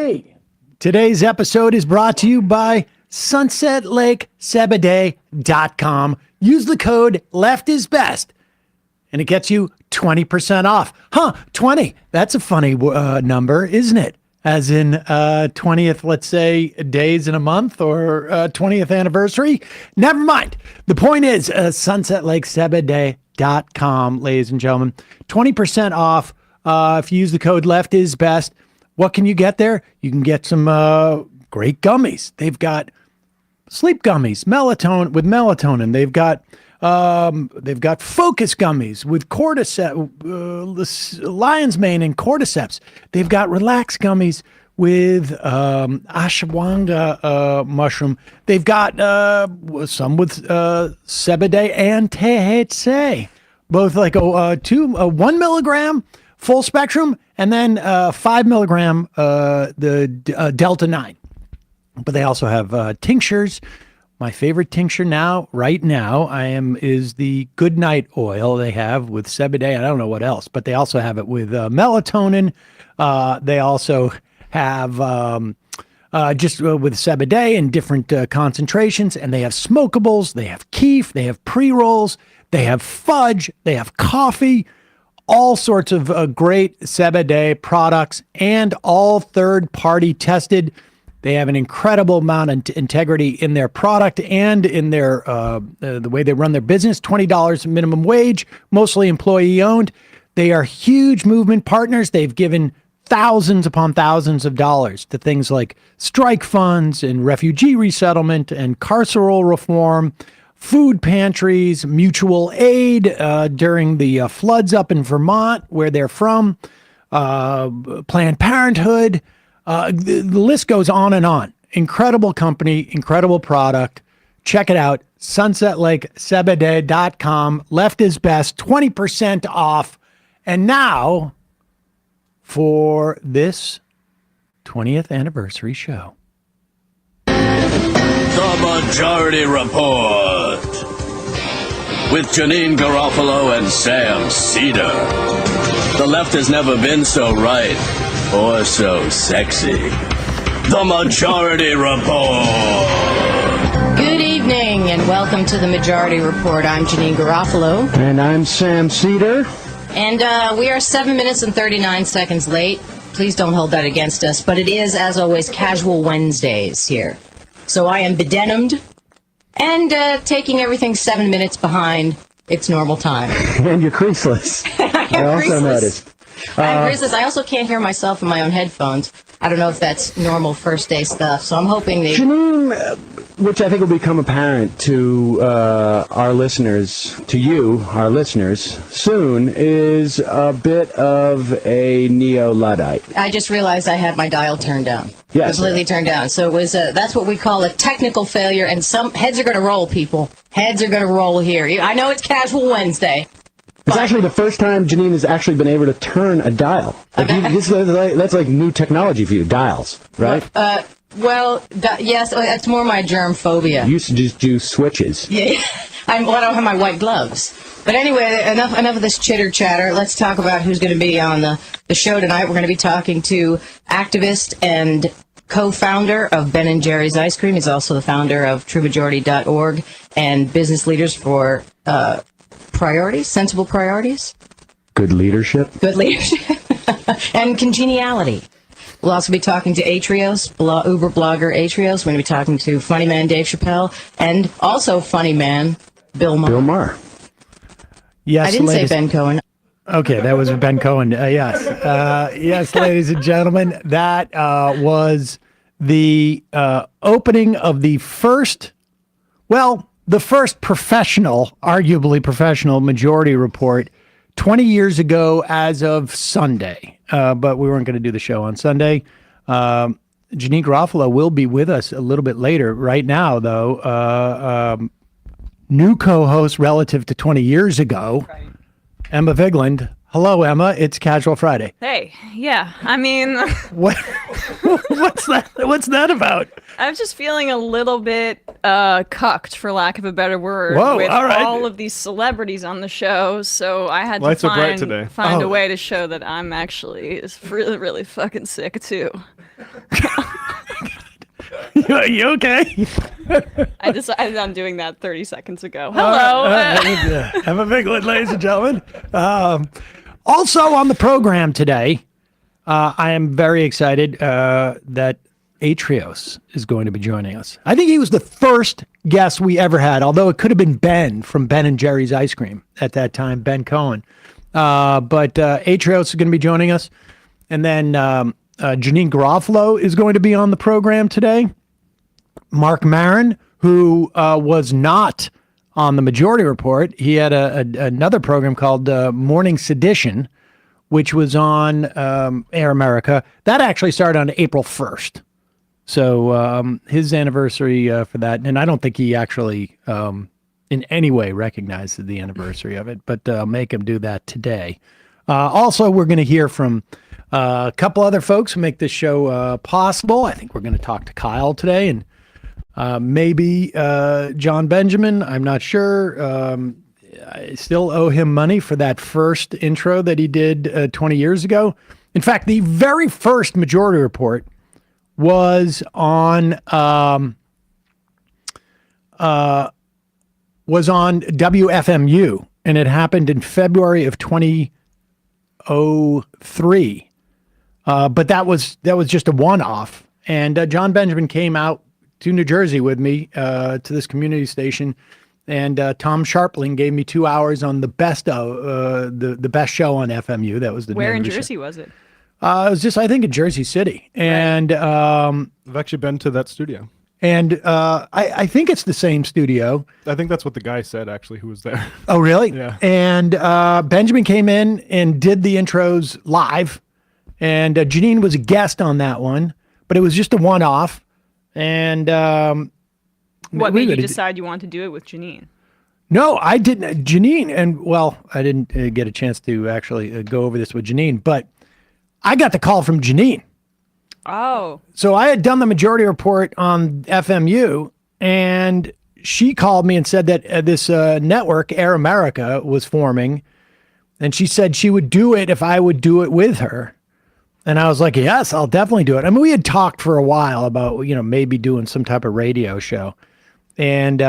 Hey, today's episode is brought to you by sunsetlakesebede.com. Use the code LEFTISBEST and it gets you 20% off. 20. That's a funny number, isn't it? As in 20th, let's say, days in a month or 20th anniversary. Never mind. The point is sunsetlakesebede.com, ladies and gentlemen. 20% off if you use the code LEFTISBEST. What can you get there? You can get some great gummies. They've got sleep gummies, melatonin. They've got focus gummies with cordyceps, lion's mane and cordyceps. They've got relax gummies with ashwagandha mushroom. They've got some with CBD and THC, both like 1 milligram full spectrum, and then 5 milligram the Delta 9. But they also have tinctures. My favorite tincture right now, is the Good Night oil they have with CBD. I don't know what else, but they also have it with melatonin. They also have just with CBD in different concentrations, and they have smokables, they have keef, they have pre-rolls, they have fudge, they have coffee, all sorts of great CBD products, and all third-party tested. They have an incredible amount of integrity in their product and in their the way they run their business. $20 minimum wage, mostly employee-owned. They are huge movement partners. They've given thousands upon thousands of dollars to things like strike funds and refugee resettlement and carceral reform, food pantries, mutual aid during the floods up in Vermont, where they're from, Planned Parenthood. The list goes on and on. Incredible company, incredible product. Check it out. sunsetlakesebede.com. Left is best. 20% off. And now for this 20th anniversary show. The Majority Report with Janine Garofalo and Sam Seder. The left has never been so right or so sexy. The Majority Report. Good evening and welcome to the Majority Report. I'm Janine Garofalo. And I'm Sam Seder. And we are 7 minutes and 39 seconds late. Please don't hold that against us. But it is, as always, Casual Wednesdays here. So I am bedenimed and taking everything 7 minutes behind its normal time. And you're creaseless. I also noticed. I'm creaseless. I also can't hear myself in my own headphones. I don't know if that's normal first day stuff, so I'm hoping they... Janine, which I think will become apparent to our listeners, to you, our listeners, soon, is a bit of a neo-Luddite. I just realized I had my dial turned down. Yes. Completely turned down. So it was that's what we call a technical failure, and some heads are going to roll, people. Heads are going to roll here. I know it's Casual Wednesday. It's actually the first time Janine has actually been able to turn a dial. That's like new technology for you, dials, right? Yes, that's more my germ phobia. You used to just do switches. Yeah, I don't have my white gloves. But anyway, enough of this chitter-chatter. Let's talk about who's going to be on the show tonight. We're going to be talking to activist and co-founder of Ben & Jerry's Ice Cream. He's also the founder of TrueMajority.org and business leaders for... priorities, sensible priorities. Good leadership. And congeniality. We'll also be talking to Atrios, Uber blogger Atrios. We're going to be talking to funny man Dave Chappelle and also funny man Bill Maher. Bill Maher. Yes, I didn't say Ben Cohen. Okay, that was Ben Cohen. Yes. Yes, ladies and gentlemen, that was the opening of the first arguably professional Majority Report 20 years ago as of Sunday. But we weren't going to do the show on Sunday. Janine Garofalo will be with us a little bit later. Right now, though, new co-host relative to 20 years ago, right. Emma Vigeland, Hello, Emma. It's Casual Friday. Hey, yeah. I mean, What? What's that? What's that about? I'm just feeling a little bit cucked, for lack of a better word, Whoa, with all right. all of these celebrities on the show. So I had Lights to are bright today. find Oh. a way to show that I'm actually really, really fucking sick too. You okay? I decided on doing that 30 seconds ago. Hello. Emma Bigland, ladies and gentlemen. Also on the program today, I am very excited that Atrios is going to be joining us. I think he was the first guest we ever had, although it could have been Ben from Ben and Jerry's Ice Cream at that time, Ben Cohen. But Atrios is going to be joining us. And then Janine Garofalo is going to be on the program today. Mark Maron, who was not on the Majority Report, he had another program called Morning Sedition, which was on Air America. That actually started on April 1st. So his anniversary for that, and I don't think he actually in any way recognizes the anniversary of it, but make him do that today. Also, we're going to hear from a couple other folks who make this show possible. I think we're going to talk to Kyle today and maybe John Benjamin. I'm not sure. I still owe him money for that first intro that he did 20 years ago. In fact, the very first Majority Report was on WFMU, and it happened in February of 2003. But that was just a one-off. And John Benjamin came out to New Jersey with me to this community station, and Tom Sharpling gave me 2 hours on the best of the best show on FMU. That was the Where name in of the show. Jersey was it? It was just, I think, in Jersey City. And I've actually been to that studio. I think it's the same studio. I think that's what the guy said, actually, who was there. Oh, really? Yeah. And Benjamin came in and did the intros live. And Janine was a guest on that one, but it was just a one-off. And What we made you would've- decide you wanted to do it with Janine? No, I didn't. Janine, and well, I didn't get a chance to actually go over this with Janine, but I got the call from Janine. Oh, So I had done the Majority Report on FMU, and she called me and said that this network, Air America, was forming, and she said she would do it if I would do it with her. And I was like, yes, I'll definitely do it. I mean, we had talked for a while about, maybe doing some type of radio show. And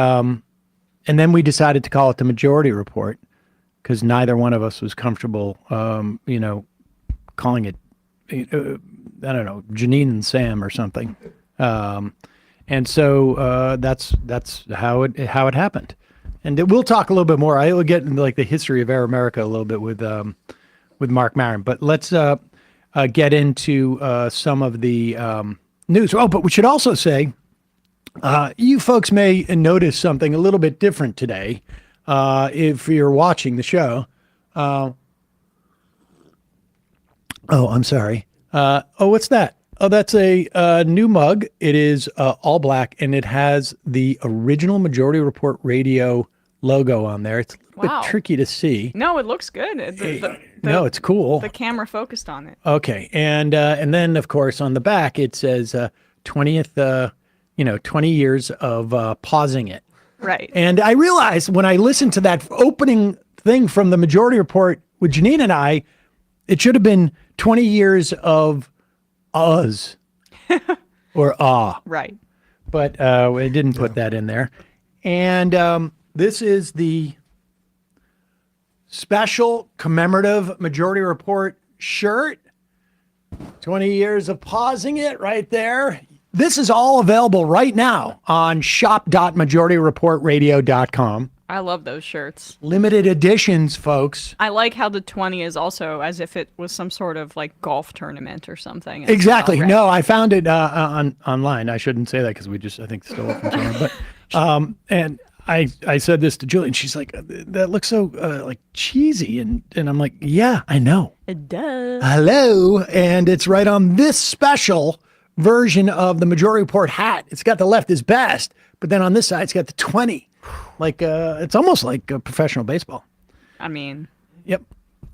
then we decided to call it the Majority Report because neither one of us was comfortable, calling it, I don't know, Janine and Sam or something. And so that's how it happened. And we'll talk a little bit more. I will get into like the history of Air America a little bit with Mark Maron. But let's get into some of the news. Oh, but we should also say, you folks may notice something a little bit different today if you're watching the show. Oh, I'm sorry. What's that? Oh, that's a new mug. It is all black, and it has the original Majority Report radio logo on there. It's a little Wow. bit tricky to see. no, it looks good. No, it's cool. The camera focused on it. Okay, and then of course on the back it says 20th, 20 years of pausing it. Right. And I realized when I listened to that opening thing from the Majority Report with Janine and I, it should have been 20 years of us or Right. but it didn't put that in there. And this is the special commemorative Majority Report shirt. 20 years of pausing it right there. This is all available right now on shop.majorityreportradio.com. I love those shirts. Limited editions, folks. I like how the 20 is also as if it was some sort of like golf tournament or something. as Exactly. well, right? No, I found it online. I shouldn't say that because we just, I think, stole it from someone. But and I said this to Julie, and she's like, "That looks so like cheesy," and I'm like, "Yeah, I know." It does. Hello, and it's right on this special version of the Majority Report hat. It's got the left is best, but then on this side, it's got the 20. Like it's almost like professional baseball. I mean, Yep.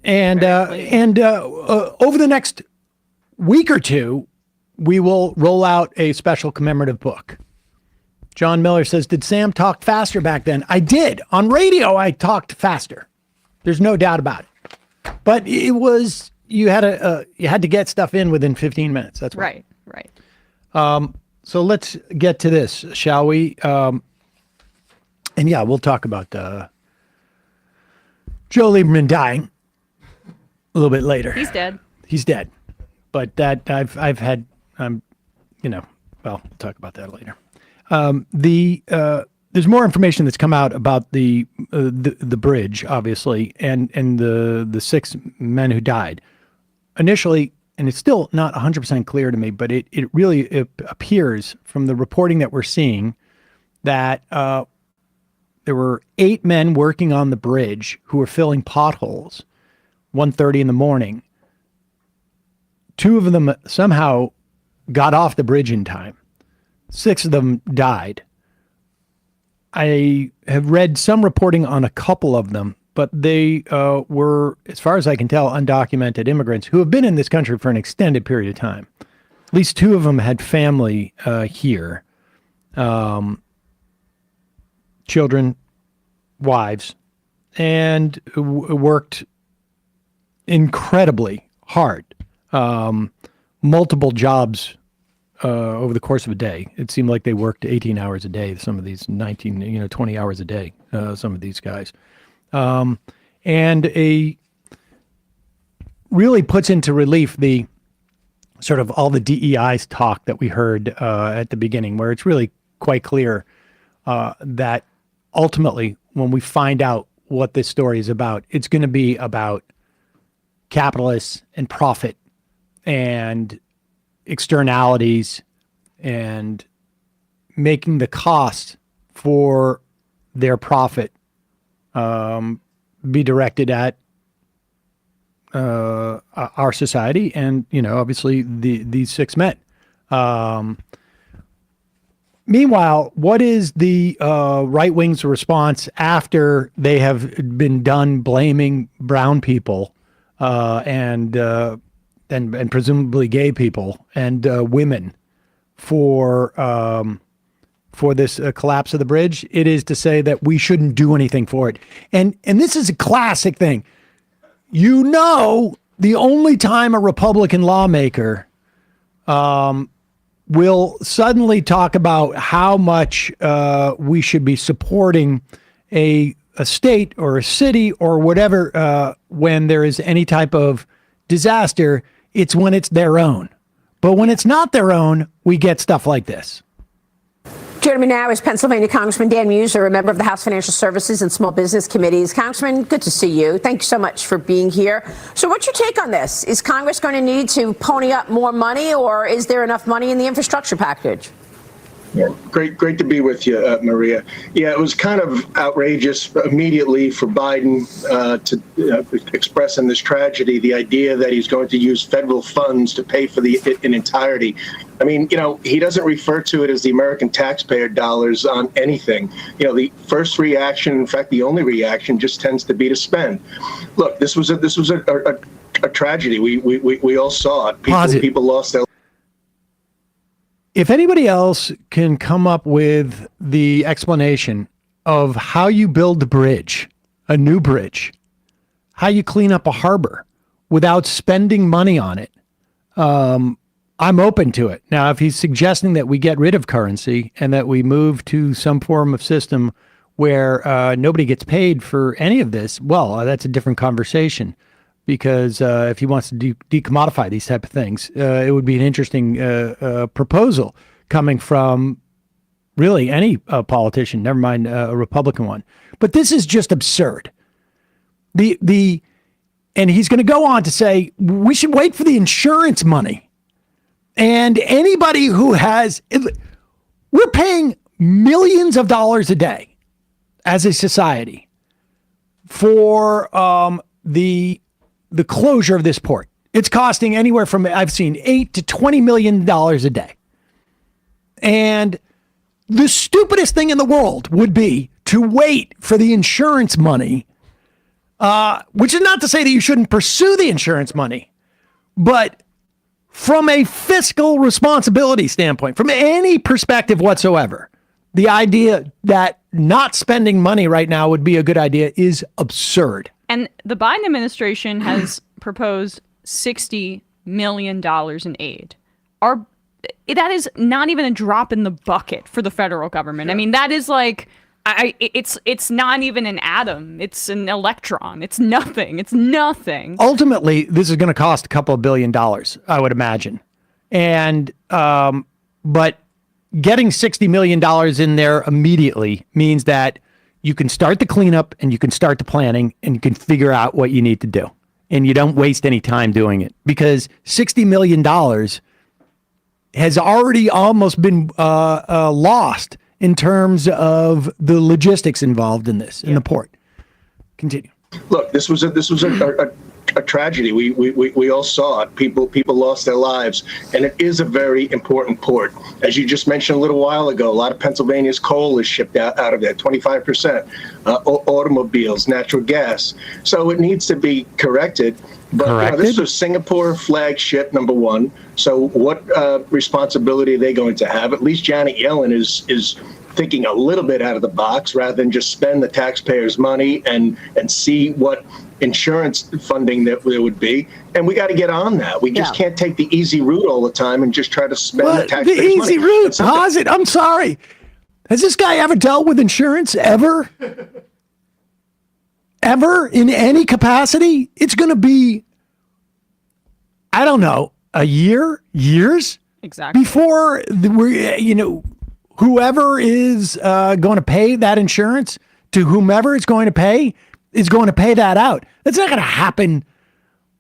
And over the next week or two, we will roll out a special commemorative book. John Miller says, did Sam talk faster back then? I did. On radio, I talked faster. There's no doubt about it. But it was, you had to get stuff in within 15 minutes. That's Right. So let's get to this, shall we? And yeah, we'll talk about Joe Lieberman dying a little bit later. He's dead. He's dead. But that I've had, well, we'll talk about that later. There's more information that's come out about the bridge, obviously, and the 6 men who died. Initially, and it's still not 100% clear to me, but it really appears from the reporting that we're seeing that there were 8 men working on the bridge who were filling potholes 1:30 in the morning. 2 of them somehow got off the bridge in time. 6 of them died. I have read some reporting on a couple of them, but they were, as far as I can tell, undocumented immigrants who have been in this country for an extended period of time. At least 2 of them had family here, children, wives, and worked incredibly hard, multiple jobs over the course of a day. It seemed like they worked 18 hours a day, some of these 19, 20 hours a day, some of these guys. And really puts into relief the sort of all the DEI's talk that we heard at the beginning, where it's really quite clear that ultimately, when we find out what this story is about, it's going to be about capitalists and profit and externalities and making the cost for their profit be directed at our society and, obviously these 6 men. Meanwhile, what is the right wing's response after they have been done blaming brown people and presumably gay people and women for this collapse of the bridge? It is to say that we shouldn't do anything for it. And this is a classic thing. The only time a Republican lawmaker will suddenly talk about how much we should be supporting a state or a city or whatever when there is any type of disaster, it's when it's their own. But when it's not their own, we get stuff like this. Joining me now is Pennsylvania Congressman Dan Muser, a member of the House Financial Services and Small Business Committees. Congressman, good to see you. Thank you so much for being here. So what's your take on this? Is Congress going to need to pony up more money, or is there enough money in the infrastructure package? Yeah, great to be with you, Maria. Yeah, it was kind of outrageous immediately for Biden to express in this tragedy the idea that he's going to use federal funds to pay for in entirety. I mean, he doesn't refer to it as the American taxpayer dollars on anything. The first reaction, in fact, the only reaction, just tends to be to spend. Look, this was a tragedy. We all saw it. People lost their. If anybody else can come up with the explanation of how you build a bridge, a new bridge, how you clean up a harbor without spending money on it, I'm open to it. Now, if he's suggesting that we get rid of currency and that we move to some form of system where nobody gets paid for any of this, well, that's a different conversation. Because if he wants to decommodify these type of things, it would be an interesting proposal coming from really any politician, never mind a Republican one. But this is just absurd. And he's going to go on to say, we should wait for the insurance money. And anybody who we're paying millions of dollars a day as a society for the closure of this port. It's costing anywhere from, I've seen, $8 to $20 million a day. And the stupidest thing in the world would be to wait for the insurance money which is not to say that you shouldn't pursue the insurance money, but from a fiscal responsibility standpoint, from any perspective whatsoever, the idea that not spending money right now would be a good idea is absurd. And the Biden administration has proposed $60 million in aid. That is not even a drop in the bucket for the federal government. I mean, that is like, it's not even an atom. It's an electron. It's nothing. It's nothing. Ultimately, this is going to cost a couple of $1 billion, I would imagine. And, but getting $60 million in there immediately means that you can start the cleanup and you can start the planning and you can figure out what you need to do. And you don't waste any time doing it, because $60 million has already almost been lost in terms of the logistics involved in this, in the port. Continue. Look, this was a tragedy. We all saw it. People lost their lives, and it is a very important port. As you just mentioned a little while ago, a lot of Pennsylvania's coal is shipped out of there, 25%, automobiles, natural gas. So it needs to be corrected. But this was Singapore flagship number one. So what responsibility are they going to have? At least Janet Yellen is thinking a little bit out of the box rather than just spend the taxpayers' money and see what insurance funding that there would be. And we got to get on that. We just can't take the easy route all the time and just try to spend the taxpayers' money. The easy route, pause it. I'm sorry. Has this guy ever dealt with insurance ever? Ever in any capacity? It's going to be, I don't know, a years? Exactly. Before whoever is going to pay that insurance to whomever it's going to pay is going to pay that out. That's not going to happen.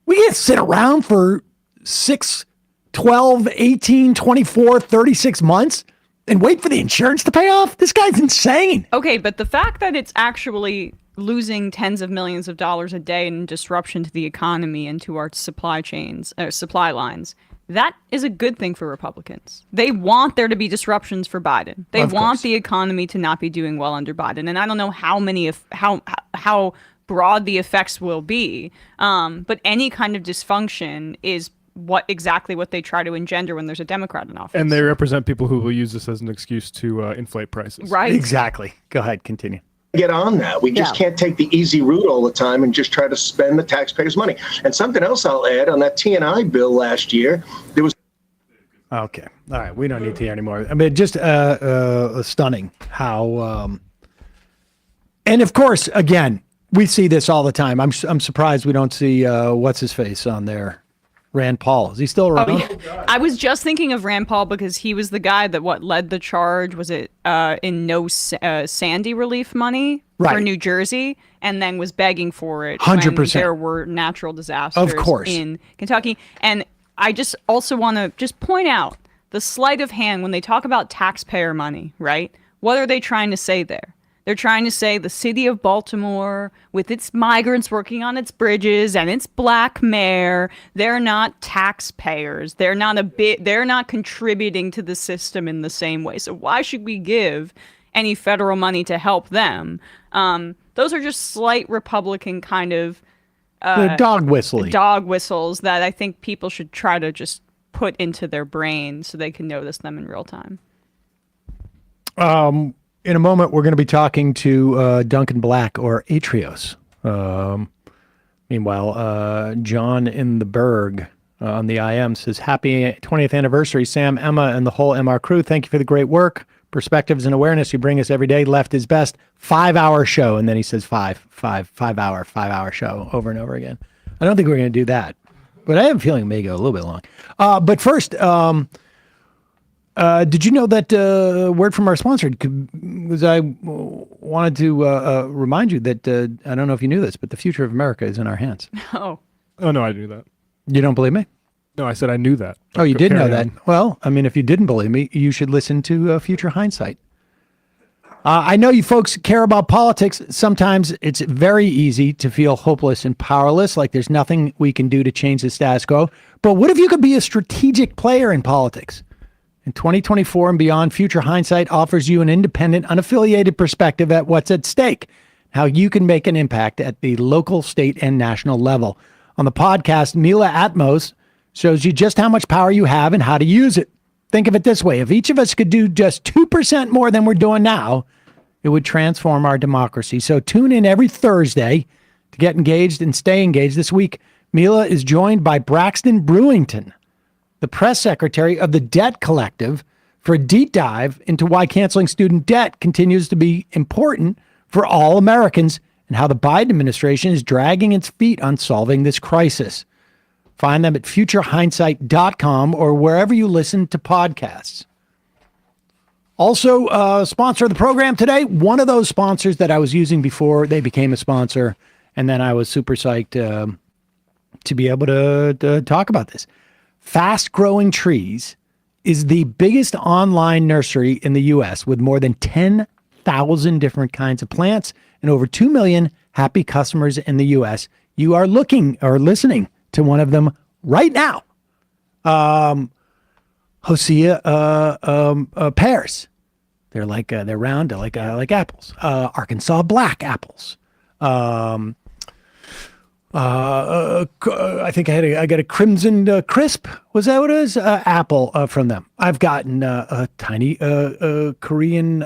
We can't sit around for 6, 12, 18, 24, 36 months and wait for the insurance to pay off. This guy's insane. Okay, but the fact that it's actually losing tens of millions of dollars a day in disruption to the economy and to our supply chains, supply lines, that is a good thing for Republicans. They want there to be disruptions for Biden. They want the economy to not be doing well under Biden. And I don't know how broad the effects will be, but any kind of dysfunction is exactly what they try to engender when there's a Democrat in office. And they represent people who will use this as an excuse to inflate prices. Right. Exactly. Go ahead. Continue. Get on that. We just can't take the easy route all the time and just try to spend the taxpayers' money. And something else I'll add, on that T&I bill last year, there was... Okay. All right. We don't need to hear anymore. I mean, just stunning how... and of course, again, we see this all the time. I'm surprised we don't see what's-his-face on there. Rand Paul. Is he still around? Oh, yeah. I was just thinking of Rand Paul because he was the guy that led the charge. Was it in Sandy relief money for New Jersey, and then was begging for it 100%. when there were natural disasters in Kentucky. And I just also want to just point out the sleight of hand when they talk about taxpayer money, right? What are they trying to say there? They're trying to say the city of Baltimore, with its migrants working on its bridges and its black mayor, they're not taxpayers. They're not contributing to the system in the same way. So why should we give any federal money to help them? Those are just slight Republican kind of dog whistles that I think people should try to just put into their brain so they can notice them in real time. In a moment, we're going to be talking to Duncan Black, or Atrios. Meanwhile, John in the Berg on the IM says, happy 20th anniversary, Sam, Emma, and the whole MR crew. Thank you for the great work, perspectives, and awareness you bring us every day. Left is best. 5-hour show. And then he says 5-hour show over and over again. I don't think we're going to do that, but I have a feeling it may go a little bit long. But first, did you know that word from our sponsor? Because I wanted to remind you that I don't know if you knew this, but the future of America is in our hands. Oh no, I knew that. You don't believe me? No, I said I knew that. Oh, you did know that. Well, I mean, if you didn't believe me, you should listen to Future Hindsight. I know you folks care about politics. Sometimes it's very easy to feel hopeless and powerless, like there's nothing we can do to change the status quo. But what if you could be a strategic player in politics? In 2024 and beyond, Future Hindsight offers you an independent, unaffiliated perspective at what's at stake. how you can make an impact at the local, state, and national level. On the podcast, Mila Atmos shows you just how much power you have and how to use it. Think of it this way. If each of us could do just 2% more than we're doing now, it would transform our democracy. So tune in every Thursday to get engaged and stay engaged. This week, Mila is joined by Braxton Brewington, the press secretary of the Debt Collective, for a deep dive into why canceling student debt continues to be important for all Americans and how the Biden administration is dragging its feet on solving this crisis. Find them at futurehindsight.com or wherever you listen to podcasts. Also, sponsor of the program today, one of those sponsors that I was using before they became a sponsor, and then I was super psyched to be able to talk about this. Fast Growing Trees is the biggest online nursery in the U.S. with more than 10,000 different kinds of plants and over 2 million happy customers in the U.S. You are looking or listening to one of them right now. Hosea pears. They're like they're round, like apples. Arkansas black apples. I think I got a crimson crisp. Was that what it is? Apple from them. I've gotten a tiny Korean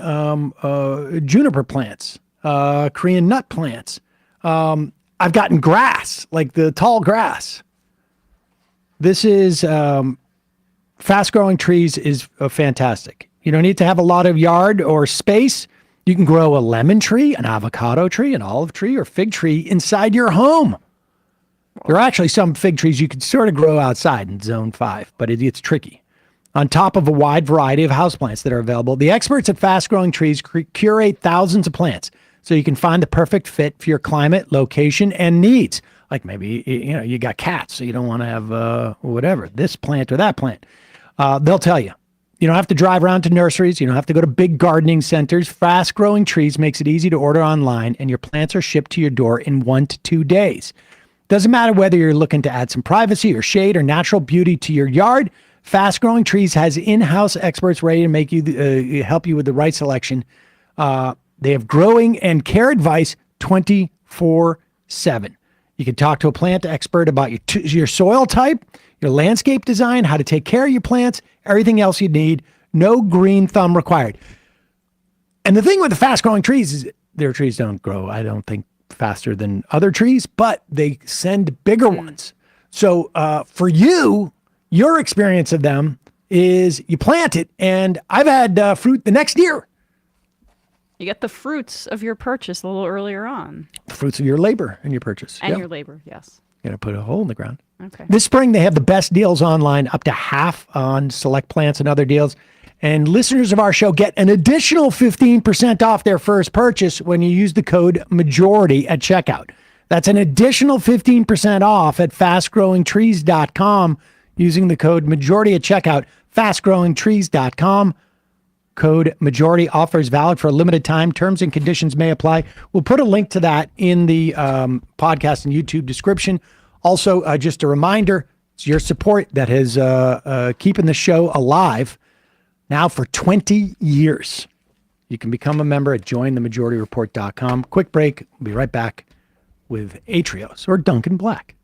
juniper plants, Korean nut plants. I've gotten grass, like the tall grass. This is Fast Growing Trees is fantastic. You don't need to have a lot of yard or space. You can grow a lemon tree, an avocado tree, an olive tree, or fig tree inside your home. There are actually some fig trees you can sort of grow outside in Zone 5, but it's tricky. On top of a wide variety of houseplants that are available, the experts at Fast Growing Trees curate thousands of plants so you can find the perfect fit for your climate, location, and needs. Like maybe, you got cats, so you don't want to have whatever, this plant or that plant. They'll tell you. You don't have to drive around to nurseries. You don't have to go to big gardening centers. Fast Growing Trees makes it easy to order online, and your plants are shipped to your door in 1 to 2 days. Doesn't matter whether you're looking to add some privacy or shade or natural beauty to your yard. Fast Growing Trees has in-house experts ready to make you help you with the right selection. They have growing and care advice 24/7. You can talk to a plant expert about your soil type, your landscape design, how to take care of your plants, everything else you need. No green thumb required. And the thing with the Fast Growing Trees is their trees don't grow, I don't think, faster than other trees, but they send bigger ones. So for you, your experience of them is you plant it, and I've had fruit the next year. You get the fruits of your purchase a little earlier on. The fruits of your labor and your purchase. And your labor, yes. You got to put a hole in the ground. Okay. This spring, they have the best deals online, up to half on select plants and other deals. And listeners of our show get an additional 15% off their first purchase when you use the code MAJORITY at checkout. That's an additional 15% off at fastgrowingtrees.com using the code MAJORITY at checkout. Fastgrowingtrees.com. Code MAJORITY. Offers valid for a limited time. Terms and conditions may apply. We'll put a link to that in the podcast and YouTube description. Also, just a reminder, it's your support that has keeping the show alive now for 20 years. You can become a member at jointhemajorityreport.com. Quick break. We'll be right back with Atrios or Duncan Black.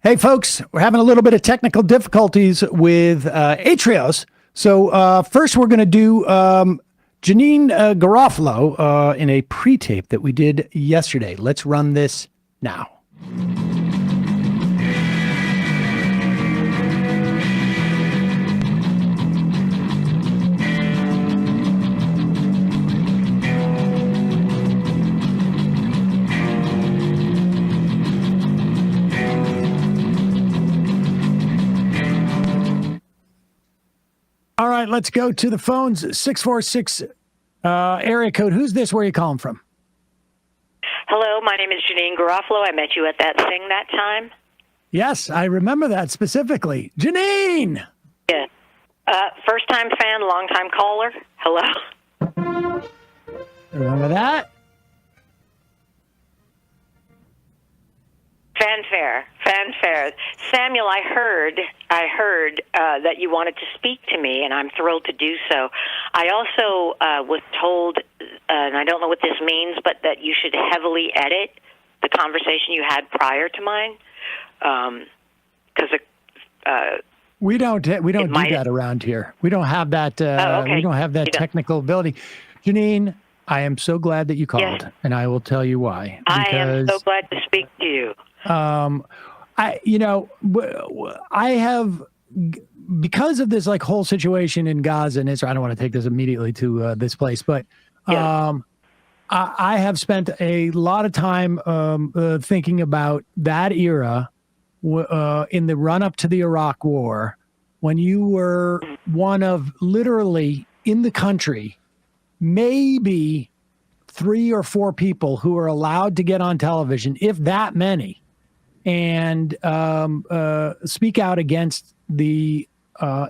Hey, folks, we're having a little bit of technical difficulties with Atrios. So first we're going to do Janine Garofalo in a pre-tape that we did yesterday. Let's run this now. All right, let's go to the phones. 646 area code. Who's this? Where are you calling from? Hello, my name is Janine Garofalo. I met you at that thing that time. Yes, I remember that specifically. Janine! Yeah. First-time fan, long-time caller. Hello. Remember that? Fanfare. Samuel, I heard that you wanted to speak to me, and I'm thrilled to do so. I also was told, and I don't know what this means, but that you should heavily edit the conversation you had prior to mine, because we don't do that around here. We don't have that. Okay. We don't have that technical ability. Janine, I am so glad that you called, and I will tell you why. I am so glad to speak to you. I have, because of this like whole situation in Gaza and Israel, I don't want to take this immediately to this place, but I have spent a lot of time thinking about that era in the run up to the Iraq War, when you were one of literally in the country, maybe 3 or 4 people who are allowed to get on television, if that many, and speak out against the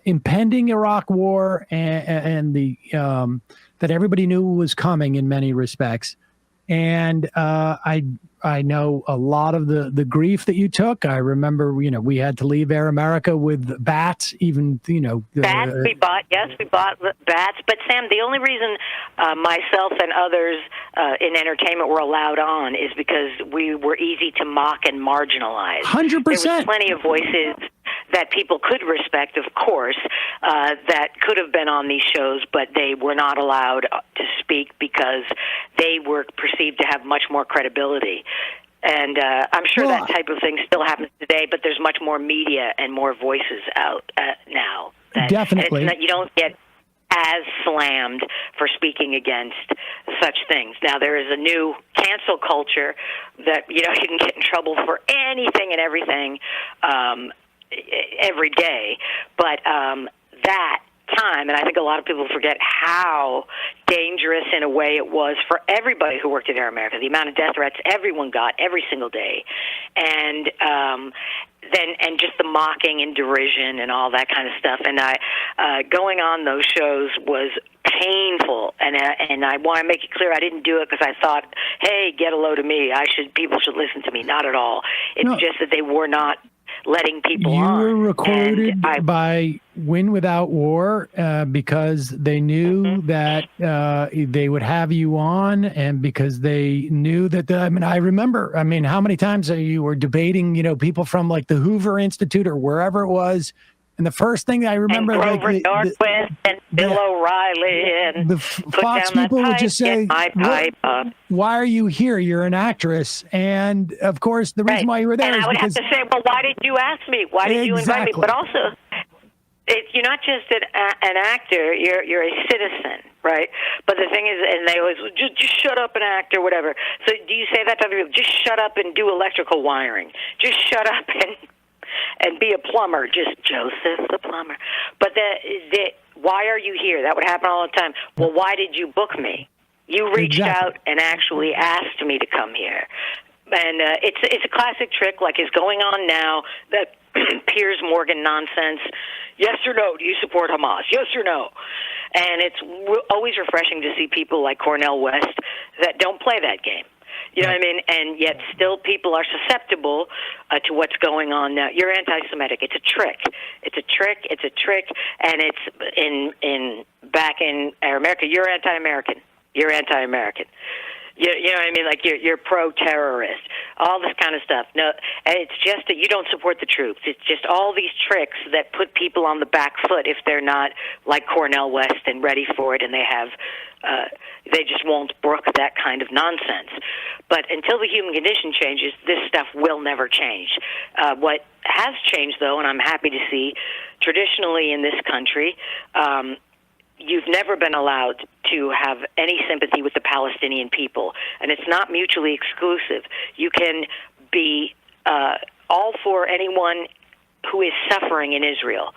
impending Iraq War and the that everybody knew was coming in many respects. And I know a lot of the grief that you took. I remember, we had to leave Air America with bats, even, bats we bought bats. But Sam, the only reason myself and others in entertainment were allowed on is because we were easy to mock and marginalize. 100%. There was plenty of voices that people could respect, of course, that could have been on these shows, but they were not allowed to speak because they were perceived to have much more credibility. And I'm sure that type of thing still happens today, but there's much more media and more voices out now. Definitely. And you don't get as slammed for speaking against such things. Now, there is a new cancel culture that, you can get in trouble for anything and everything every day. But that time, and I think a lot of people forget how dangerous in a way it was for everybody who worked at Air America, the amount of death threats everyone got every single day, and then just the mocking and derision and all that kind of stuff. And going on those shows was painful, and I want to make it clear I didn't do it because I thought, hey, get a load of me, people should listen to me. Not at all. It's just that they were not letting people on. You were recorded by Win Without War because they knew that they would have you on, and because they knew that, I remember, how many times you were debating, people from like the Hoover Institute or wherever it was. And the first thing I remember, and Grover Norquist and Bill O'Reilly, and the Fox people would just say, why are you here? You're an actress. And of course, the reason why you were there is because... And I would have to say, well, why did you ask me? Why did you invite me? But also, you're not just an actor, you're a citizen, right? But the thing is, and they always, just shut up and act or whatever. So do you say that to other people? Just shut up and do electrical wiring. Just shut up and be a plumber, just Joseph the plumber. But why are you here? That would happen all the time. Well, why did you book me? You reached out and actually asked me to come here. And it's a classic trick like is going on now, that Piers Morgan nonsense. Yes or no, do you support Hamas? Yes or no? And it's always refreshing to see people like Cornel West that don't play that game. You know what I mean? And yet still people are susceptible to what's going on now. You're anti-Semitic. It's a trick. It's a trick. And it's back in Air America, you're anti-American. You know what I mean? Like you're pro-terrorist, all this kind of stuff. No, and it's just that you don't support the troops. It's just all these tricks that put people on the back foot if they're not like Cornel West and ready for it, and they just won't brook that kind of nonsense. But until the human condition changes, this stuff will never change. What has changed, though, and I'm happy to see, traditionally in this country, you've never been allowed to have any sympathy with the Palestinian people, and it's not mutually exclusive. You can be all for anyone who is suffering in Israel.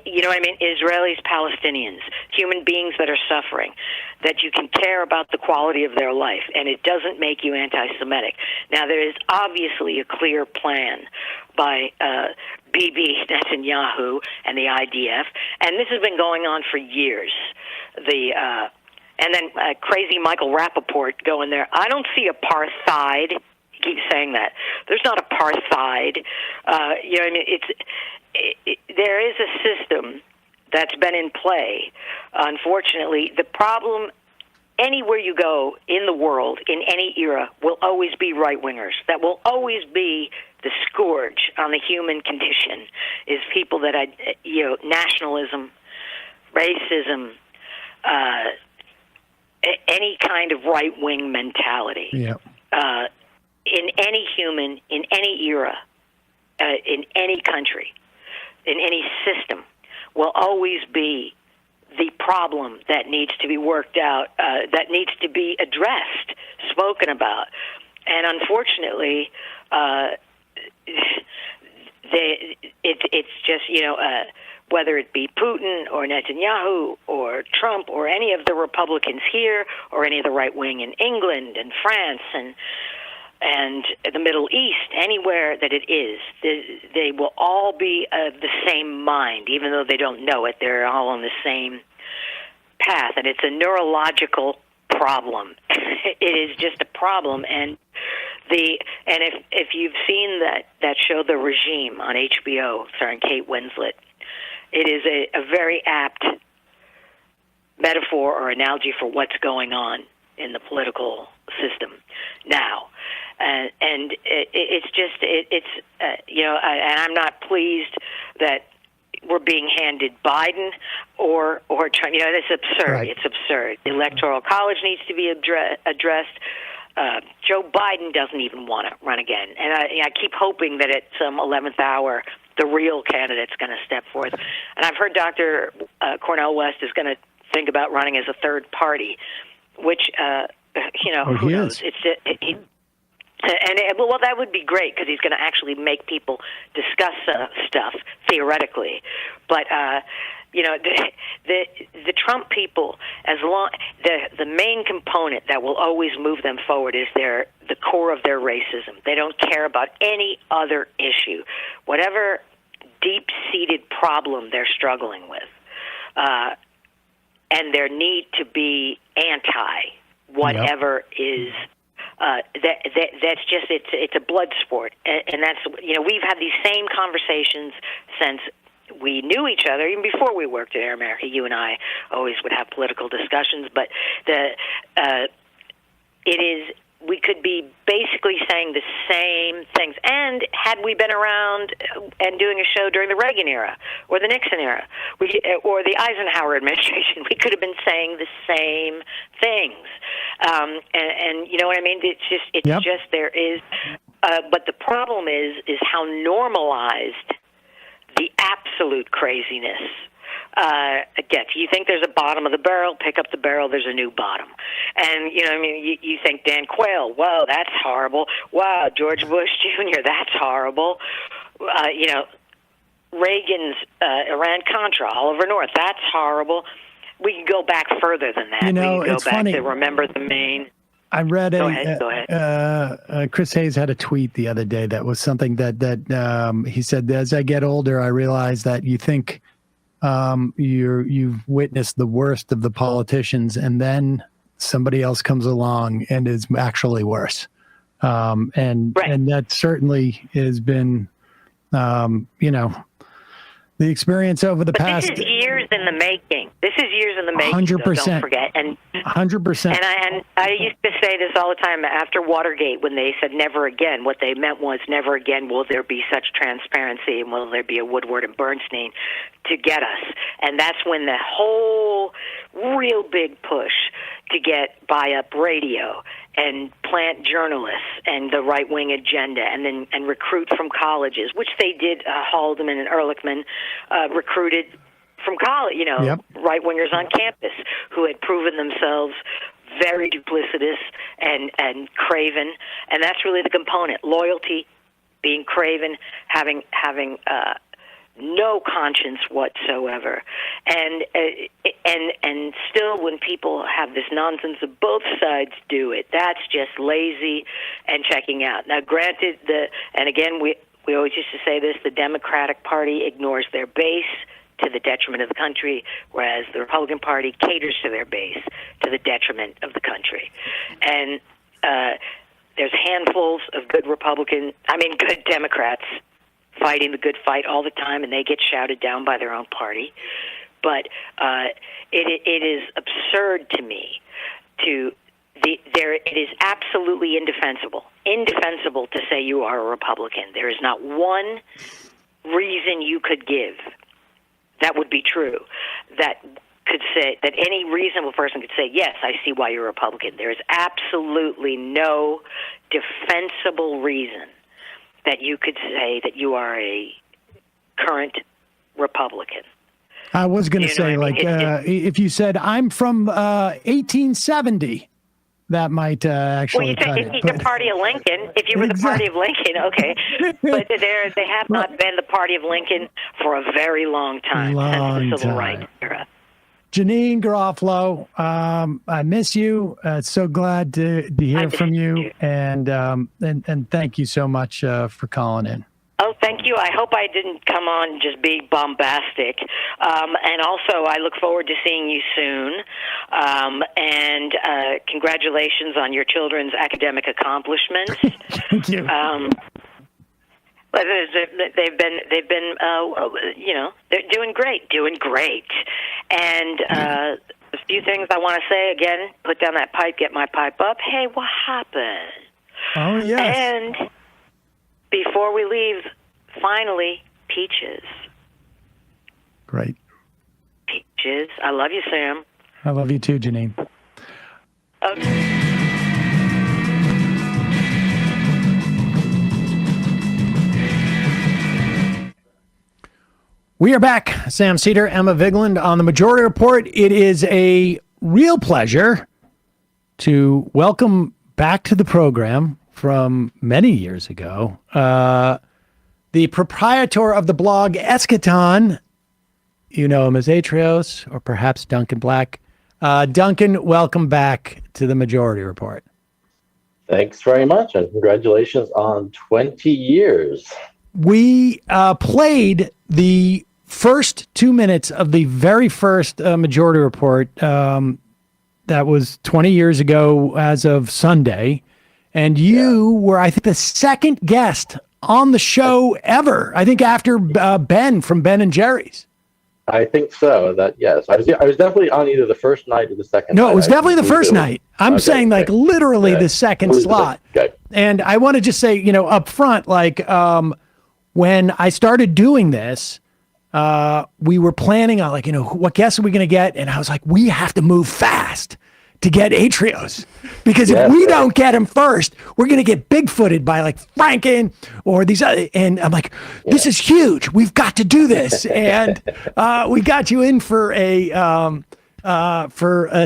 You know what I mean? Israelis, Palestinians, human beings that are suffering, that you can care about the quality of their life, and it doesn't make you anti-Semitic. Now, there is obviously a clear plan by Bibi Netanyahu and the IDF, and this has been going on for years. And then crazy Michael Rappaport going there. I don't see apartheid. He keeps saying that. There's not apartheid. You know what I mean? There is a system that's been in play. Unfortunately, the problem anywhere you go in the world, in any era, will always be right-wingers. That will always be the scourge on the human condition, is people that, nationalism, racism, any kind of right-wing mentality. Yeah. In any human, in any era, in any country, in any system, will always be the problem that needs to be worked out, that needs to be addressed, spoken about. And unfortunately, it's just, whether it be Putin or Netanyahu or Trump or any of the Republicans here or any of the right wing in England and France and the Middle East, anywhere that it is, they will all be of the same mind, even though they don't know it. They're all on the same path, and it's a neurological problem. It is just a problem, and if you've seen that show, The Regime, on HBO, starring Kate Winslet, it is a very apt metaphor or analogy for what's going on in the political system now. And I'm not pleased that we're being handed Biden or Trump. It's absurd. Right. It's absurd. The Electoral College needs to be addressed. Joe Biden doesn't even want to run again. And I keep hoping that at some 11th hour, the real candidate's going to step forth. And I've heard Dr. Cornel West is going to think about running as a third party, which, who knows? Well, that would be great because he's going to actually make people discuss stuff theoretically. But the Trump people, the main component that will always move them forward is the core of their racism. They don't care about any other issue, whatever deep-seated problem they're struggling with, and their need to be anti whatever is. That's just it's a blood sport, and that's we've had these same conversations since we knew each other, even before we worked at Air America. You and I always would have political discussions, but we could be basically saying the same things. And had we been around and doing a show during the Reagan era or the Nixon era or the Eisenhower administration, we could have been saying the same things. And you know what I mean? It's just there is. But the problem is how normalized the absolute craziness gets. You think there's a bottom of the barrel, pick up the barrel, there's a new bottom. And, you think Dan Quayle, whoa, that's horrible. Wow, George Bush Jr., that's horrible. Reagan's Iran-Contra, Oliver North, that's horrible. We can go back further than that. We can go back to Remember the Maine. I read Go ahead. Chris Hayes had a tweet the other day that was something that he said, as I get older, I realize that you think you've witnessed the worst of the politicians, and then somebody else comes along and is actually worse. And that certainly has been, the The experience over the past. This is years in the making. This is years in the making. 100%. So don't forget. And 100%. And I used to say this all the time after Watergate when they said never again. What they meant was never again will there be such transparency and will there be a Woodward and Bernstein to get us. And that's when the whole real big push to get buy-up radio and plant journalists and the right-wing agenda and recruit from colleges, which they did. Haldeman and Ehrlichman recruited from college, right-wingers on campus who had proven themselves very duplicitous and craven. And that's really the component: loyalty, being craven, having no conscience whatsoever, and still, when people have this nonsense of both sides do it, that's just lazy and checking out. Now, granted, and again, we always used to say this: the Democratic Party ignores their base to the detriment of the country, whereas the Republican Party caters to their base to the detriment of the country. And there's handfuls of good good Democrats fighting the good fight all the time, and they get shouted down by their own party. But it is absurd to me it is absolutely indefensible to say you are a Republican. There is not one reason you could give that would be true, that could say, that any reasonable person could say, yes, I see why you're a Republican. There is absolutely no defensible reason that you could say that you are a current Republican. I was going to say, if you said, I'm from 1870, that might actually you cut say the party of Lincoln. If you were the party of Lincoln, okay. But they have not been the party of Lincoln for a very long time, since the Civil Rights era. Janine Garofalo, I miss you. So glad to hear from you, and thank you so much for calling in. Oh, thank you. I hope I didn't come on just be bombastic. And also, I look forward to seeing you soon. And congratulations on your children's academic accomplishments. Thank you. They've been, they're doing great. And a few things I want to say again: put down that pipe, get my pipe up. Hey, what happened? Oh yes. And before we leave, finally, Peaches. Great. Peaches, I love you, Sam. I love you too, Janine. Okay. We are back. Sam Seder, Emma Vigeland on the Majority Report. It is a real pleasure to welcome back to the program from many years ago, the proprietor of the blog Eschaton. You know him as Atrios, or perhaps Duncan Black. Duncan, welcome back to the Majority Report. Thanks very much, and congratulations on 20 years. We played the first 2 minutes of the very first Majority Report that was 20 years ago as of Sunday. And you were, I think, the second guest on the show ever. I think after Ben from Ben and Jerry's. I think so. Yes, I was definitely on either the first night or the second. No, night. it was definitely the first night. I'm saying literally the second slot. Okay. And I want to just say, up front, when I started doing this, we were planning on what guests are we going to get? And I was like, we have to move fast to get Atrios, because if we don't get him first, we're going to get big-footed by Franken or these other. And I'm like, this is huge. We've got to do this. And we got you in for a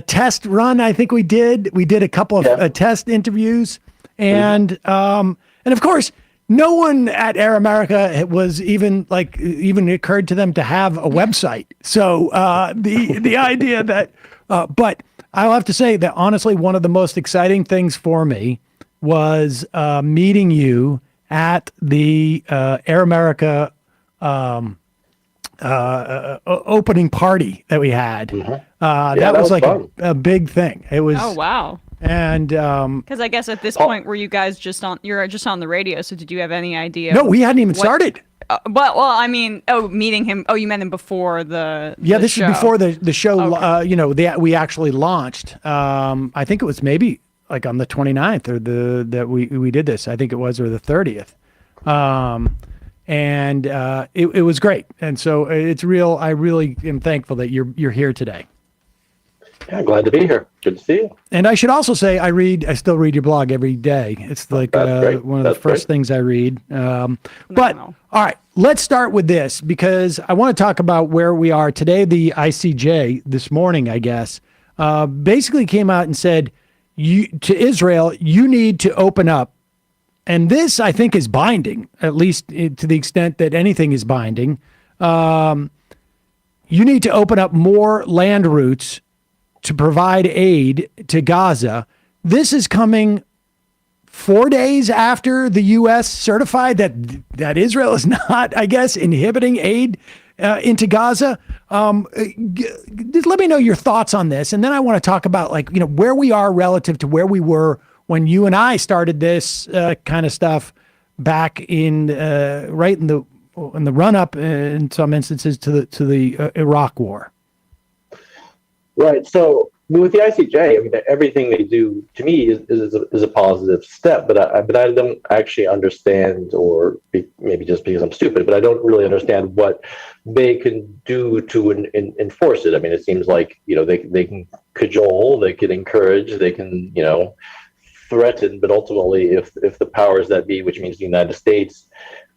test run. I think we did. We did a couple of test interviews, and of course, no one at Air America was even occurred to them to have a website. So the idea that, but I'll have to say that honestly, one of the most exciting things for me was meeting you at the Air America opening party that we had. That was like a big thing. It was. Oh wow! And because I guess at this point, were you guys you're just on the radio? So did you have any idea? No, we hadn't even started. Well, I mean, meeting him. Oh, you met him before the this show. is before the show. Okay. We actually launched. I think it was maybe like on the 29th or that we did this. I think it was, or the 30th. And it was great. And so it's real. I really am thankful that you're here today. Yeah, glad to be here. Good to see you. And I should also say, I still read your blog every day. It's like one of the first things I read. But all right, let's start with this, because I want to talk about where we are today. The ICJ this morning, I guess, basically came out and said, to Israel, you need to open up. And this, I think, is binding, at least to the extent that anything is binding. You need to open up more land routes to provide aid to Gaza. This is coming 4 days after the U.S. certified that Israel is not, I guess, inhibiting aid into Gaza. Just let me know your thoughts on this, and then I want to talk about where we are relative to where we were when you and I started this kind of stuff back in right in the run up in some instances to the Iraq War. Right. So with the ICJ, I mean, everything they do to me is a positive step, but I don't actually understand, or maybe just because I'm stupid, but I don't really understand what they can do to enforce it. I mean, it seems like they can cajole, they can encourage, they can threaten, but ultimately, if the powers that be, which means the United States,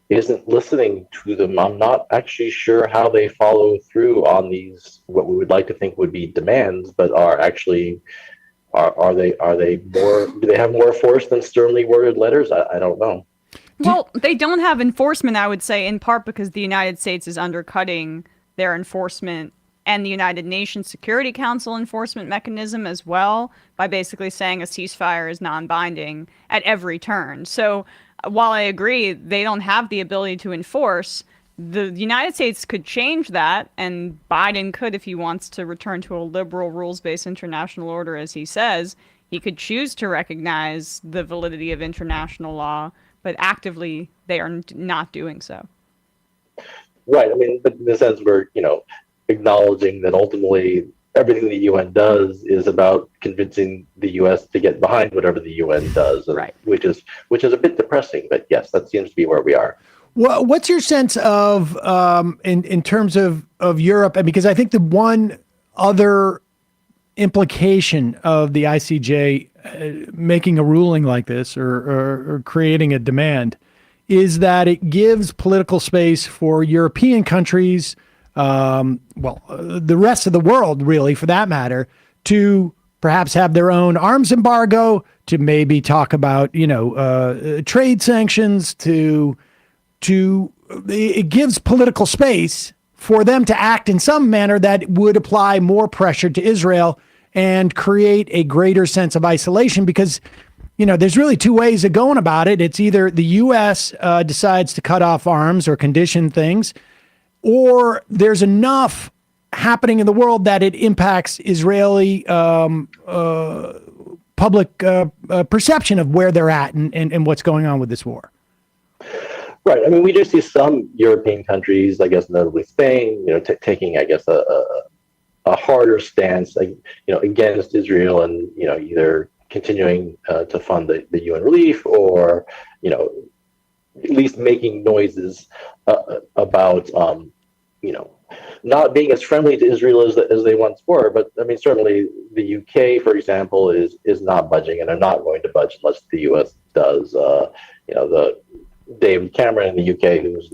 isn't listening to them, I'm not actually sure how they follow through on these, what we would like to think would be demands, but are actually, are they more, do they have more force than sternly worded letters? I don't know. Well, they don't have enforcement, I would say, in part because the United States is undercutting their enforcement and the United Nations Security Council enforcement mechanism as well, by basically saying a ceasefire is non-binding at every turn. So while I agree they don't have the ability to enforce, the United States could change that, and Biden could, if he wants to return to a liberal rules-based international order, as he says, he could choose to recognize the validity of international law, but actively they are not doing so. Right. I mean, but in the sense where, acknowledging that ultimately everything the UN does is about convincing the US to get behind whatever the UN does, right. which is a bit depressing. But yes, that seems to be where we are. Well, what's your sense of in terms of Europe? Because I think the one other implication of the ICJ making a ruling like this or creating a demand is that it gives political space for European countries, the rest of the world, really, for that matter, to perhaps have their own arms embargo, to maybe talk about, trade sanctions, it gives political space for them to act in some manner that would apply more pressure to Israel and create a greater sense of isolation, because there's really two ways of going about it. It's either the U.S. Decides to cut off arms or condition things, or there's enough happening in the world that it impacts Israeli public perception of where they're at and what's going on with this war. Right. I mean, we do see some European countries, I guess, notably Spain, taking, I guess, a harder stance, against Israel, and either continuing to fund the UN relief, or at least making noises about not being as friendly to Israel as they once were. But I mean, certainly the UK, for example, is not budging, and are not going to budge unless the US does. The David Cameron in the UK, who's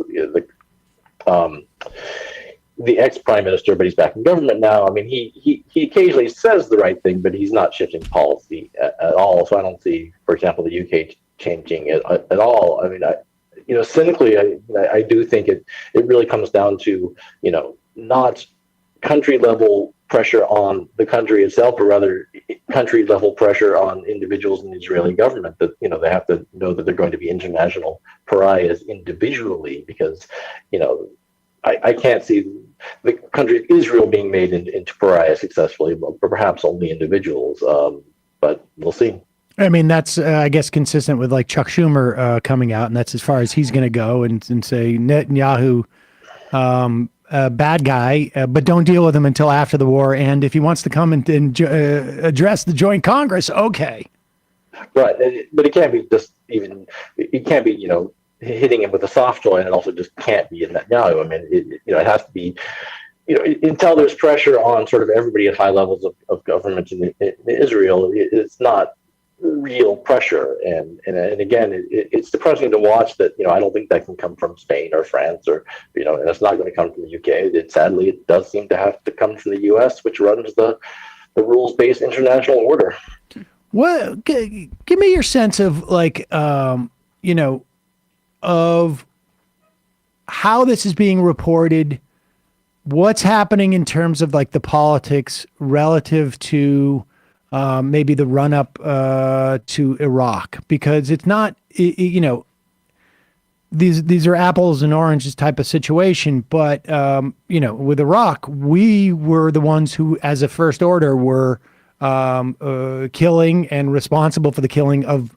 the ex-prime minister, but he's back in government now. I mean, he occasionally says the right thing, but he's not shifting policy at all. So I don't see, for example, the UK changing it at all. I mean, cynically, I do think it really comes down to, not country level pressure on the country itself, or rather country level pressure on individuals in the Israeli government, that, they have to know that they're going to be international pariahs individually, because, I can't see the country Israel being made into pariahs successfully, but perhaps only individuals. but we'll see. I mean, that's, I guess, consistent with like Chuck Schumer coming out, and that's as far as he's going to go and say Netanyahu, bad guy, but don't deal with him until after the war. And if he wants to come and address the joint Congress, okay. Right, but it can't be just even. It can't be hitting him with a soft joint, and also just can't be in Netanyahu. I mean, it has to be. Until there's pressure on sort of everybody at high levels of government in Israel, it's not real pressure. And again, it's depressing to watch that. I don't think that can come from Spain or France or and it's not going to come from the UK. Sadly, it does seem to have to come from the US, which runs the rules-based international order. Well, give me your sense of like of how this is being reported. What's happening in terms of like the politics relative to maybe the run up to Iraq, because it's not, these are apples and oranges type of situation. But, with Iraq, we were the ones who, as a first order, were killing and responsible for the killing of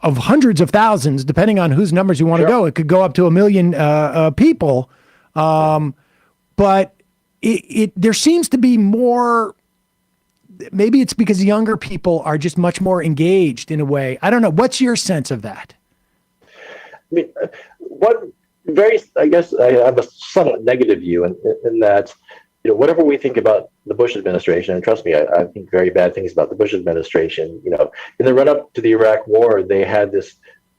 hundreds of thousands, depending on whose numbers you want to go. It could go up to 1 million people. But there seems to be more. Maybe it's because younger people are just much more engaged in a way. I don't know. What's your sense of that? I mean, I guess I have a somewhat negative view in that, whatever we think about the Bush administration, and trust me, I think very bad things about the Bush administration. In the run up to the Iraq war, they had this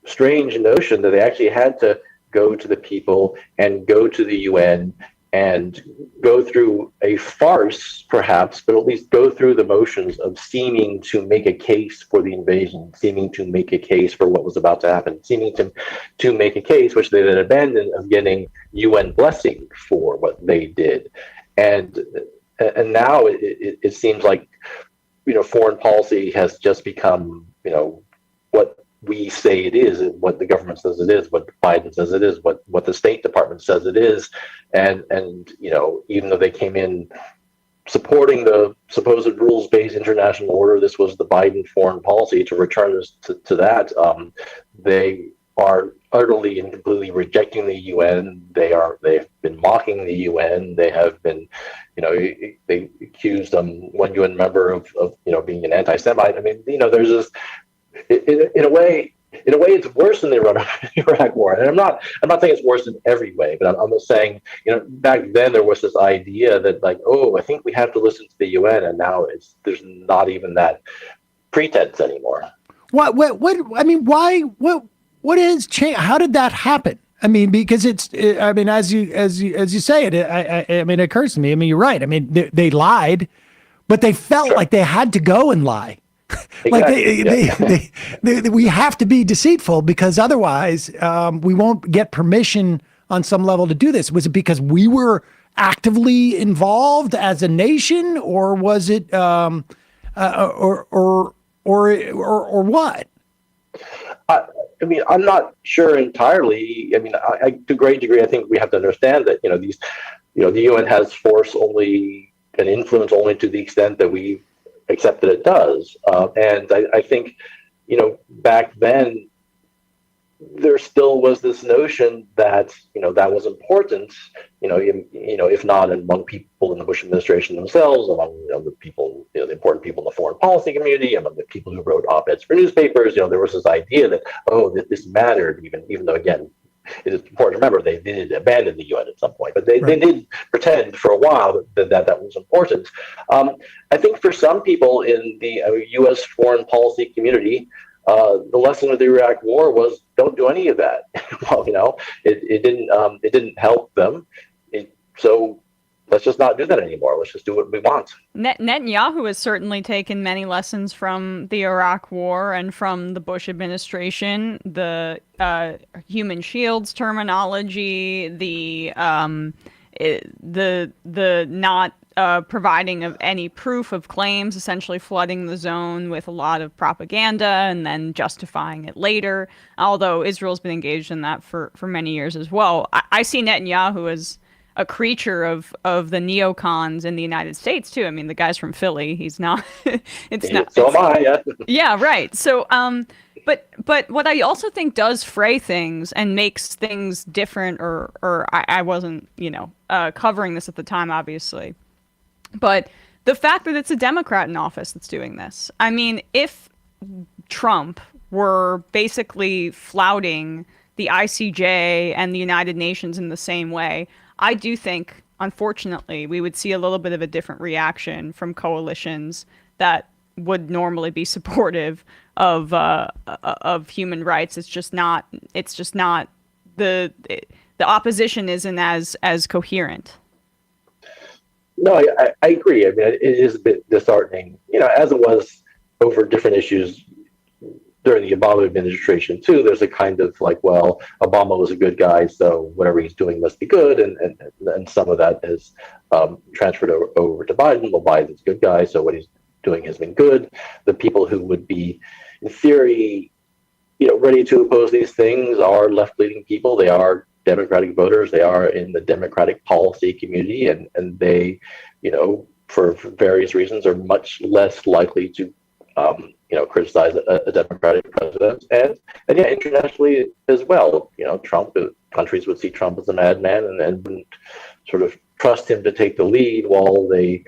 strange notion that they actually had to go to the people and go to the UN and go through a farce, perhaps, but at least go through the motions of seeming to make a case for the invasion, seeming to make a case for what was about to happen, seeming to make a case, which they then abandoned, of getting UN blessing for what they did. And now it seems like, foreign policy has just become, what we say it is, what the government says it is, what Biden says it is, what the State Department says it is. And even though they came in supporting the supposed rules-based international order, this was the Biden foreign policy to return us to that. They are utterly and completely rejecting the UN. They've been mocking the UN. They have been, they accused one UN member of being an anti-Semite. I mean, there's this. In a way, it's worse than the Iraq War. And I'm not saying it's worse in every way, but I'm just saying, back then there was this idea that like, oh, I think we have to listen to the UN, and now there's not even that pretense anymore. What is change? How did that happen? I mean, because as you say it, it occurs to me. I mean, you're right. I mean, they lied, but they felt like they had to go and lie. Exactly. We have to be deceitful because otherwise we won't get permission on some level to do this. Was it because we were actively involved as a nation, or was it or what? I mean, I'm not sure entirely. I mean, to a great degree, I think we have to understand that the UN has force only and influence only to the extent that we accept that it does. And I think, back then, there still was this notion that, that was important, if not among people in the Bush administration themselves, among, the people, the important people in the foreign policy community, among the people who wrote op-eds for newspapers. There was this idea that, that this mattered, even though, again, it is important to remember they did abandon the UN at some point, but they did pretend for a while that was important. I think for some people in the U.S. foreign policy community, the lesson of the Iraq War was don't do any of that. Well, it didn't help them. So let's just not do that anymore. Let's just do what we want. Netanyahu has certainly taken many lessons from the Iraq War and from the Bush administration. The human shields terminology, the not providing of any proof of claims, essentially flooding the zone with a lot of propaganda and then justifying it later. Although Israel's been engaged in that for many years as well. I see Netanyahu as a creature of the neocons in the United States too. I mean, the guy's from Philly. He's not. It's not. So am I. Yeah. Yeah. Right. So, but what I also think does fray things and makes things different, or I wasn't, covering this at the time, obviously, but the fact that it's a Democrat in office that's doing this. I mean, if Trump were basically flouting the ICJ and the United Nations in the same way, I do think, unfortunately, we would see a little bit of a different reaction from coalitions that would normally be supportive of human rights. It's just not. The opposition isn't as coherent. No, I agree. I mean, it is a bit disheartening, as it was over different issues during the Obama administration too. There's a kind of like, well, Obama was a good guy, so whatever he's doing must be good, and some of that has transferred over to Biden. Well, Biden's a good guy, so what he's doing has been good. The people who would be, in theory, ready to oppose these things are left-leaning people. They are Democratic voters. They are in the Democratic policy community, and they, for various reasons, are much less likely to criticize a Democratic president, and yeah, internationally as well. Trump, countries would see Trump as a madman and wouldn't sort of trust him to take the lead, while they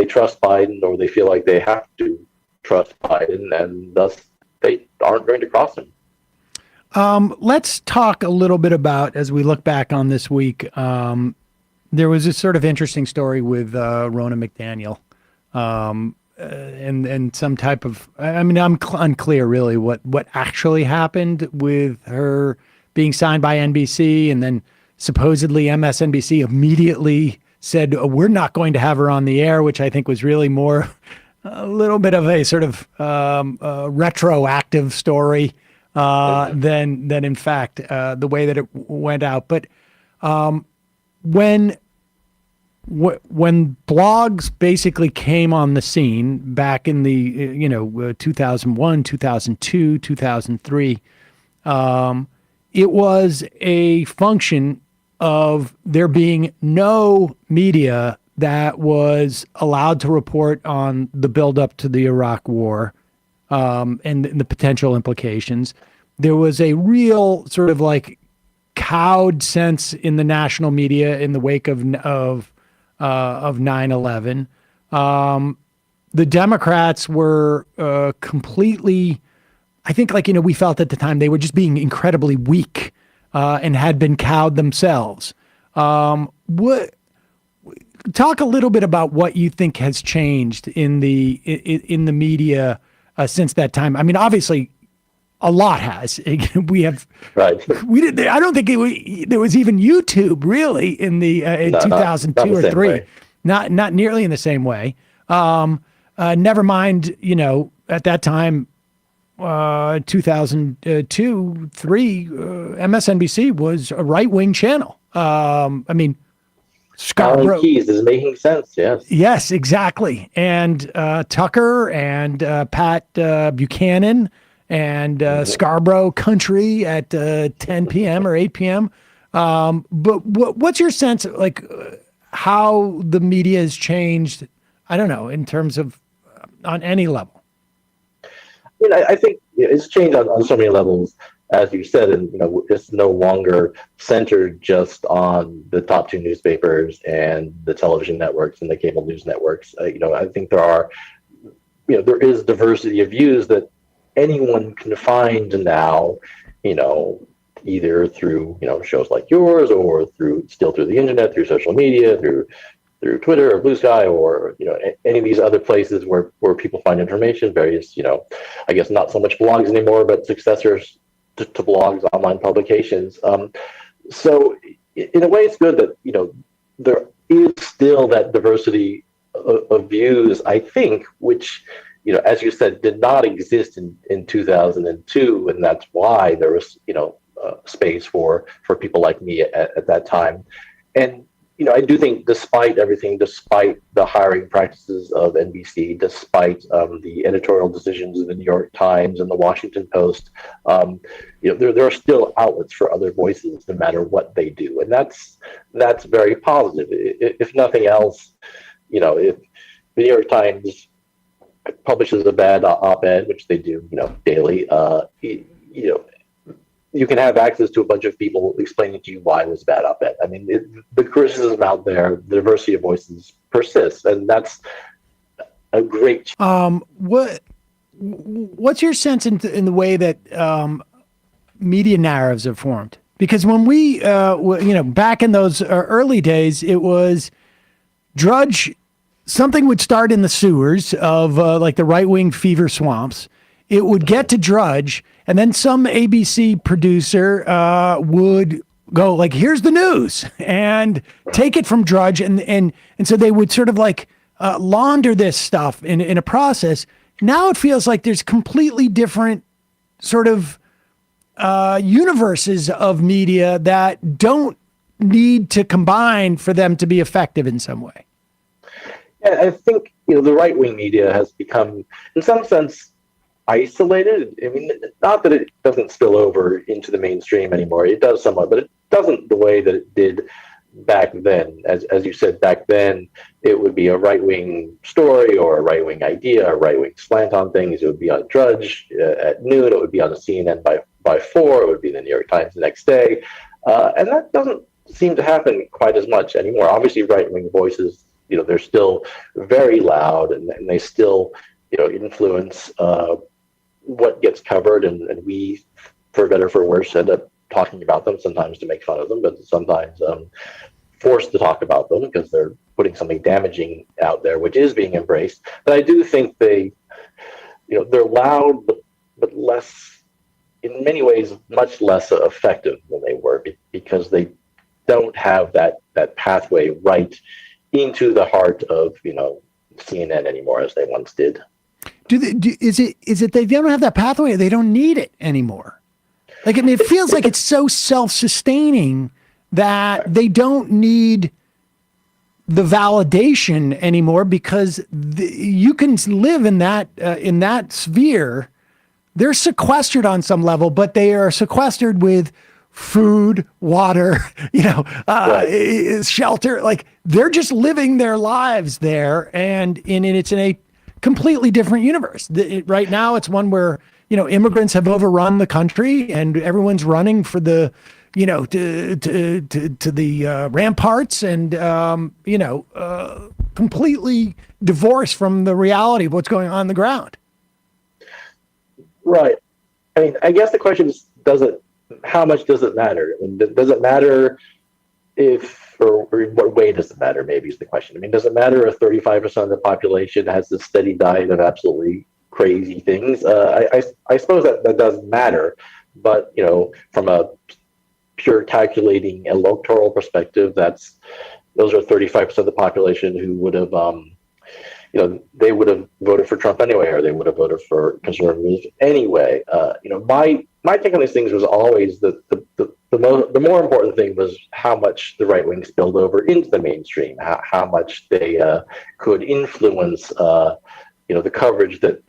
trust Biden or they feel like they have to trust Biden, and thus they aren't going to cross him. Let's talk a little bit about, as we look back on this week, there was a sort of interesting story with Ronna McDaniel. And some type of, I mean, I'm unclear really what actually happened with her being signed by NBC, and then supposedly MSNBC immediately said, we're not going to have her on the air, which I think was really more a little bit of a sort of retroactive story than in fact the way that it went out. But when blogs basically came on the scene back in the 2001, 2002, 2003, it was a function of there being no media that was allowed to report on the buildup to the Iraq War and the potential implications. There was a real sort of like cowed sense in the national media in the wake of 9/11. The Democrats were completely, I think, we felt at the time they were just being incredibly weak and had been cowed themselves. Talk a little bit about what you think has changed in the media since that time. I mean, obviously, a lot has. We have, right. We did. I don't think there was even YouTube really in the in 2002 or 3. Not nearly in the same way. Never mind, at that time, 2002, 3, MSNBC was a right-wing channel. I mean, Scarborough Keys is making sense. Yes. Yes, exactly. And Tucker and Pat Buchanan and Scarborough Country at 10 p.m. or 8 p.m. But what's your sense of how the media has changed? I don't know, in terms of on any level. I think it's changed on so many levels, as you said, and it's no longer centered just on the top 2 newspapers and the television networks and the cable news networks. I think there is diversity of views that anyone can find now, either through shows like yours, or through the internet, through social media, through Twitter or Blue Sky, or any of these other places where people find information. Various I guess not so much blogs anymore, but successors to blogs, online publications. So in a way, it's good that there is still that diversity of views, I think, which as you said, did not exist in 2002, and that's why there was space for people like me at that time. And I do think despite everything, despite the hiring practices of NBC, despite the editorial decisions of the New York Times and the Washington Post, there are still outlets for other voices no matter what they do. And that's very positive. If nothing else, if the New York Times publishes a bad op-ed, which they do, daily, you can have access to a bunch of people explaining to you why it was a bad op-ed. I mean, the criticism out there, the diversity of voices persists, and that's a great. What's your sense in the way that media narratives have formed? Because when we, back in those early days, it was Drudge. Something would start in the sewers of like the right-wing fever swamps. It would get to Drudge, and then some ABC producer would go like, "Here's the news," and take it from Drudge, and so they would sort of like launder this stuff in a process. Now it feels like there's completely different sort of universes of media that don't need to combine for them to be effective in some way. Yeah, I think the right-wing media has become, in some sense, isolated. I mean, not that it doesn't spill over into the mainstream anymore. It does somewhat, but it doesn't the way that it did back then. As you said, back then, it would be a right-wing story or a right-wing idea, a right-wing slant on things. It would be on Drudge at noon. It would be on CNN by 4. It would be in the New York Times the next day. And that doesn't seem to happen quite as much anymore. Obviously, right-wing voices, they're still very loud, and they still, influence what gets covered, and we, for better or for worse, end up talking about them, sometimes to make fun of them, but sometimes forced to talk about them because they're putting something damaging out there, which is being embraced. But I do think they're loud, but less, in many ways, much less effective than they were because they don't have that pathway right into the heart of, CNN anymore as they once did. Is it they don't have that pathway, or they don't need it anymore? Like, I mean, it feels like it's so self-sustaining that they don't need the validation anymore because you can live in that sphere. They're sequestered on some level, but they are sequestered with food, water, shelter. Like, they're just living their lives there, and it's in a completely different universe. Right now, it's one where immigrants have overrun the country, and everyone's running for the to the ramparts, and completely divorced from the reality of what's going on the ground. Right. I mean, I guess the question is, how much does it matter? I mean, does it matter or in what way does it matter, maybe is the question. I mean, does it matter if 35% of the population has this steady diet of absolutely crazy things? I suppose that does matter, but, from a pure calculating electoral perspective, those are 35% of the population who would have, they would have voted for Trump anyway, or they would have voted for conservatives anyway. My take on these things was always that the more important thing was how much the right wing spilled over into the mainstream, how much they could influence, the coverage that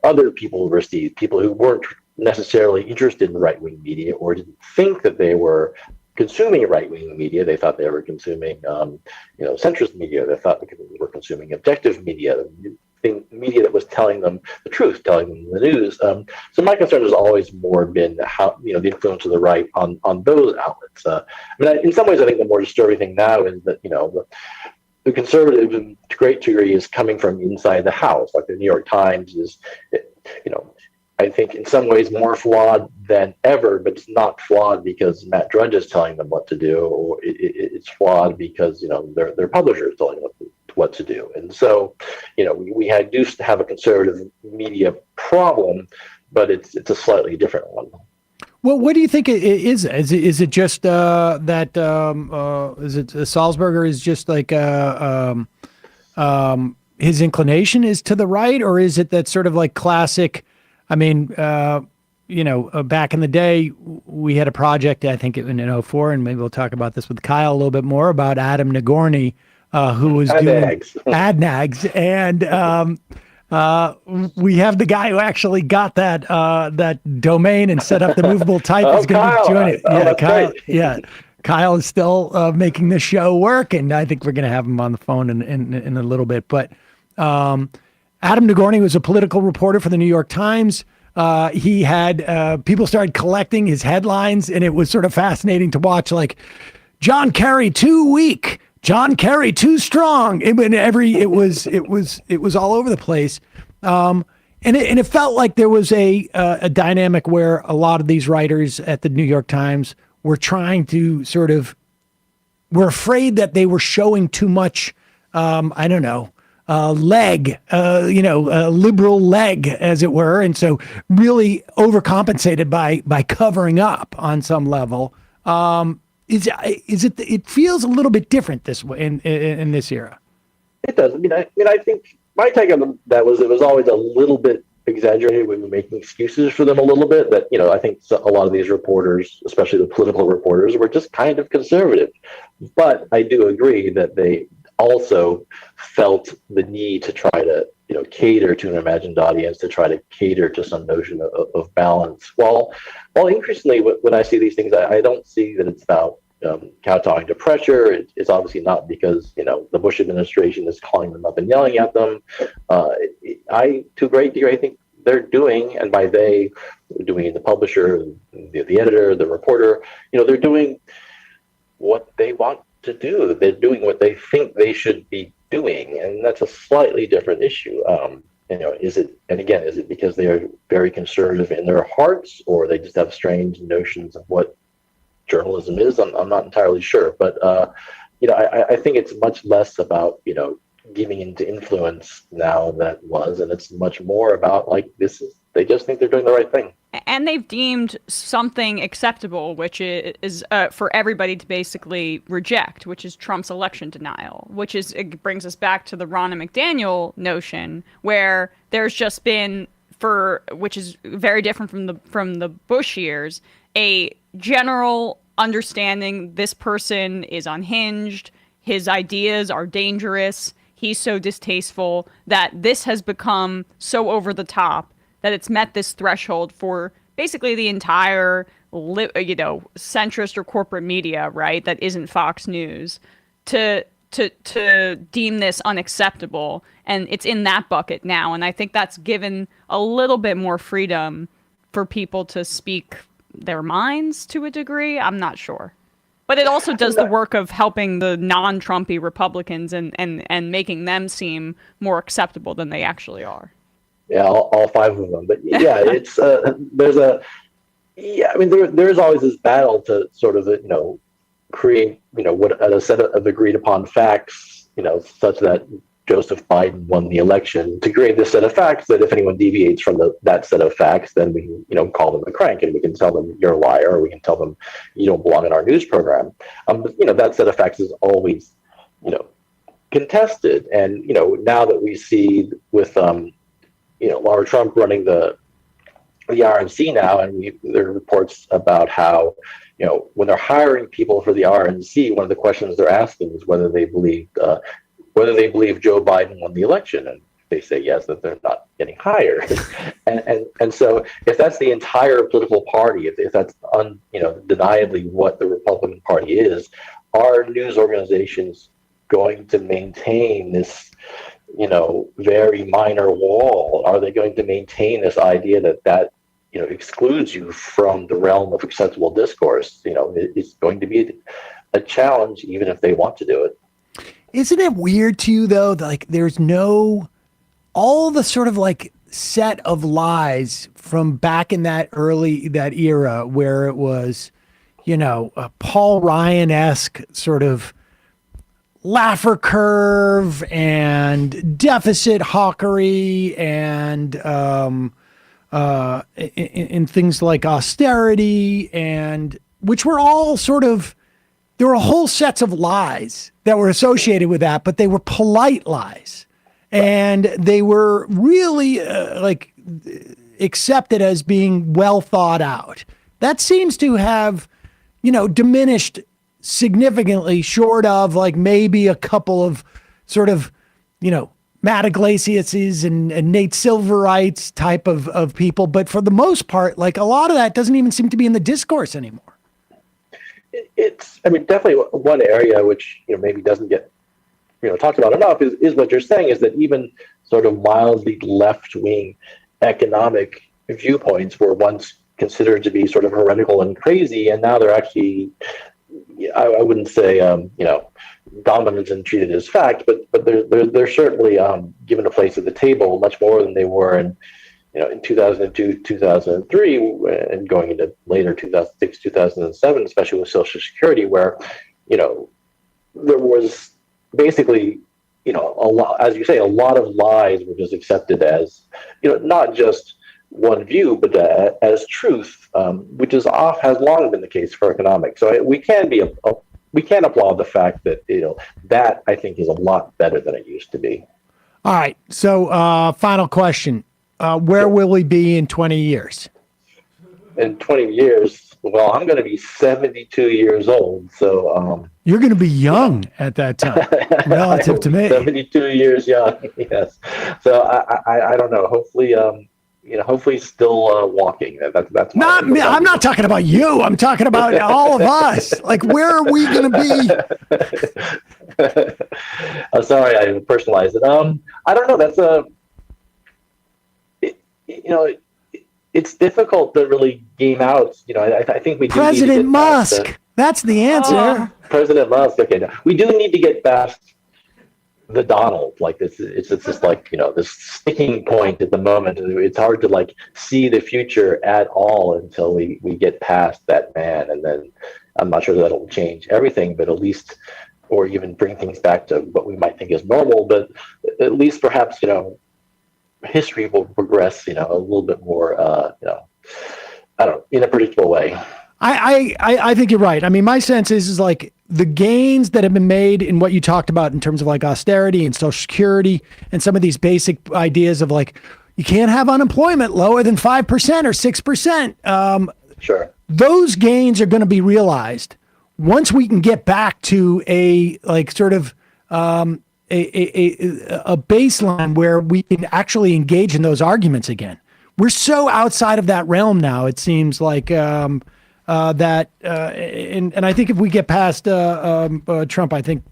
other people received, people who weren't necessarily interested in right wing media or didn't think that they were consuming right-wing media. They thought they were consuming, centrist media. They thought they were consuming objective media, media that was telling them the truth, telling them the news. So my concern has always more been how, the influence of the right on those outlets. In some ways, I think the more disturbing thing now is that, the conservative, to a great degree, is coming from inside the house. Like the New York Times is, I think in some ways more flawed than ever, but it's not flawed because Matt Drudge is telling them what to do, or it's flawed because, their publisher is telling them what to do. And so, we used to have a conservative media problem, but it's a slightly different one. Well, what do you think it is? Is it just that is it Salzberger is just like his inclination is to the right, or is it that sort of like classic? I mean, back in the day, we had a project, I think in 2004, and maybe we'll talk about this with Kyle a little bit more, about Adam Nagorny, who was doing AdNags. And we have the guy who actually got that domain and set up the movable type. Is going to be joining it. Yeah, Kyle. Yeah. Kyle is still making the show work, and I think we're going to have him on the phone in a little bit. But Adam Nagorny was a political reporter for the New York Times. He had people started collecting his headlines, and it was sort of fascinating to watch. Like, John Kerry too weak, John Kerry too strong. It was all over the place, and it felt like there was a dynamic where a lot of these writers at the New York Times were trying to were afraid that they were showing too much. I don't know. Leg, liberal leg, as it were, and so really overcompensated by covering up on some level. Is it? It feels a little bit different this way in this era. It does. I think my take on that was it was always a little bit exaggerated. We were making excuses for them a little bit. That I think a lot of these reporters, especially the political reporters, were just kind of conservative. But I do agree that they also felt the need to try to cater to an imagined audience, to try to cater to some notion of balance. While increasingly when I see these things, I don't see that it's about kowtowing to pressure. It's obviously not because the Bush administration is calling them up and yelling at them. To a great degree, I think they're doing, and by they, doing the publisher, the editor, the reporter, they're doing what they want to do. They're doing what they think they should be doing, and that's a slightly different issue. Is it because they are very conservative in their hearts, or they just have strange notions of what journalism is? I'm not entirely sure, but I think it's much less about giving into influence now than it was, and it's much more about they just think they're doing the right thing. And they've deemed something acceptable, which is for everybody to basically reject, which is Trump's election denial, it brings us back to the Ronna McDaniel notion, where there's just been, which is very different from the Bush years, a general understanding this person is unhinged, his ideas are dangerous, he's so distasteful, that this has become so over the top that it's met this threshold for basically the entire, centrist or corporate media, right, that isn't Fox News, to deem this unacceptable. And it's in that bucket now. And I think that's given a little bit more freedom for people to speak their minds to a degree. I'm not sure. But it also does the work of helping the non-Trumpy Republicans and making them seem more acceptable than they actually are. Yeah, all five of them. But yeah, it's there is always this battle to sort of create what a set of agreed upon facts, such that Joseph Biden won the election, to create this set of facts that if anyone deviates from that set of facts, then we can call them a crank, and we can tell them you're a liar, or we can tell them you don't belong in our news program. But that set of facts is always contested, and now that we see with Laura Trump running the RNC now, and there are reports about how when they're hiring people for the RNC, one of the questions they're asking is whether they believe Joe Biden won the election, and they say yes, that they're not getting hired. and so if that's the entire political party, if that's undeniably what the Republican Party is, are news organizations going to maintain this very minor wall? Are they going to maintain this idea that excludes you from the realm of acceptable discourse? It's going to be a challenge, even if they want to do it. Isn't it weird to you, though, that, there's all the sort of set of lies from back in that era where it was, a Paul Ryan-esque sort of Laffer curve and deficit hawkery and in things like austerity, and which were all there were whole sets of lies that were associated with that, but they were polite lies, and they were really accepted as being well thought out. That seems to have, diminished significantly, short of like maybe a couple of sort of, Matt Iglesias and Nate Silverites type of people. But for the most part, like a lot of that doesn't even seem to be in the discourse anymore. It's definitely one area which, maybe doesn't get, talked about enough is what you're saying is that even sort of mildly left-wing economic viewpoints were once considered to be sort of heretical and crazy, and now they're actually, I wouldn't say, dominant and treated as fact, but they're certainly given a place at the table much more than they were in 2002, 2003, and going into later 2006, 2007, especially with Social Security, where there was basically a lot, as you say, a lot of lies were just accepted as not just one view, but as truth, which has long been the case for economics. So we can applaud the fact that that I think is a lot better than it used to be. All right. So final question: where will we be in 20 years? In 20 years, well, I'm going to be 72 years old. So you're going to be young at that time, relative to me. 72 years young, yes. So I don't know. Hopefully, hopefully still walking. That's not me. I'm not talking about you. I'm talking about all of us. Like, where are we going to be? I'm sorry, I personalized it. I don't know. That's it's difficult to really game out. I think we do President need to Musk. That's the answer. President Musk. Okay, no. We do need to get past the Donald. Like this, it's just like this sticking point at the moment. It's hard to like see the future at all until we get past that man, and then I'm not sure that'll change everything, but at least, or even bring things back to what we might think is normal. But at least perhaps history will progress, a little bit more, I don't know, in a predictable way. I think you're right. I mean, my sense is like the gains that have been made in what you talked about in terms of like austerity and Social Security and some of these basic ideas of like, you can't have unemployment lower than 5% or 6%. Sure. Those gains are going to be realized once we can get back to a like sort of, a baseline where we can actually engage in those arguments again. We're so outside of that realm now. It seems like and I think if we get past Trump, I think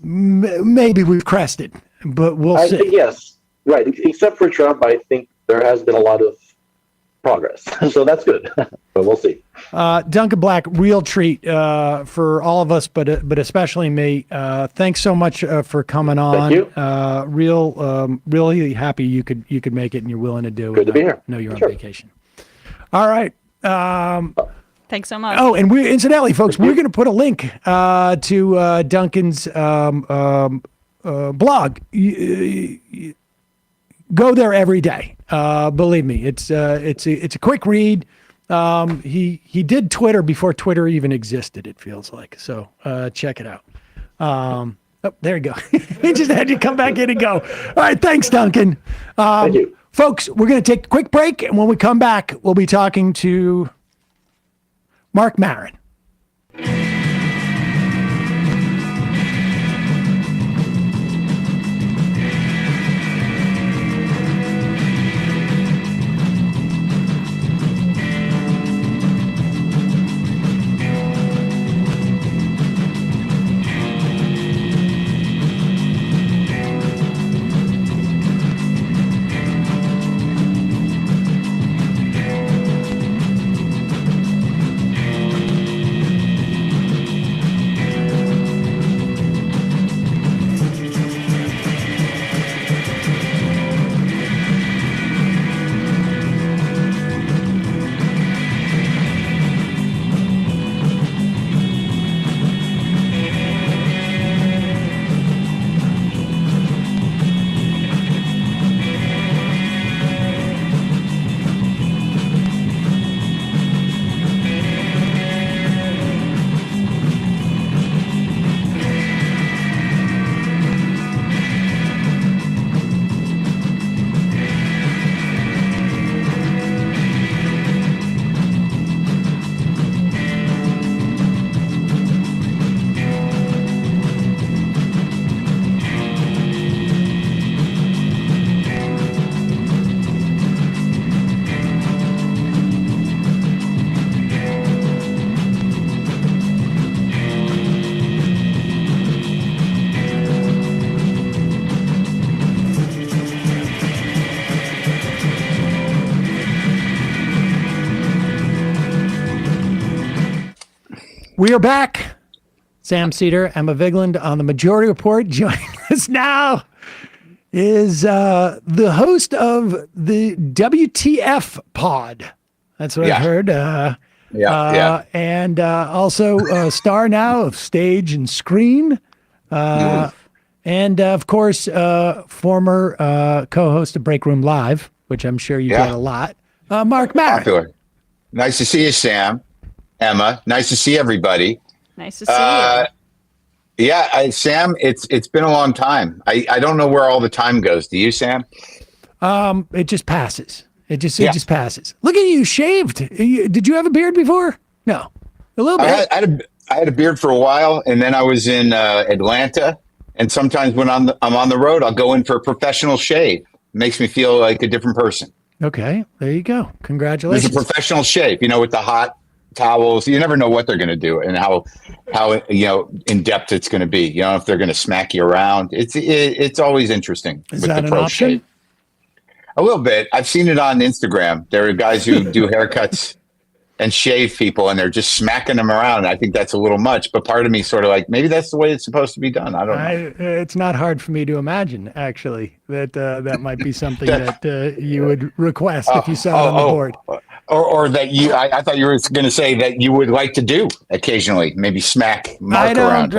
maybe we've crested, but we'll see. Yes, right. Except for Trump, I think there has been a lot of progress, so that's good. But we'll see. Duncan Black, real treat for all of us, but especially me. Thanks so much for coming on. Thank you. Really happy you could make it and you're willing to do it. Good to be here. I know you're on vacation. All right. Thanks so much. Oh, and incidentally, folks, we're going to put a link to Duncan's blog. Go there every day. Believe me, it's a quick read. He did Twitter before Twitter even existed, it feels like. So check it out. Oh, there you go. He just had to come back in and go. All right, thanks, Duncan. Thank you. Folks, we're going to take a quick break, and when we come back, we'll be talking to Mark Maron. We are back. Sam Seder, Emma Vigeland on the Majority Report. Joining us now is the host of the WTF pod. That's what I've heard. And also star now of stage and screen. And of course, former co-host of Break Room Live, which I'm sure you get a lot. Mark Maron. Popular. Nice to see you, Sam. Emma, nice to see everybody. Nice to see you. Sam, it's been a long time. I don't know where all the time goes. Do you, Sam? It just passes. It just passes. Look at you, shaved. Did you have a beard before? No, a little bit. I had a beard for a while, and then I was in Atlanta. And sometimes when I'm on the road, I'll go in for a professional shave. It makes me feel like a different person. Okay, there you go. Congratulations. There's a professional shave, with the hot towels. You never know what they're going to do and how in depth it's going to be. If they're going to smack you around. It's always interesting. Is that an option? Shave. A little bit. I've seen it on Instagram. There are guys who do haircuts and shave people, and they're just smacking them around. I think that's a little much, but part of me sort of like, maybe that's the way it's supposed to be done. I don't know. It's not hard for me to imagine, actually, that that might be something that you would request if you saw it on the board. Or that I thought you were going to say that you would like to do occasionally, maybe smack Mark around.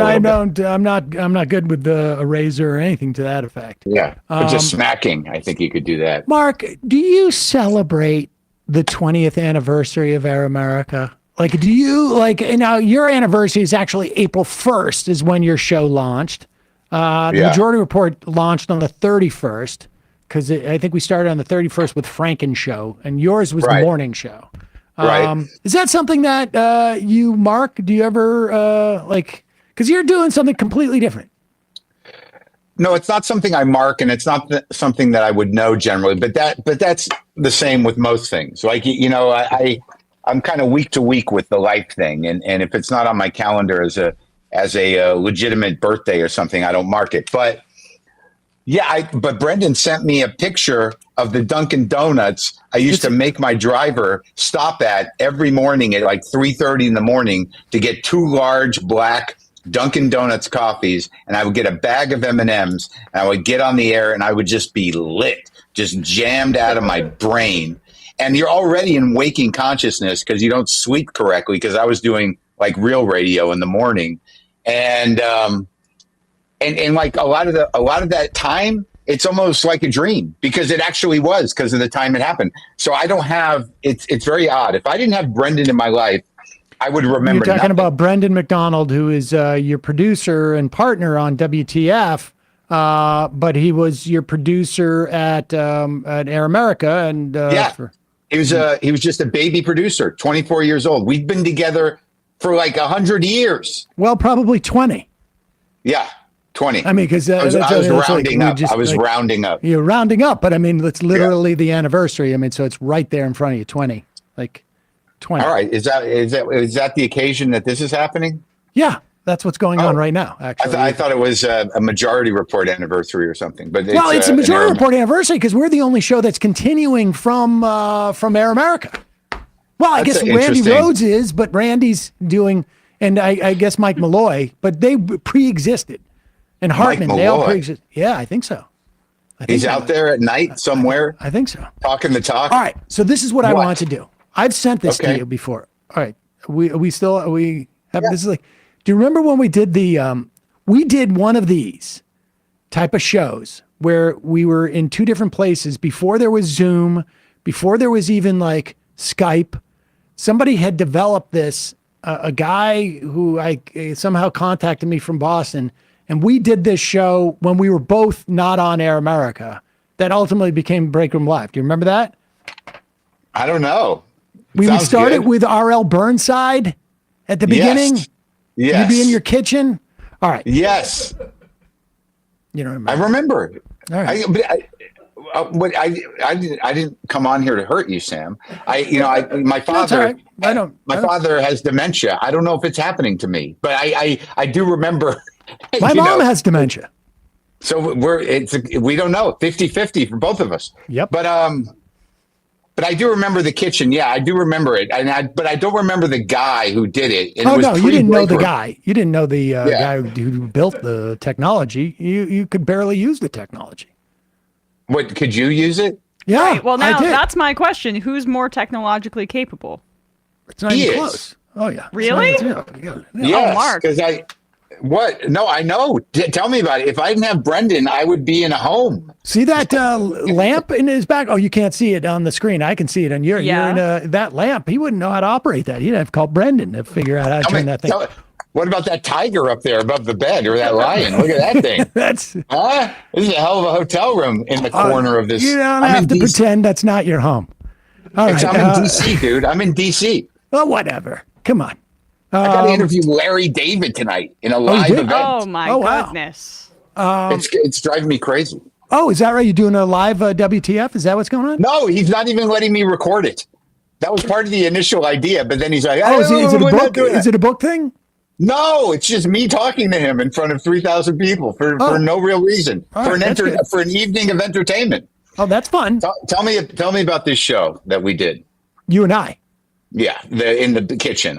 I'm not good with a razor or anything to that effect. Yeah, but just smacking, I think you could do that. Mark, do you celebrate the 20th anniversary of Air America? Like, do you now your anniversary is actually April 1st is when your show launched. The Majority Report launched on the 31st because I think we started on the 31st with Franken's show and yours was the morning show. Is that something that you, Mark, do you ever because you're doing something completely different? No, it's not something I mark, and it's not something that I would know generally. But that's the same with most things. Like I'm kind of week to week with the life thing, and if it's not on my calendar as a legitimate birthday or something, I don't mark it. But but Brendan sent me a picture of the Dunkin' Donuts I used to make my driver stop at every morning at like 3:30 in the morning to get 2 large black Dunkin' Donuts coffees, and I would get a bag of M&Ms, and I would get on the air, and I would just be lit, just jammed out of my brain. And you're already in waking consciousness because you don't sleep correctly, because I was doing like real radio in the morning, and like a lot of that time, it's almost like a dream because it actually was because of the time it happened. So I don't have it's very odd. If I didn't have Brendan in my life, I would remember. You're talking about Brendan McDonald, who is your producer and partner on WTF, but he was your producer at Air America, and he was just a baby producer, 24 years old. We've been together for like 100 years. Well, probably 20. Yeah, 20. I mean, because I was rounding up. I was rounding up. You're rounding up, but I mean, it's literally the anniversary. I mean, so it's right there in front of you, 20. Like 20. All right. Is that the occasion that this is happening? Yeah, that's what's going on right now. Actually, I thought it was a Majority Report anniversary or something. But it's a Majority Report anniversary because we're the only show that's continuing from Air America. Well, I guess Randy Rhodes is, but Randy's doing, and I guess Mike Malloy, but they pre-existed, and Hartman, they all pre-existed. Yeah, I think so. He's out there at night somewhere. I think so. Talking the talk. All right. So this is what I want to do. I've sent this to you before. All right. We have this is like, do you remember when we did we did one of these type of shows where we were in 2 different places before there was Zoom, before there was even like Skype. Somebody had developed this, a guy who somehow contacted me from Boston, and we did this show when we were both not on Air America that ultimately became Break Room Live. Do you remember that? I don't know. We would start it with R.L. Burnside at the beginning. Yes. You'd be in your kitchen. All right. Yes. You don't remember? I remember. All right. I didn't come on here to hurt you, Sam. My father. My father has dementia. I don't know if it's happening to me, but I do remember. My mom has dementia. So we don't know. 50-50 for both of us. Yep. But But I do remember the kitchen. Yeah, I do remember it. But I don't remember the guy who did it. And Oh, it was no, you didn't know the pre-breaker. guy. You didn't know the guy who built the technology. You could barely use the technology. What, could you use it? Yeah. Right, well, now I did. that's my question. Who's more technologically capable? It's not He even is. close. Oh, yeah. Really? Yes, Mark. because what? No, I know. Tell me about it. If I didn't have Brendan, I would be in a home. See that lamp in his back? Oh, you can't see it on the screen. I can see it on your. Yeah. You're in that lamp. He wouldn't know how to operate that. He'd have to call Brendan to figure out how to turn that thing. What about that tiger up there above the bed, or that lion? Look at that thing. That's. Huh? This is a hell of a hotel room in the corner of this. You don't have to pretend that's not your home. All right. I'm in DC, dude. I'm in DC. Well, whatever. Come on. I got to interview Larry David tonight in a live event. Oh my goodness. It's driving me crazy. Oh, is that right? You doing a live WTF? Is that what's going on? No, he's not even letting me record it. That was part of the initial idea, but then he's like, Oh, is it a we're not book? doing Is that." it a book thing? No, it's just me talking to him in front of 3,000 people for no real reason, All right, that's good. for an evening of entertainment. Oh, that's fun. Tell me about this show that we did. You and I. Yeah, in the kitchen.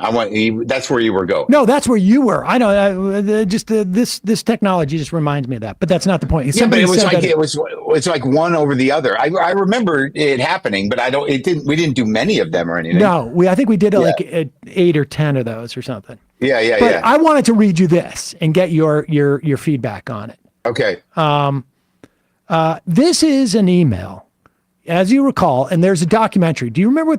That's where you were going. No, that's where you were. I know. This technology just reminds me of that, but that's not the point. Yeah, but Somebody it was said like that it's like one over the other. I remember it happening, but we didn't do many of them or anything. No, I think we did like 8 or 10 of those or something. Yeah. But I wanted to read you this and get your feedback on it. Okay. This is an email, as you recall, and there's a documentary. Do you remember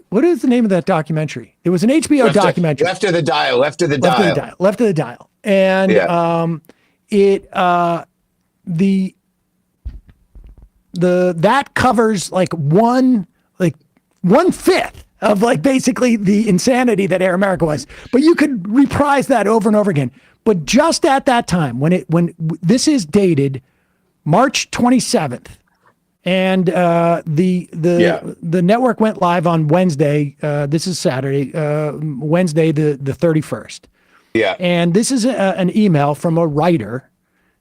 what is the name of that documentary? It was an HBO documentary. Left of the dial. Left of the dial. And that covers like 1/5 of like basically the insanity that Air America was. But you could reprise that over and over again. But just at that time, when this is dated March 27th, and the network went live on Wednesday. This is Saturday, Wednesday the 31st. Yeah. And this is an email from a writer.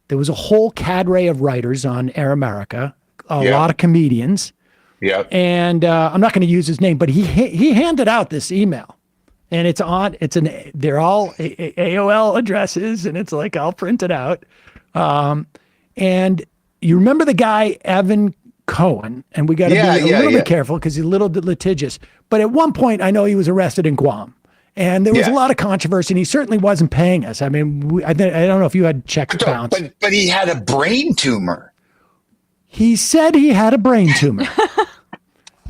There was a whole cadre of writers on Air America, a lot of comedians. Yeah. And I'm not going to use his name, but he handed out this email, and they're all AOL addresses, and it's like I'll print it out. And you remember the guy Evan Cohen, and we got to be a little bit careful because he's a little bit litigious. But at one point, I know he was arrested in Guam, and there was a lot of controversy, and he certainly wasn't paying us. I mean, I don't know if you had check accounts. But he had a brain tumor. He said he had a brain tumor.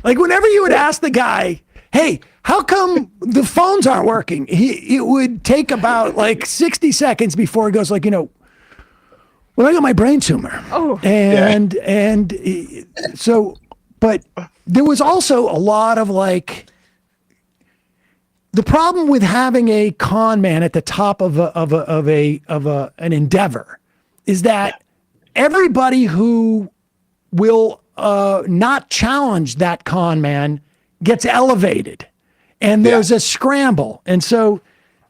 Like whenever you would ask the guy, hey, how come the phones aren't working? It would take about like 60 seconds before he goes like, well, I got my brain tumor. Oh. And so, but there was also a lot of like, the problem with having a con man at the top of an endeavor is that everybody who will not challenge that con man gets elevated, and there's a scramble. And so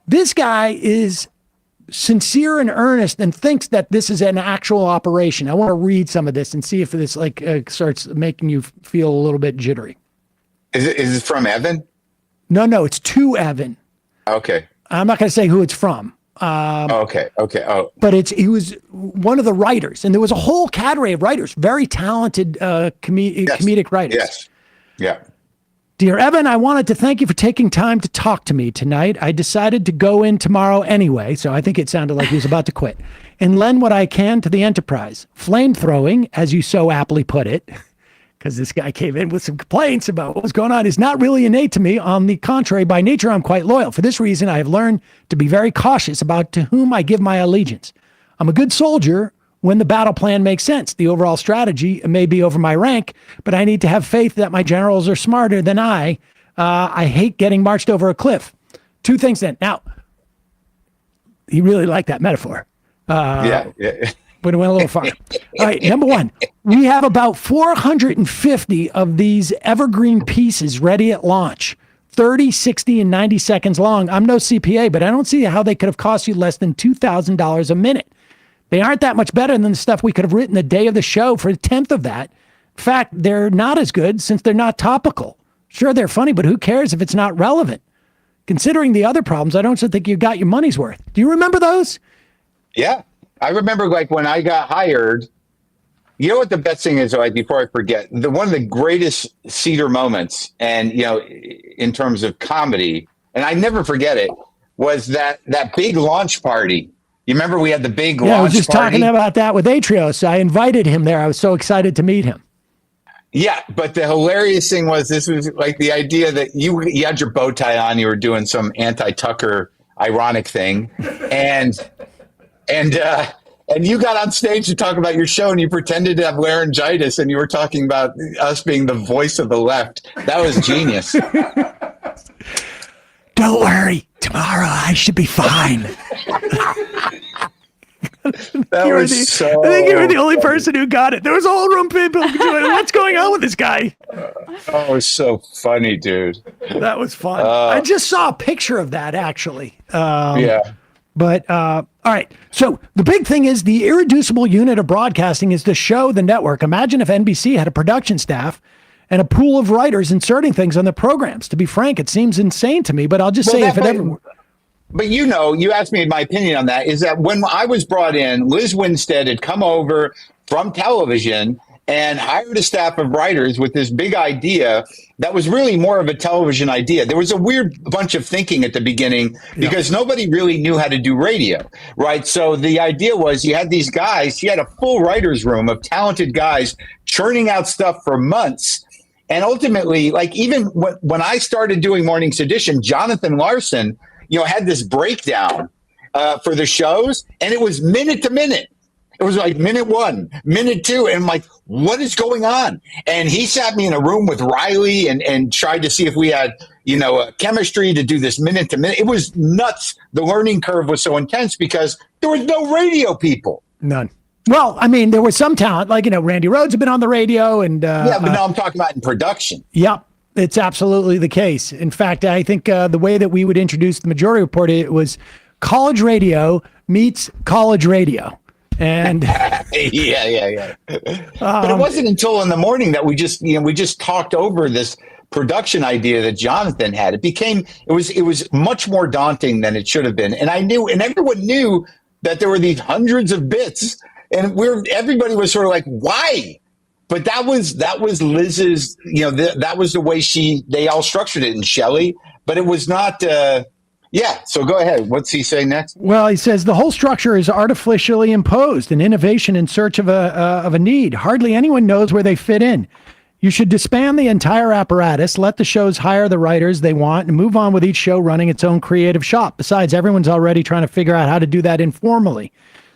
this guy is sincere and earnest and thinks that this is an actual operation. I want to read some of this and see if this starts making you feel a little bit jittery. Is it from Evan? No, it's to Evan. Okay. I'm not going to say who it's from. Okay. Oh. But he was one of the writers, and there was a whole cadre of writers, very talented comedic writers. Yes. Yeah. Dear Evan, I wanted to thank you for taking time to talk to me tonight. I decided to go in tomorrow anyway, so I think it sounded like he was about to quit, and lend what I can to the enterprise. Flamethrowing, as you so aptly put it, because this guy came in with some complaints about what was going on, is not really innate to me. On the contrary, by nature, I'm quite loyal. For this reason, I have learned to be very cautious about to whom I give my allegiance. I'm a good soldier when the battle plan makes sense. The overall strategy may be over my rank, but I need to have faith that my generals are smarter than I. I hate getting marched over a cliff. Two things then. Now, he really liked that metaphor. Yeah. But it went a little far. All right, number one, we have about 450 of these evergreen pieces ready at launch, 30, 60, and 90 seconds long. I'm no CPA, but I don't see how they could have cost you less than $2,000 a minute. They aren't that much better than the stuff we could have written the day of the show for a tenth of that. fact, they're not as good since they're not topical. Sure, they're funny, but who cares if it's not relevant? Considering the other problems, I don't think you got your money's worth. Do you remember those? Yeah. I remember like when I got hired, you know what the best thing is, like, before I forget, one of the greatest Seder moments, and, you know, in terms of comedy, and I never forget it, was that big launch party. You remember we had the big launch party? I was just talking about that with Atrios. I invited him there. I was so excited to meet him. Yeah, but the hilarious thing was, this was like the idea that you had your bow tie on, you were doing some anti-Tucker ironic thing, and you got on stage to talk about your show, and you pretended to have laryngitis, and you were talking about us being the voice of the left. That was genius. Don't worry, tomorrow I should be fine. I think you were the only person who got it. There was a whole room of people going, what's going on with this guy? Oh, it was so funny, dude. That was fun. I just saw a picture of that, actually. Yeah. But, all right. So the big thing is the irreducible unit of broadcasting is the show, the network. Imagine if NBC had a production staff and a pool of writers inserting things on the programs. To be frank, it seems insane to me, but I'll just say if it ever... But you know, you asked me my opinion on that, is that when I was brought in, Liz Winstead had come over from television and hired a staff of writers with this big idea that was really more of a television idea. There was a weird bunch of thinking at the beginning because nobody really knew how to do radio, right? So the idea was you had these guys, she had a full writer's room of talented guys churning out stuff for months. And ultimately, like even when I started doing Morning Sedition, Jonathan Larson, you know, had this breakdown for the shows, and it was minute to minute. It was like minute 1, minute 2, and I'm like, what is going on? And he sat me in a room with Riley and tried to see if we had, you know, chemistry to do this minute to minute. It was nuts. The learning curve was so intense because there was no radio people. None. Well, I mean, there was some talent, like, you know, Randy Rhoads had been on the radio, and yeah, but now I'm talking about in production. Yep. It's absolutely the case. In fact, I think the way that we would introduce the Majority Report, it was college radio meets college radio. And yeah. But it wasn't until in the morning that we just talked over this production idea that Jonathan had. It was much more daunting than it should have been. And everyone knew that there were these hundreds of bits, and everybody was sort of like, why? But that was Liz's, you know, that was the way they all structured it, in Shelley, but it was not, yeah. So go ahead. What's he say next? Well, he says the whole structure is artificially imposed, an innovation in search of a need. Hardly anyone knows where they fit in. You should disband the entire apparatus, let the shows hire the writers they want, and move on with each show running its own creative shop. Besides, everyone's already trying to figure out how to do that informally.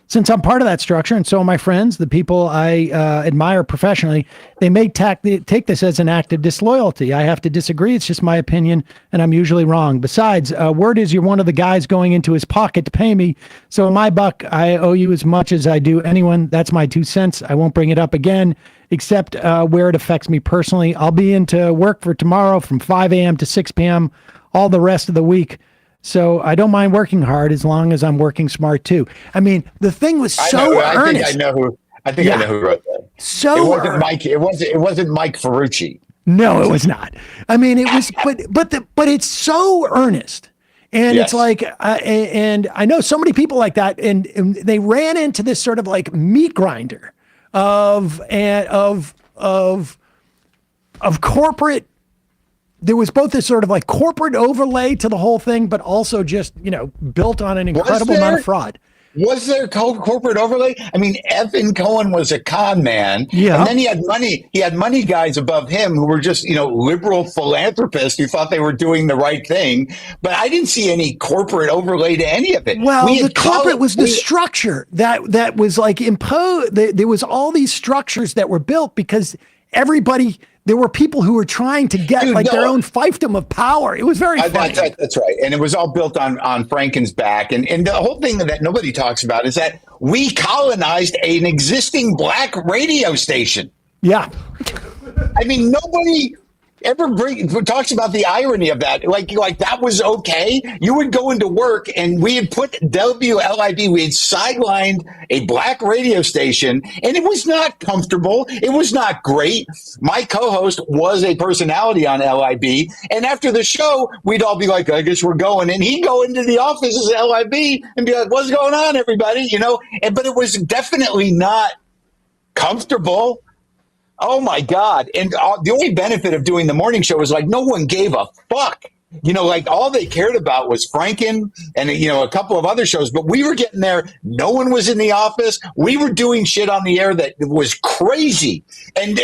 Since I'm part of that structure, and so are my friends, the people I admire professionally, they may take this as an act of disloyalty. I have to disagree. It's just my opinion, and I'm usually wrong. Besides, word is you're one of the guys going into his pocket to pay me. So in my buck, I owe you as much as I do anyone. That's my 2 cents. I won't bring it up again, except where it affects me personally. I'll be into work for tomorrow from 5 a.m. to 6 p.m. all the rest of the week. So I don't mind working hard as long as I'm working smart too. I mean, the thing was so earnest. I know who wrote that. So it wasn't Mike. It wasn't Mike Ferrucci. No, it was not. I mean, it was, but it's so earnest, and it's like, and I know so many people like that, and they ran into this sort of like meat grinder of corporate. There was both this sort of like corporate overlay to the whole thing, but also just, you know, built on an incredible amount of fraud. Was there corporate overlay? I mean, Evan Cohen was a con man. Yeah. And then he had money guys above him who were just, you know, liberal philanthropists who thought they were doing the right thing. But I didn't see any corporate overlay to any of it. Well, the corporate was the structure that was like imposed. There was all these structures that were built because there were people who were trying to get their own fiefdom of power. It was very funny. That's right. And it was all built on Franken's back. And the whole thing that nobody talks about is that we colonized an existing black radio station. Yeah. I mean, nobody, talks about the irony of that. Like that was okay. You would go into work and we had put WLIB, we had sidelined a black radio station, and it was not comfortable. It was not great. My co-host was a personality on LIB, and after the show, we'd all be like, I guess we're going. And he'd go into the offices at LIB and be like, what's going on, everybody? But it was definitely not comfortable. Oh my God. And the only benefit of doing the morning show was like no one gave a fuck. Like all they cared about was Franken and, a couple of other shows, but we were getting there. No one was in the office. We were doing shit on the air that was crazy. And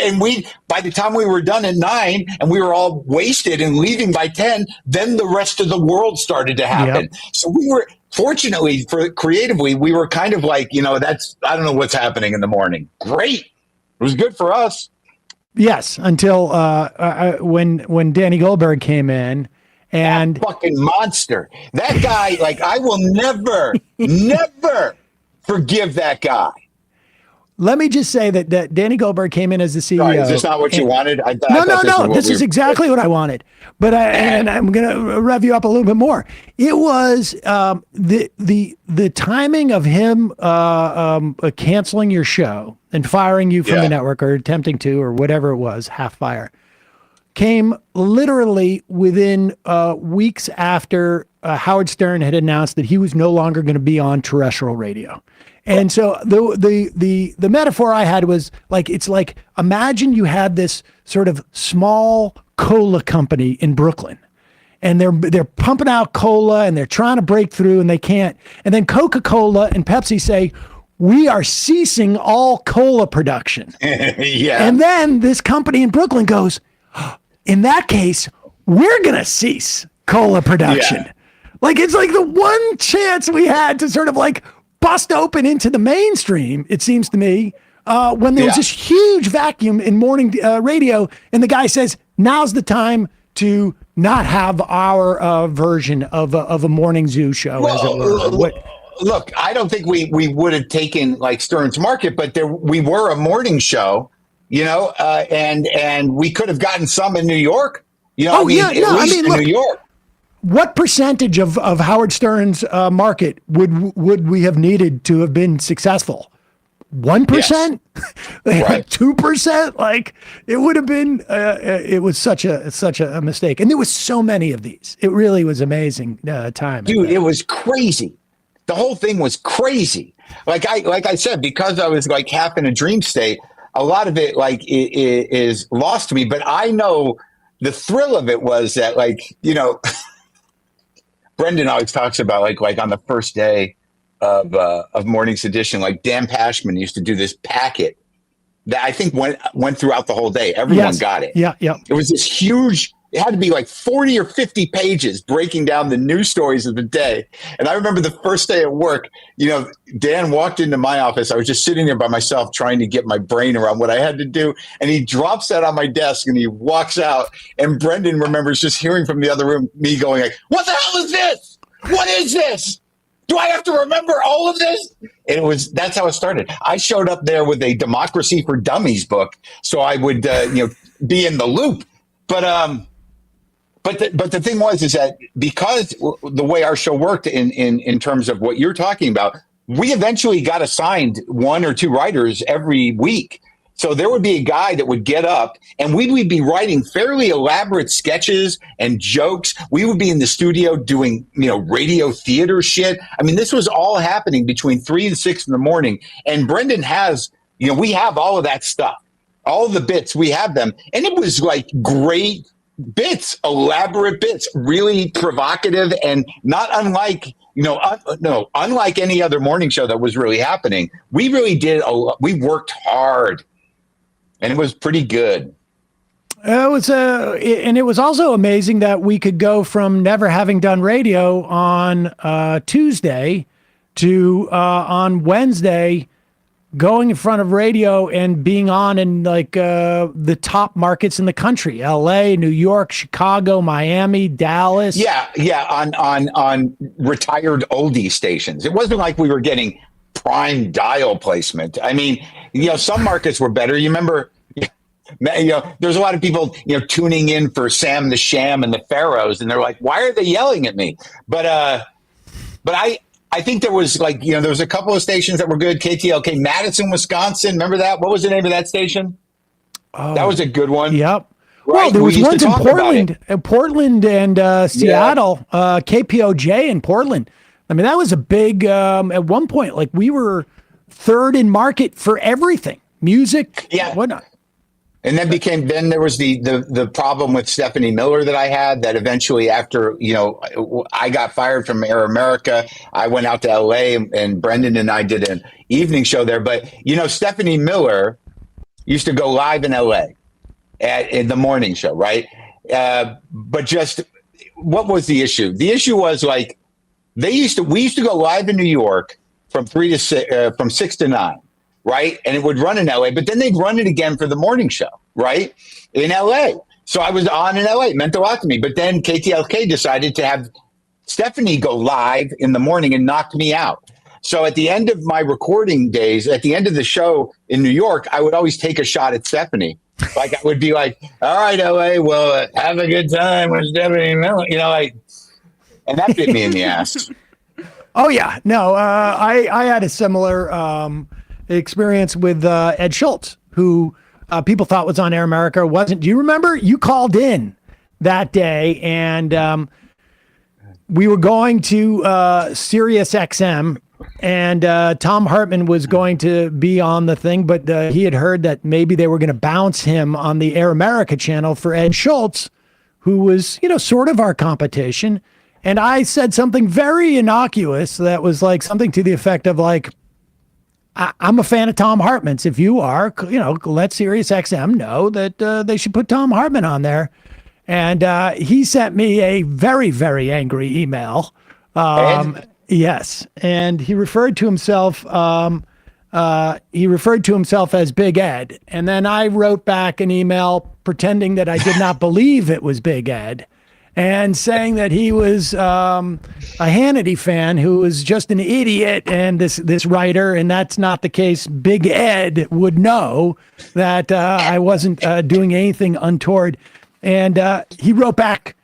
by the time we were done at 9 and we were all wasted and leaving by 10, then the rest of the world started to happen. Yep. So we were, fortunately for creatively, we were kind of like, I don't know what's happening in the morning. Great. It was good for us. Yes, until when Danny Goldberg came in, and that fucking monster. That guy, I will never, never forgive that guy. Let me just say that Danny Goldberg came in as the CEO. Sorry, is this not what you wanted? No. This is exactly what I wanted. But I'm going to rev you up a little bit more. It was the timing of him canceling your show and firing you from the network, or attempting to, or whatever it was, half fire, came literally within weeks after Howard Stern had announced that he was no longer going to be on terrestrial radio. And so the metaphor I had was it's like, imagine you had this sort of small cola company in Brooklyn, and they're pumping out cola and they're trying to break through and they can't. And then Coca-Cola and Pepsi say, we are ceasing all cola production. Yeah. And then this company in Brooklyn goes, in that case, we're going to cease cola production. Yeah. It's like the one chance we had to sort of bust open into the mainstream, it seems to me, when there was this huge vacuum in morning radio, and the guy says, now's the time to not have our version of a morning zoo show, as it were. Look, I don't think we would have taken Stern's market, but we were a morning show, and we could have gotten some in New York, at least in New York. What percentage of Howard Stern's market would we have needed to have been successful? 1%? Right. 2%? It would have been. It was such a mistake, and there was so many of these. It really was amazing time. Dude, it was crazy. The whole thing was crazy. Like I said, because I was half in a dream state, a lot of it is lost to me. But I know the thrill of it was that Brendan always talks about on the first day of Morning's Edition, Dan Pashman used to do this packet that I think went throughout the whole day. Everyone got it. Yeah. It was this huge. It had to be 40 or 50 pages breaking down the news stories of the day. And I remember the first day at work, Dan walked into my office. I was just sitting there by myself trying to get my brain around what I had to do. And he drops that on my desk and he walks out. And Brendan remembers just hearing from the other room, me going what the hell is this? What is this? Do I have to remember all of this? And that's how it started. I showed up there with a Democracy for Dummies book, so I would, be in the loop. But the thing is that because the way our show worked in terms of what you're talking about, we eventually got assigned 1 or 2 writers every week. So there would be a guy that would get up and we would be writing fairly elaborate sketches and jokes. We would be in the studio doing, radio theater shit. I mean, this was all happening between 3 and 6 in the morning. And Brendan has, we have all of that stuff, all of the bits, we have them. And it was great bits, elaborate bits, really provocative, and not unlike unlike any other morning show that was really happening. We really we worked hard, and it was pretty good. It was also amazing that we could go from never having done radio on Tuesday to on Wednesday going in front of radio and being on in the top markets in the country: LA, New York, Chicago, Miami, Dallas. Yeah, on retired oldie stations. It wasn't like we were getting prime dial placement. I mean, some markets were better. You remember There's a lot of people, tuning in for Sam the Sham and the Pharaohs, and they're like, why are they yelling at me? But I think there was there was a couple of stations that were good. KTLK, Madison, Wisconsin. Remember that? What was the name of that station? Oh, that was a good one. Yep. Right? Well, there was ones in Portland and Seattle, KPOJ in Portland. I mean, that was a big, at one point, we were third in market for everything, music, whatnot. And then there was the problem with Stephanie Miller that I had, that eventually after, I got fired from Air America, I went out to LA and Brendan and I did an evening show there. But, Stephanie Miller used to go live in LA in the morning show, right? But just what was the issue? The issue was we used to go live in New York from 6 to 9. Right. And it would run in LA, but then they'd run it again for the morning show, right? In LA. So I was on in LA. It meant a lot to me. But then KTLK decided to have Stephanie go live in the morning and knocked me out. So at the end of my recording days, at the end of the show in New York, I would always take a shot at Stephanie. I would be like, all right, LA, well, have a good time with Stephanie Miller. And that bit me in the ass. Oh, yeah. No, I had a similar experience with Ed Schultz, who people thought was on Air America, wasn't. Do you remember? You called in that day, and we were going to Sirius XM, and Tom Hartman was going to be on the thing, but he had heard that maybe they were going to bounce him on the Air America channel for Ed Schultz, who was, sort of our competition. And I said something very innocuous that was something to the effect of I'm a fan of Tom Hartman's. If you are, let Sirius XM know that they should put Tom Hartman on there. And he sent me a very, very angry email. Yes, and he referred to himself. As Big Ed. And then I wrote back an email pretending that I did not believe it was Big Ed, and saying that he was a Hannity fan who was just an idiot, and this writer, and that's not the case. Big Ed would know that I wasn't doing anything untoward. And he wrote back,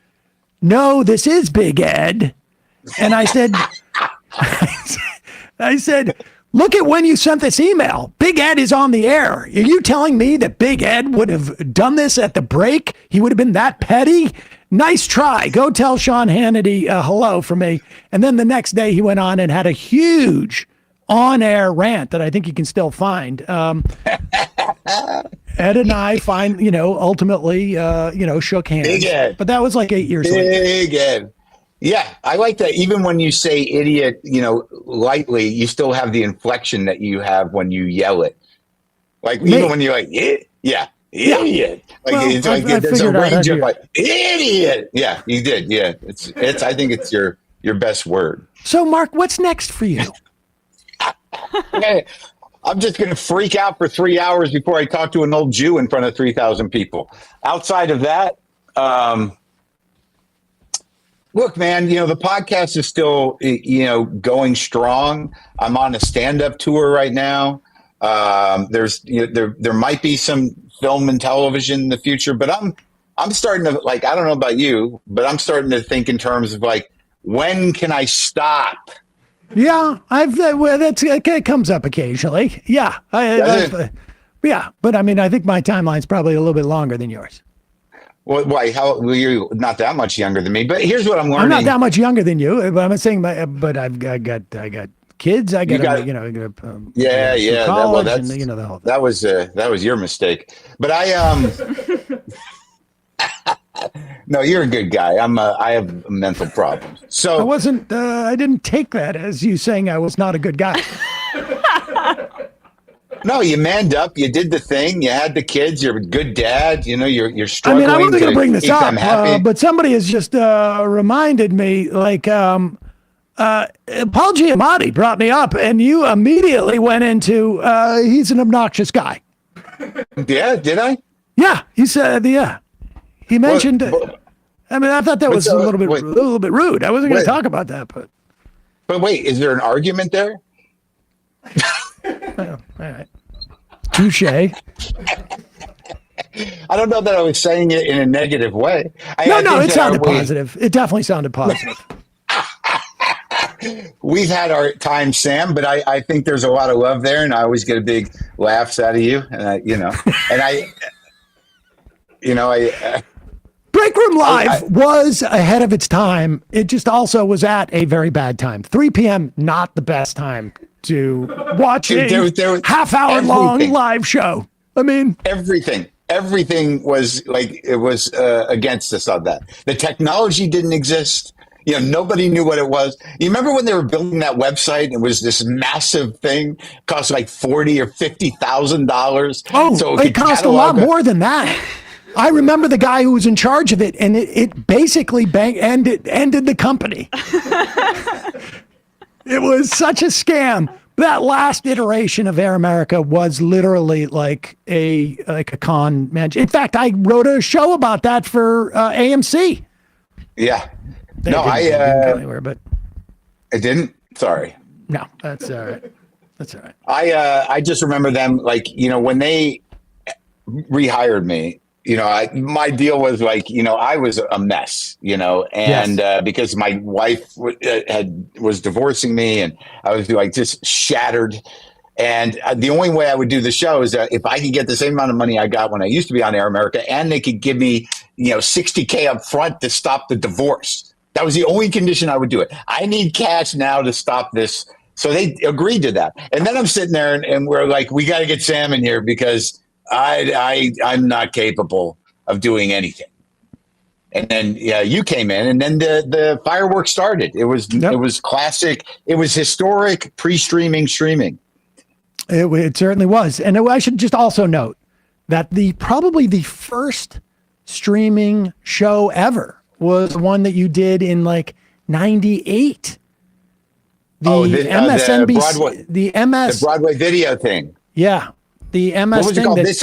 no, this is Big Ed. And I said, look at when you sent this email. Big Ed is on the air. Are you telling me that Big Ed would have done this at the break? He would have been that petty? Nice try. Go tell Sean Hannity hello from me. And then the next day he went on and had a huge on-air rant that I think you can still find. Ed and I ultimately, shook hands. Big Ed. But that was 8 years later. Big Ed. Yeah, I like that. Even when you say idiot, lightly, you still have the inflection that you have when you yell it. Even when you're yeah. Idiot. There's a range of idiot. Yeah, you did. Yeah. It's I think it's your best word. So Mark, what's next for you? I'm just going to freak out for 3 hours before I talk to an old Jew in front of 3,000 people. Outside of that, look, man, the podcast is still, going strong. I'm on a stand-up tour right now. There's, there might be some film and television in the future, but I'm starting to I don't know about you, but I'm starting to think in terms of when can I stop? Yeah, it comes up occasionally. Yeah, yeah, but I think my timeline's probably a little bit longer than yours. Well, why? How? Well, you're not that much younger than me. But here's what I'm learning. I'm not that much younger than you, but I'm saying, but I got kids. I got college, that's, and the whole thing. That was your mistake. But no, you're a good guy. I have mental problems. So I wasn't. I didn't take that as you saying I was not a good guy. No, you manned up. You did the thing. You had the kids. You're a good dad. You're struggling. I wasn't going to bring this up, but somebody has just reminded me. Paul Giamatti brought me up, and you immediately went into he's an obnoxious guy. Yeah, did I? Yeah, he said. Yeah, he mentioned. I thought that was a little bit rude. I wasn't going to talk about that, but. But wait, is there an argument there? All right. Touche. I don't know that I was saying it in a negative way. No, it sounded positive. It definitely sounded positive. We've had our time, Sam, but I think there's a lot of love there, and I always get a big laughs out of you, and Break Room Live was ahead of its time. It just also was at a very bad time. 3 p.m., not the best time to watch a half-hour long live show. I mean, everything was like, it was against us on that. The technology didn't exist. Nobody knew what it was. You remember when they were building that website? It was this massive thing, cost like $40,000 or $50,000. Oh, so it cost a lot more than that. I remember the guy who was in charge of it, and it basically ended the company. It was such a scam. That last iteration of Air America was literally like a con man. In fact, I wrote a show about that for AMC. Yeah. It didn't go anywhere, but it didn't. Sorry. No, that's all right. That's all right. I just remember them, like, when they rehired me. My deal was like, I was a mess, and yes. Because my wife was divorcing me, and I was like just shattered. And the only way I would do the show is that if I could get the same amount of money I got when I used to be on Air America, and they could give me, $60K up front to stop the divorce. That was the only condition I would do it. I need cash now to stop this. So they agreed to that. And then I'm sitting there and we're like, we got to get Sam in here because I'm not capable of doing anything. And then you came in, and then the fireworks started. It was classic. It was historic pre-streaming streaming. It certainly was. And I should just also note that probably the first streaming show ever was one that you did in like 98. MSNBC, the Broadway video thing. Yeah. The MS what was thing. It called? This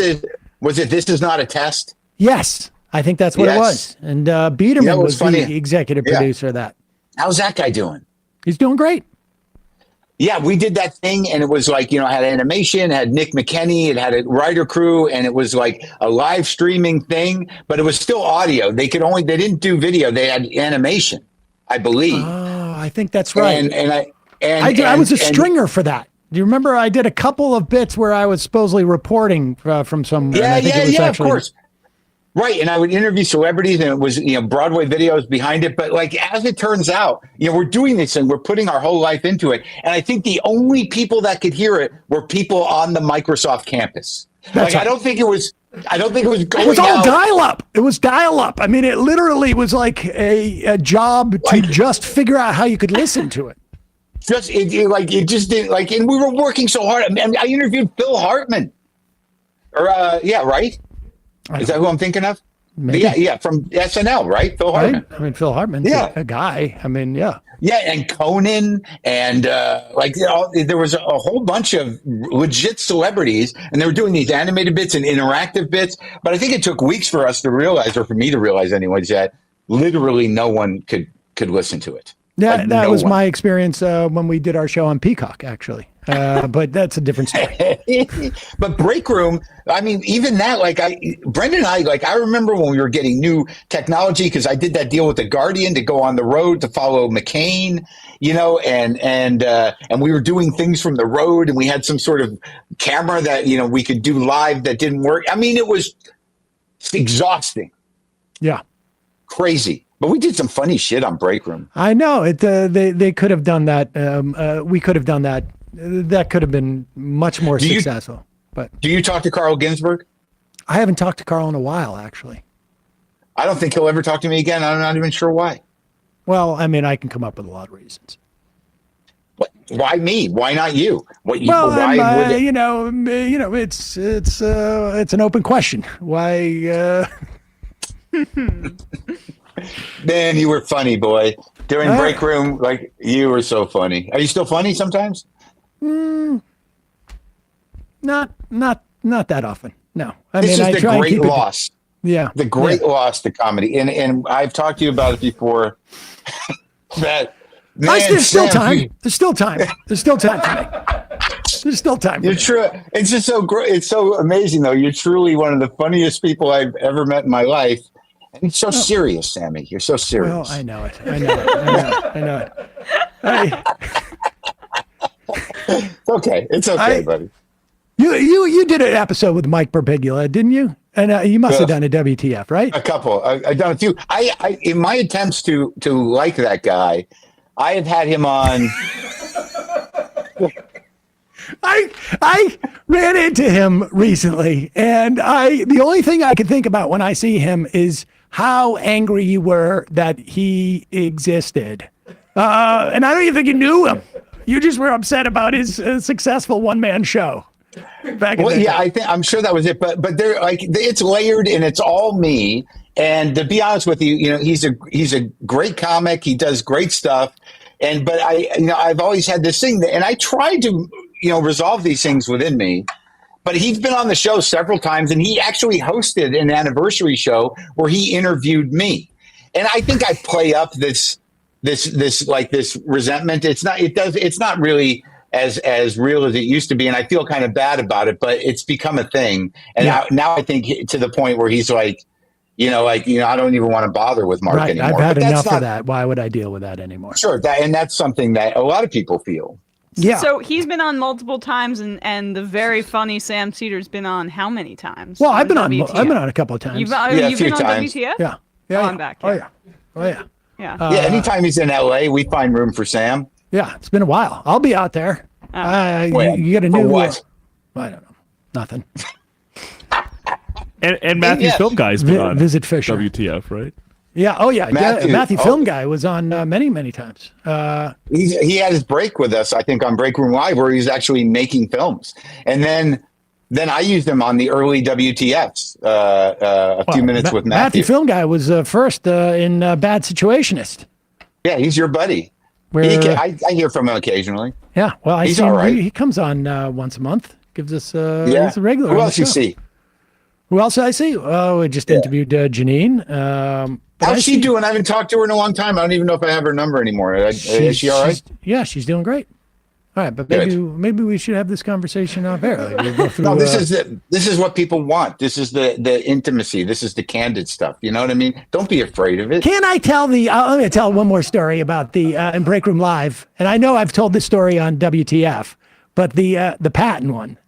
is not a test? Yes. I think that's what it was. And Biederman was the executive producer of that. How's that guy doing? He's doing great. Yeah, we did that thing, and it was like, it had animation, it had Nick McKenney, it had a writer crew, and it was like a live streaming thing, but it was still audio. They didn't do video, they had animation, I believe. Oh, I think that's right. And I was a stringer for that. Do you remember I did a couple of bits where I was supposedly reporting from some? Yeah, of course. Right, and I would interview celebrities, and it was Broadway videos behind it. But like as it turns out, we're doing this and we're putting our whole life into it. And I think the only people that could hear it were people on the Microsoft campus. I don't think it was going. It was all dial-up. It was dial-up. I mean, it literally was like a job to just figure out how you could listen to it. It just didn't like, and we were working so hard. I mean, I interviewed Phil Hartman. Right. Is that who I'm thinking of? Maybe. Yeah, from SNL, right? Phil Hartman. Right? I mean, Phil Hartman's a guy. I mean, yeah. Yeah, and Conan, and there was a whole bunch of legit celebrities, and they were doing these animated bits and interactive bits. But I think it took weeks for us to realize, or for me to realize anyways, that literally no one could listen to it. Yeah, that was my experience when we did our show on Peacock, actually. But that's a different story. But Break Room, I mean, even that, Brendan and I remember when we were getting new technology, because I did that deal with The Guardian to go on the road to follow McCain, and we were doing things from the road, and we had some sort of camera that, we could do live that didn't work. I mean, it was exhausting. Yeah. Crazy. But we did some funny shit on Break Room. I know it. They could have done that. We could have done that. That could have been much more successful. But do you talk to Carl Ginsberg? I haven't talked to Carl in a while, actually. I don't think he'll ever talk to me again. I'm not even sure why. Well, I mean, I can come up with a lot of reasons. Why me? Why not you? It's an open question. Why? Man, you were funny, boy. During Break Room, you were so funny. Are you still funny sometimes? Not that often. No. This is the great loss. Yeah. The great loss to comedy. And I've talked to you about it before. There's still time. There's still time for me. There's still time. You're true. It's just so great. It's so amazing, though. You're truly one of the funniest people I've ever met in my life. And you're so serious, Sammy. You're so serious. Well, I know it. I know it. It's okay. It's okay, buddy. You did an episode with Mike Birbiglia, didn't you? And you must have done a WTF, right? A couple. I've done a few. I in my attempts to like that guy, I have had him on. I ran into him recently, and the only thing I can think about when I see him is how angry you were that he existed. And I don't even think you knew him. You just were upset about his successful one-man show. I'm sure that was it, but they're like, it's layered and it's all me. And to be honest with you, he's a great comic. He does great stuff. But I've always had this thing and I tried to, resolve these things within me. But he's been on the show several times, and he actually hosted an anniversary show where he interviewed me. And I think I play up this resentment. It's not really as real as it used to be, and I feel kind of bad about it. But it's become a thing, and now I think to the point where he's like, I don't even want to bother with Mark anymore. I've had enough of that. Why would I deal with that anymore? Sure, that's something that a lot of people feel. Yeah. So he's been on multiple times, and the very funny Sam Seder's been on how many times? Well, I've been on a couple of times. You've a few been on times. WTF? Yeah. I'm back. Yeah. Oh yeah. Yeah. Anytime he's in LA, we find room for Sam. Yeah, it's been a while. I'll be out there. You get a new what? I don't know. Nothing. And Matthew Film Guy's been on Visit Fisher. WTF, right? Yeah. Oh yeah. Matthew Film Guy was on many times. He had his break with us, I think, on Break Room Live, where he's actually making films, and then I used him on the early WTFs. A few minutes with Matthew. Matthew Film Guy was first in Bad Situationist. Yeah, he's your buddy. I hear from him occasionally. Yeah. Well, he's all right. He comes on once a month. Gives us he's a regular. Who else you see? Who else did I see? Oh, I just interviewed Janine. How's she doing? I haven't talked to her in a long time. I don't even know if I have her number anymore. Is she all right? Yeah, she's doing great. All right, but maybe we should have this conversation off air. Like we'll go through, no, this is what people want. This is the intimacy. This is the candid stuff. You know what I mean? Don't be afraid of it. Can I tell let me tell one more story about the in Break Room Live, and I know I've told this story on WTF, but the Patton one.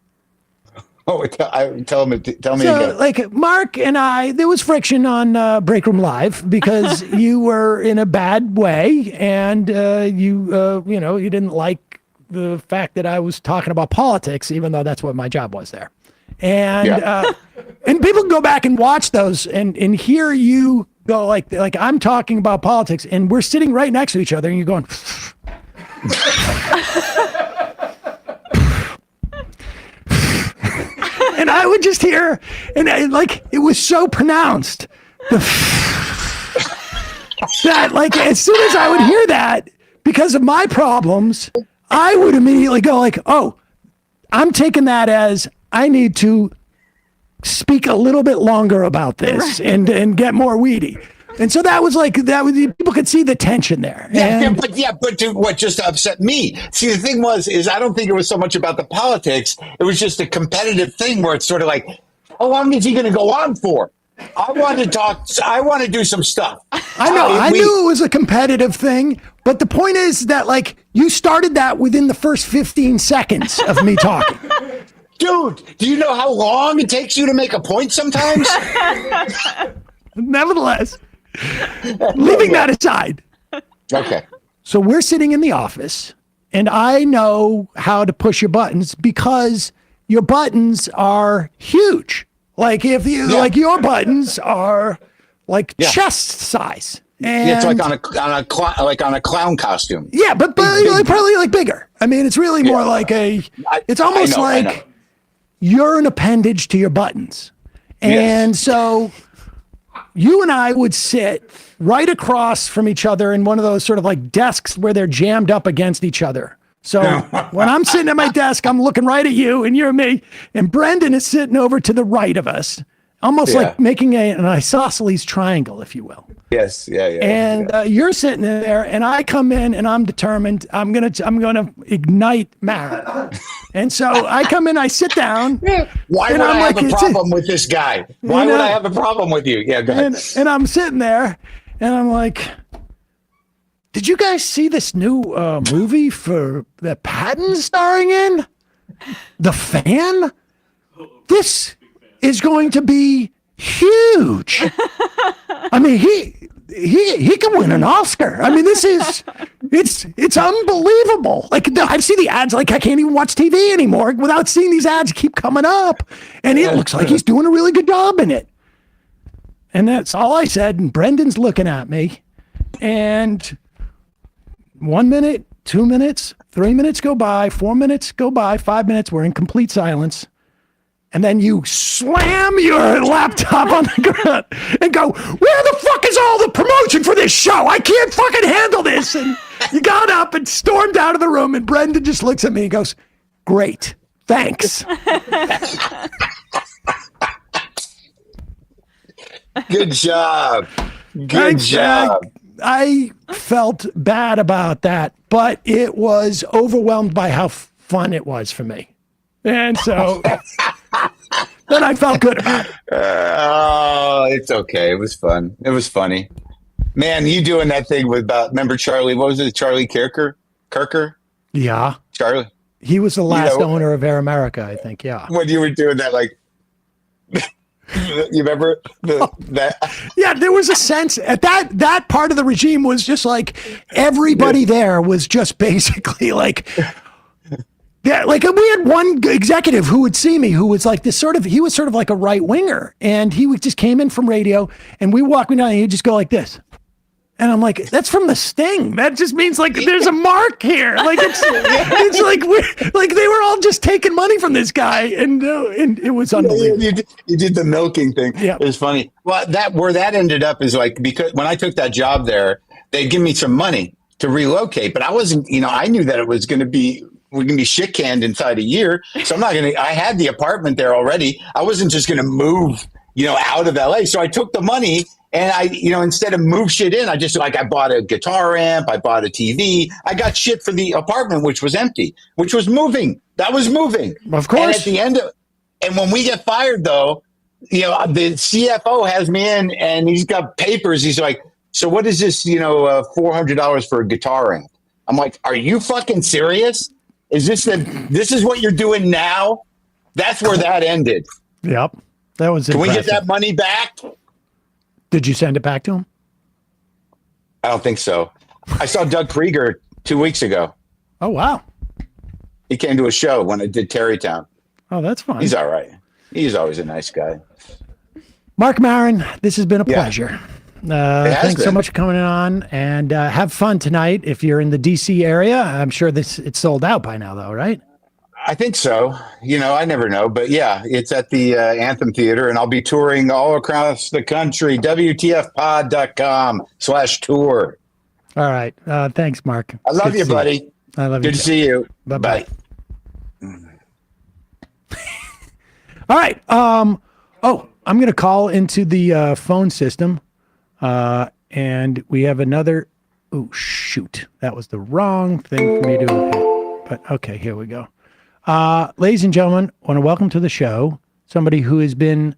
Oh, tell me again. Like Mark and I, there was friction on Break Room Live because you were in a bad way, and you didn't like the fact that I was talking about politics, even though that's what my job was there. And and people can go back and watch those and hear you go like I'm talking about politics, and we're sitting right next to each other, and you're going. And I would just hear, and it was so pronounced that as soon as I would hear that, because of my problems, I would immediately go oh, I'm taking that as I need to speak a little bit longer about this and get more weedy. And so that was people could see the tension there. But what just upset me? See, the thing is I don't think it was so much about the politics. It was just a competitive thing where it's sort of like, how long is he going to go on for? I want to talk. I want to do some stuff. I know. I knew it was a competitive thing, but the point is that you started that within the first 15 seconds of me talking. Dude, do you know how long it takes you to make a point sometimes? Nevertheless. Leaving that aside. Okay. So we're sitting in the office, and I know how to push your buttons because your buttons are huge. If you your buttons are chest size. And it's like on a clown costume. Yeah, but probably bigger. I mean, it's really more it's almost you're an appendage to your buttons. And so you and I would sit right across from each other in one of those sort of desks where they're jammed up against each other. So when I'm sitting at my desk, I'm looking right at you and you're me. And Brendan is sitting over to the right of us. almost like making an isosceles triangle, if you will. Yes, yeah. And you're sitting there, and I come in, and I'm determined. I'm gonna ignite Maron. And so I come in, I sit down. Why would I have a problem with this guy? Why would I have a problem with you? Yeah, go ahead. And I'm sitting there, and I'm like, did you guys see this new movie for that Patton's starring in? The Fan? This is going to be huge. I mean, he can win an Oscar. I mean, it's unbelievable. Like, I've seen the ads. Like, I can't even watch TV anymore without seeing these ads keep coming up. And it looks like he's doing a really good job in it. And that's all I said. And Brendan's looking at me. And 1 minute, 2 minutes, 3 minutes go by, 4 minutes go by, 5 minutes. We're in complete silence. And then you slam your laptop on the ground and go, where the fuck is all the promotion for this show? I can't fucking handle this. And you got up and stormed out of the room. And Brendan just looks at me and goes, great, thanks. Good job. Good job. I felt bad about that, but it was overwhelmed by how fun it was for me. And so then I felt good about it. Oh, it's okay. It was fun. It was funny. Man, you doing that thing with remember Charlie, what was it? Charlie Kirker? Yeah. Charlie. He was the last owner of Air America, I think. Yeah. When you were doing that, like, you remember that? Yeah, there was a sense at that part of the regime was just like everybody there was just basically like, yeah, like we had one executive who would see me who was like he was sort of like a right winger, and he just came in from radio, and we walk me down, and he'd just go like this. And I'm like, that's from the Sting. That just means like there's a mark here. Like it's like they were all just taking money from this guy, and it was unbelievable. You did the milking thing. Yeah, it was funny. Well, where that ended up is like, because when I took that job there, they'd give me some money to relocate, but I wasn't. I knew that we're going to be shit canned inside a year, so I'm not going to. I had the apartment there already. I wasn't just going to move, out of LA. So I took the money. And I, instead of move shit in, I bought a guitar amp, I bought a TV, I got shit for the apartment, which was empty, which was moving. That was moving. Of course. And at the end and when we get fired though, the CFO has me in and he's got papers. He's like, so what is this, $400 for a guitar amp? I'm like, are you fucking serious? This is what you're doing now? That's where that ended. Yep. That was Can impressive. we get that money back? Did you send it back to him? I don't think so. I saw Doug Krieger 2 weeks ago. Oh, wow. He came to a show when I did Terrytown. Oh, that's fine. He's all right. He's always a nice guy. Mark Maron, this has been a pleasure. Thanks so much for coming on, and have fun tonight. If you're in the D.C. area, I'm sure it's sold out by now, though, right? I think so. I never know. But yeah, it's at the Anthem Theater, and I'll be touring all across the country. WTFpod.com/tour. All right. Thanks, Mark. I love you, buddy. I love you. Good to see you. Bye-bye. All right. I'm going to call into the phone system, and we have another. Oh, shoot. That was the wrong thing for me to hit. But okay, here we go. Ladies and gentlemen, I want to welcome to the show somebody who has been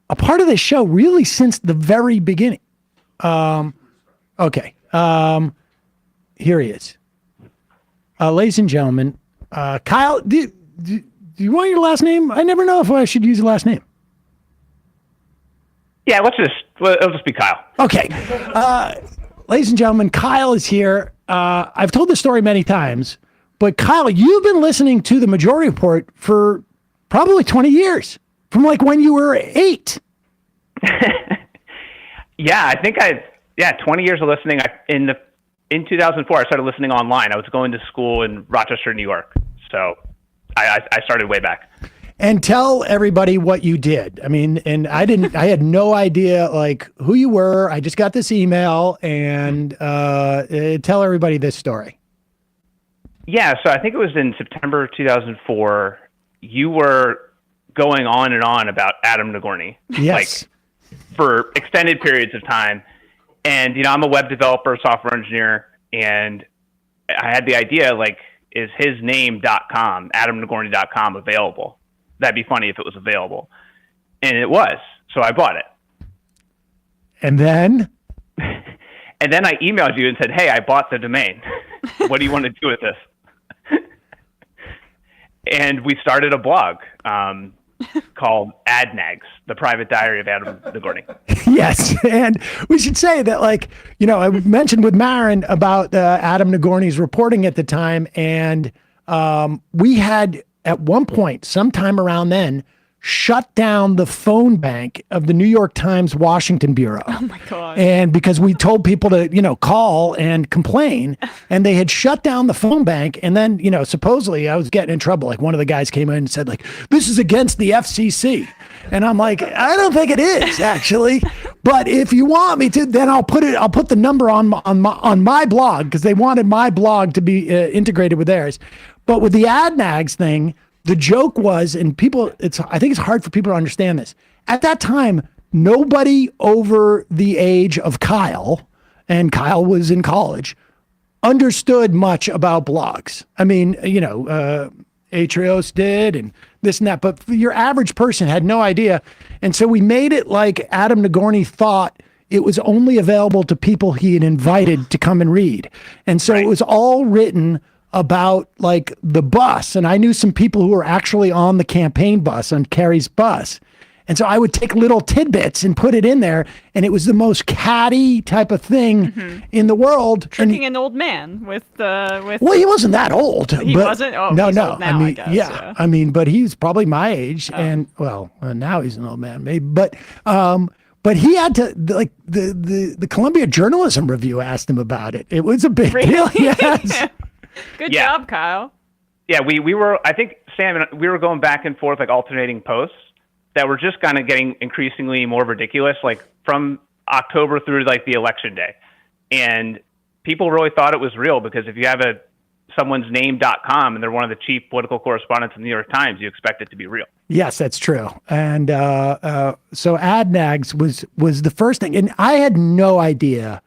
a part of this show really since the very beginning. Okay. Here he is. Ladies and gentlemen, Kyle, do you want your last name? I never know if I should use your last name. Yeah, it'll just be Kyle. Okay. Ladies and gentlemen, Kyle is here. I've told this story many times. But Kyle, you've been listening to the Majority Report for probably 20 years, from like when you were 8. Yeah, I think 20 years of listening. In 2004, I started listening online. I was going to school in Rochester, New York. So I started way back. And tell everybody what you did. I mean, and I had no idea like who you were. I just got this email, and tell everybody this story. Yeah, so I think it was in September 2004. You were going on and on about Adam Nagorny. Yes. Like, for extended periods of time. And, I'm a web developer, software engineer, and I had the idea, like, is his name.com, adamnagorny.com, available? That'd be funny if it was available. And it was. So I bought it. And then? And then I emailed you and said, hey, I bought the domain. What do you want to do with this? And we started a blog called AdNags, the private diary of Adam Nagorny. Yes. And we should say that, like, I mentioned with Maron about Adam Nagorny's reporting at the time. And we had, at one point, sometime around then, shut down the phone bank of the New York Times Washington Bureau. Oh my God. And because we told people to, call and complain, and they had shut down the phone bank. And then, supposedly I was getting in trouble. Like, one of the guys came in and said, like, this is against the FCC. And I'm like, I don't think it is, actually. But if you want me to, then I'll put the number on my blog, because they wanted my blog to be integrated with theirs. But with the AdNags thing, the joke was, and I think it's hard for people to understand this. At that time, nobody over the age of Kyle, and Kyle was in college, understood much about blogs. I mean, Atrios did and this and that, but your average person had no idea. And so we made it like Adam Nagorny thought it was only available to people he had invited to come and read. And so It was all written about, like, the bus. And I knew some people who were actually on the campaign bus, on Kerry's bus. And so I would take little tidbits and put it in there. And it was the most catty type of thing in the world. Tricking an old man with. Well, he wasn't that old. He wasn't? Oh, no. Old now, I guess, yeah. I mean, but he's probably my age. Oh. And, well, now he's an old man, maybe. But he had to, like, the Columbia Journalism Review asked him about it. It was a big deal. Yes. Good job, Kyle. Yeah, we were, I think, Sam and we were going back and forth, like, alternating posts that were just kind of getting increasingly more ridiculous, like, from October through, like, the election day. And people really thought it was real, because if you have someone's name.com and they're one of the chief political correspondents in the New York Times, you expect it to be real. Yes, that's true. And so AdNags was the first thing. And I had no idea.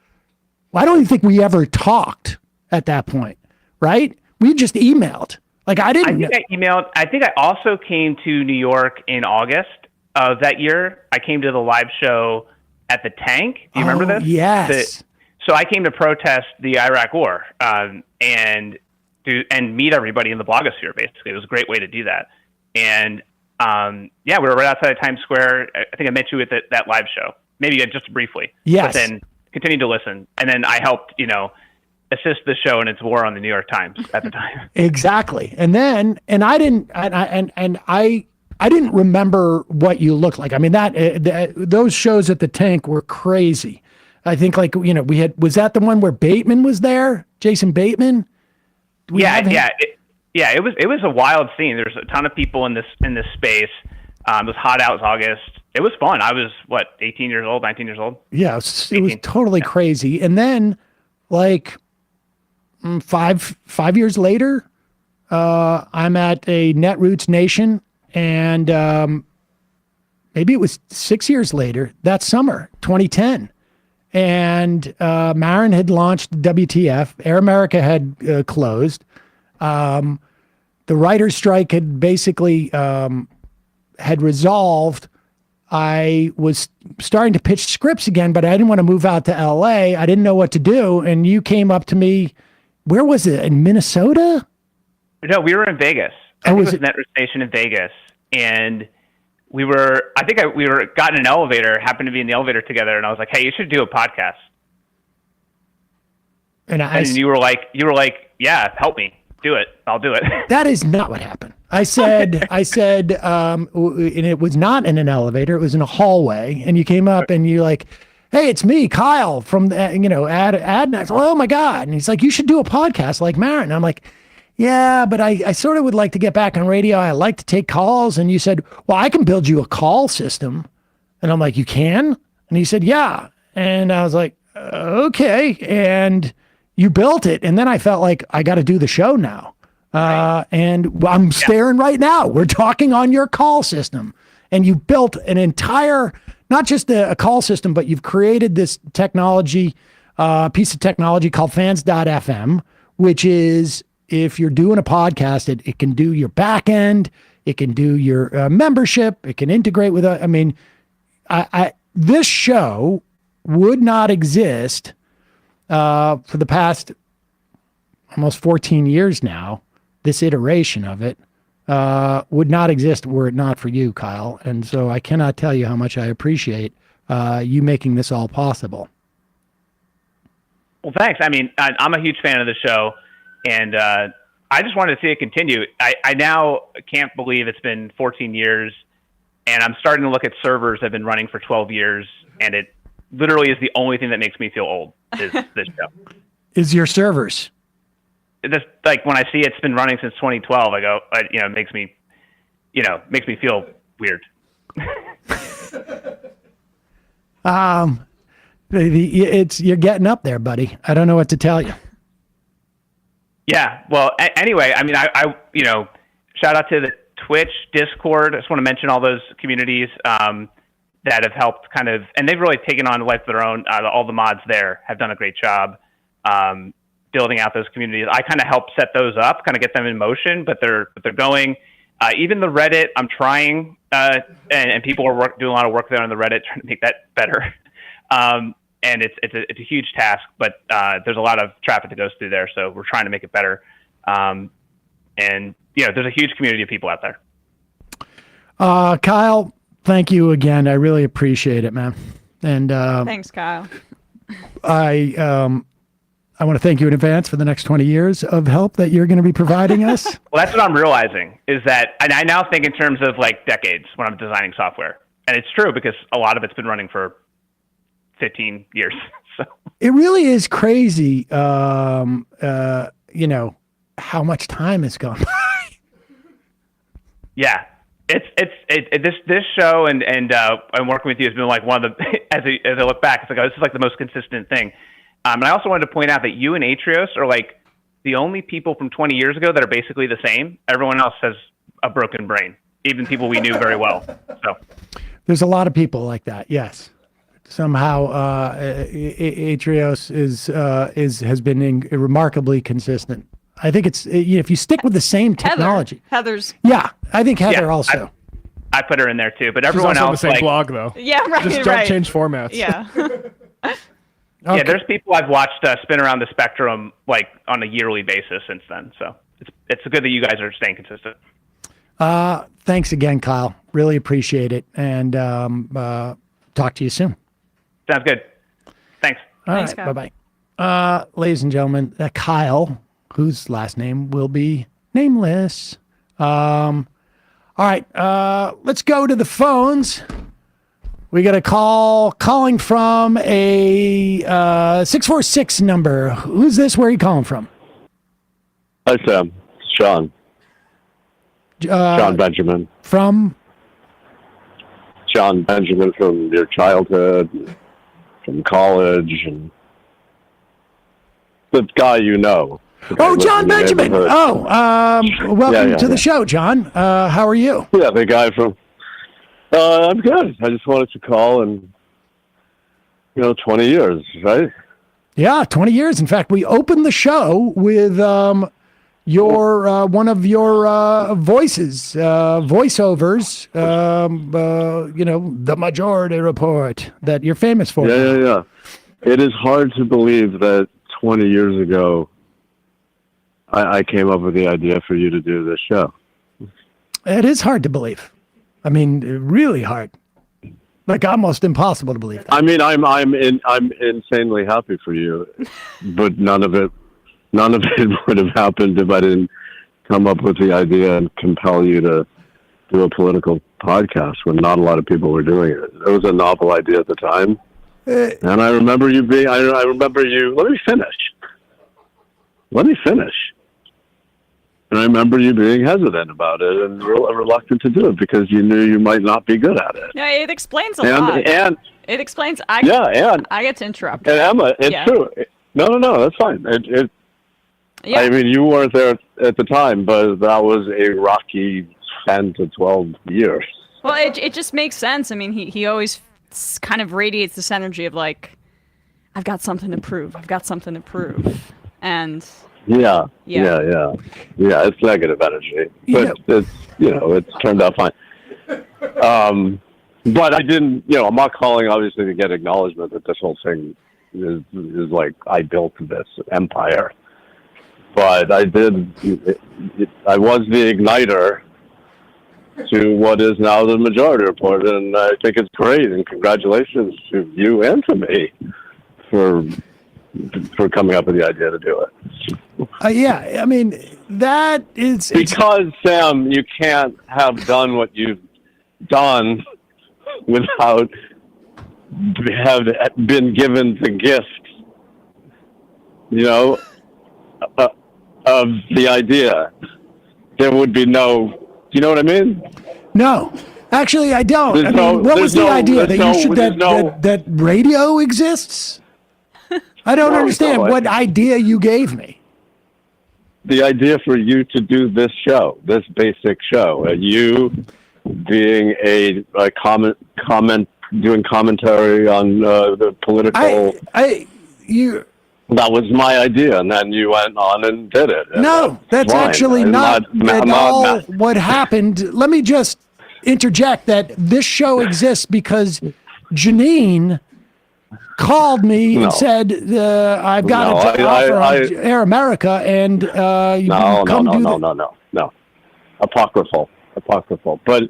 Well, I don't even think we ever talked at that point. Right? We just emailed. Like, I didn't. I emailed. I think I also came to New York in August of that year. I came to the live show at the Tank. Do you remember this? Yes. So I came to protest the Iraq War and meet everybody in the blogosphere. Basically, it was a great way to do that. And we were right outside of Times Square. I think I met you at that live show, maybe just briefly. Yes. But then continued to listen, and then I helped, assist the show in its war on the New York Times at the time. Exactly. And then, I didn't remember what you looked like. I mean, those shows at the Tank were crazy. I think, like, was that the one where Bateman was there? Jason Bateman? It was a wild scene. There's a ton of people in this space. It was hot out. It was August. It was fun. I was 19 years old. Yeah, it was totally crazy. And then, like, 5 years later, I'm at a Netroots Nation, and maybe it was 6 years later, that summer, 2010. And Maron had launched WTF. Air America had closed. The writer's strike had basically had resolved. I was starting to pitch scripts again, but I didn't want to move out to LA. I didn't know what to do. And you came up to me. Where was it? In Minnesota? No, we were in Vegas. I think it was Netroots Nation in Vegas. And we were got in an elevator, happened to be in the elevator together. And I was like, hey, you should do a podcast. And you were like, yeah, help me do it. I'll do it. That is not what happened. I said, and it was not in an elevator. It was in a hallway. And you came up and you like, hey, it's me, Kyle from AdNags. Oh my God. And he's like, you should do a podcast like Maron. And I'm like, yeah, but I sort of would like to get back on radio. I like to take calls. And you said, well, I can build you a call system. And I'm like, you can? And he said, yeah. And I was like, okay. And you built it. And then I felt like I got to do the show now. And I'm staring right now. We're talking on your call system, and you built an entire, not just a call system, but you've created this technology, piece of technology called fans.fm, which is, if you're doing a podcast, it can do your back end, it can do your membership, it can integrate with, this show would not exist for the past almost 14 years now. This iteration of it would not exist were it not for you, Kyle. And so I cannot tell you how much I appreciate you making this all possible. Well, thanks. I mean, I'm a huge fan of the show, and I just wanted to see it continue. I now can't believe it's been 14 years, and I'm starting to look at servers that have been running for 12 years, and it literally is the only thing that makes me feel old, is this show. Is your servers? This, like, when I see it's been running since 2012, I go, it makes me feel weird. You're getting up there, buddy. I don't know what to tell you. Yeah. Well, anyway, I mean, I shout out to the Twitch, Discord. I just want to mention all those communities that have helped and they've really taken on a life of their own. All the mods there have done a great job building out those communities. I kind of help set those up, kind of get them in motion, but they're going. Even the Reddit, I'm trying, and people are doing a lot of work there on the Reddit, trying to make that better. And it's a huge task, but there's a lot of traffic that goes through there, so we're trying to make it better. And there's a huge community of people out there. Kyle, thank you again. I really appreciate it, man. And thanks, Kyle. I want to thank you in advance for the next 20 years of help that you're going to be providing us. Well, that's what I'm realizing, is that, and I now think in terms of like decades when I'm designing software, and it's true because a lot of it's been running for 15 years. So it really is crazy, how much time has gone by. Yeah, this show and working with you has been like one of the as I look back, it's like, this is like the most consistent thing. And I also wanted to point out that you and Atrios are like the only people from 20 years ago that are basically the same. Everyone else has a broken brain, even people we knew very well. So there's a lot of people like that. Yes. Somehow, Atrios has been remarkably consistent. I think it's if you stick with the same technology. Heather's. Yeah, I think Heather also. I put her in there too, but everyone She's also else on the same blog though. Yeah, right. Just don't change formats. Yeah. Yeah, there's people I've watched spin around the spectrum like on a yearly basis since then. So it's good that you guys are staying consistent. Thanks again, Kyle. Really appreciate it, and talk to you soon. Sounds good. Thanks. Thanks, Kyle. Bye-bye. Ladies and gentlemen, Kyle, whose last name will be nameless. All right, let's go to the phones. We got a calling from a 646 number. Who's this? Where are you calling from? Hi, Sam. It's Sean. Sean Benjamin. From? Sean Benjamin from your childhood, from college, and the guy you know. Oh, John Benjamin. Welcome to the show, John. How are you? Yeah, the guy from... I'm good. I just wanted to call and, 20 years, right? Yeah, 20 years. In fact, we opened the show with one of your voiceovers, the Majority Report that you're famous for. Yeah. It is hard to believe that 20 years ago, I came up with the idea for you to do this show. It is hard to believe. I mean, really hard. Like almost impossible to believe that. I mean, I'm insanely happy for you, but none of it would have happened if I didn't come up with the idea and compel you to do a political podcast when not a lot of people were doing it. It was a novel idea at the time, and I remember you being. I remember you. Let me finish. And I remember you being hesitant about it and reluctant to do it because you knew you might not be good at it. Yeah, it explains a lot. And it explains. I get to interrupt. And Emma, it's true. No, that's fine. Yeah. I mean, you weren't there at the time, but that was a rocky 10 to 12 years. Well, it just makes sense. I mean, he always kind of radiates this energy of like, I've got something to prove. I've got something to prove. And yeah, it's negative energy, but it's it's turned out fine. But I didn't, I'm not calling obviously to get acknowledgement that this whole thing is like I built this empire, but I did. I was the igniter to what is now the Majority Report, and I think it's great. And congratulations to you and to me for coming up with the idea to do it. Yeah, I mean, that is... Because, Sam, you can't have done what you've done without have been given the gift, of the idea. There would be no... Do you know what I mean? No. Actually, I don't. What was the idea? That radio exists? I don't understand what idea you gave me. The idea for you to do this show, this basic show, you being a doing commentary on the political. That was my idea, and then you went on and did it. And no, that's fine. Actually not at all what happened. Let me just interject that this show exists because Janine called me and said, I've got a offer on Air America, and you come do No. Apocryphal. But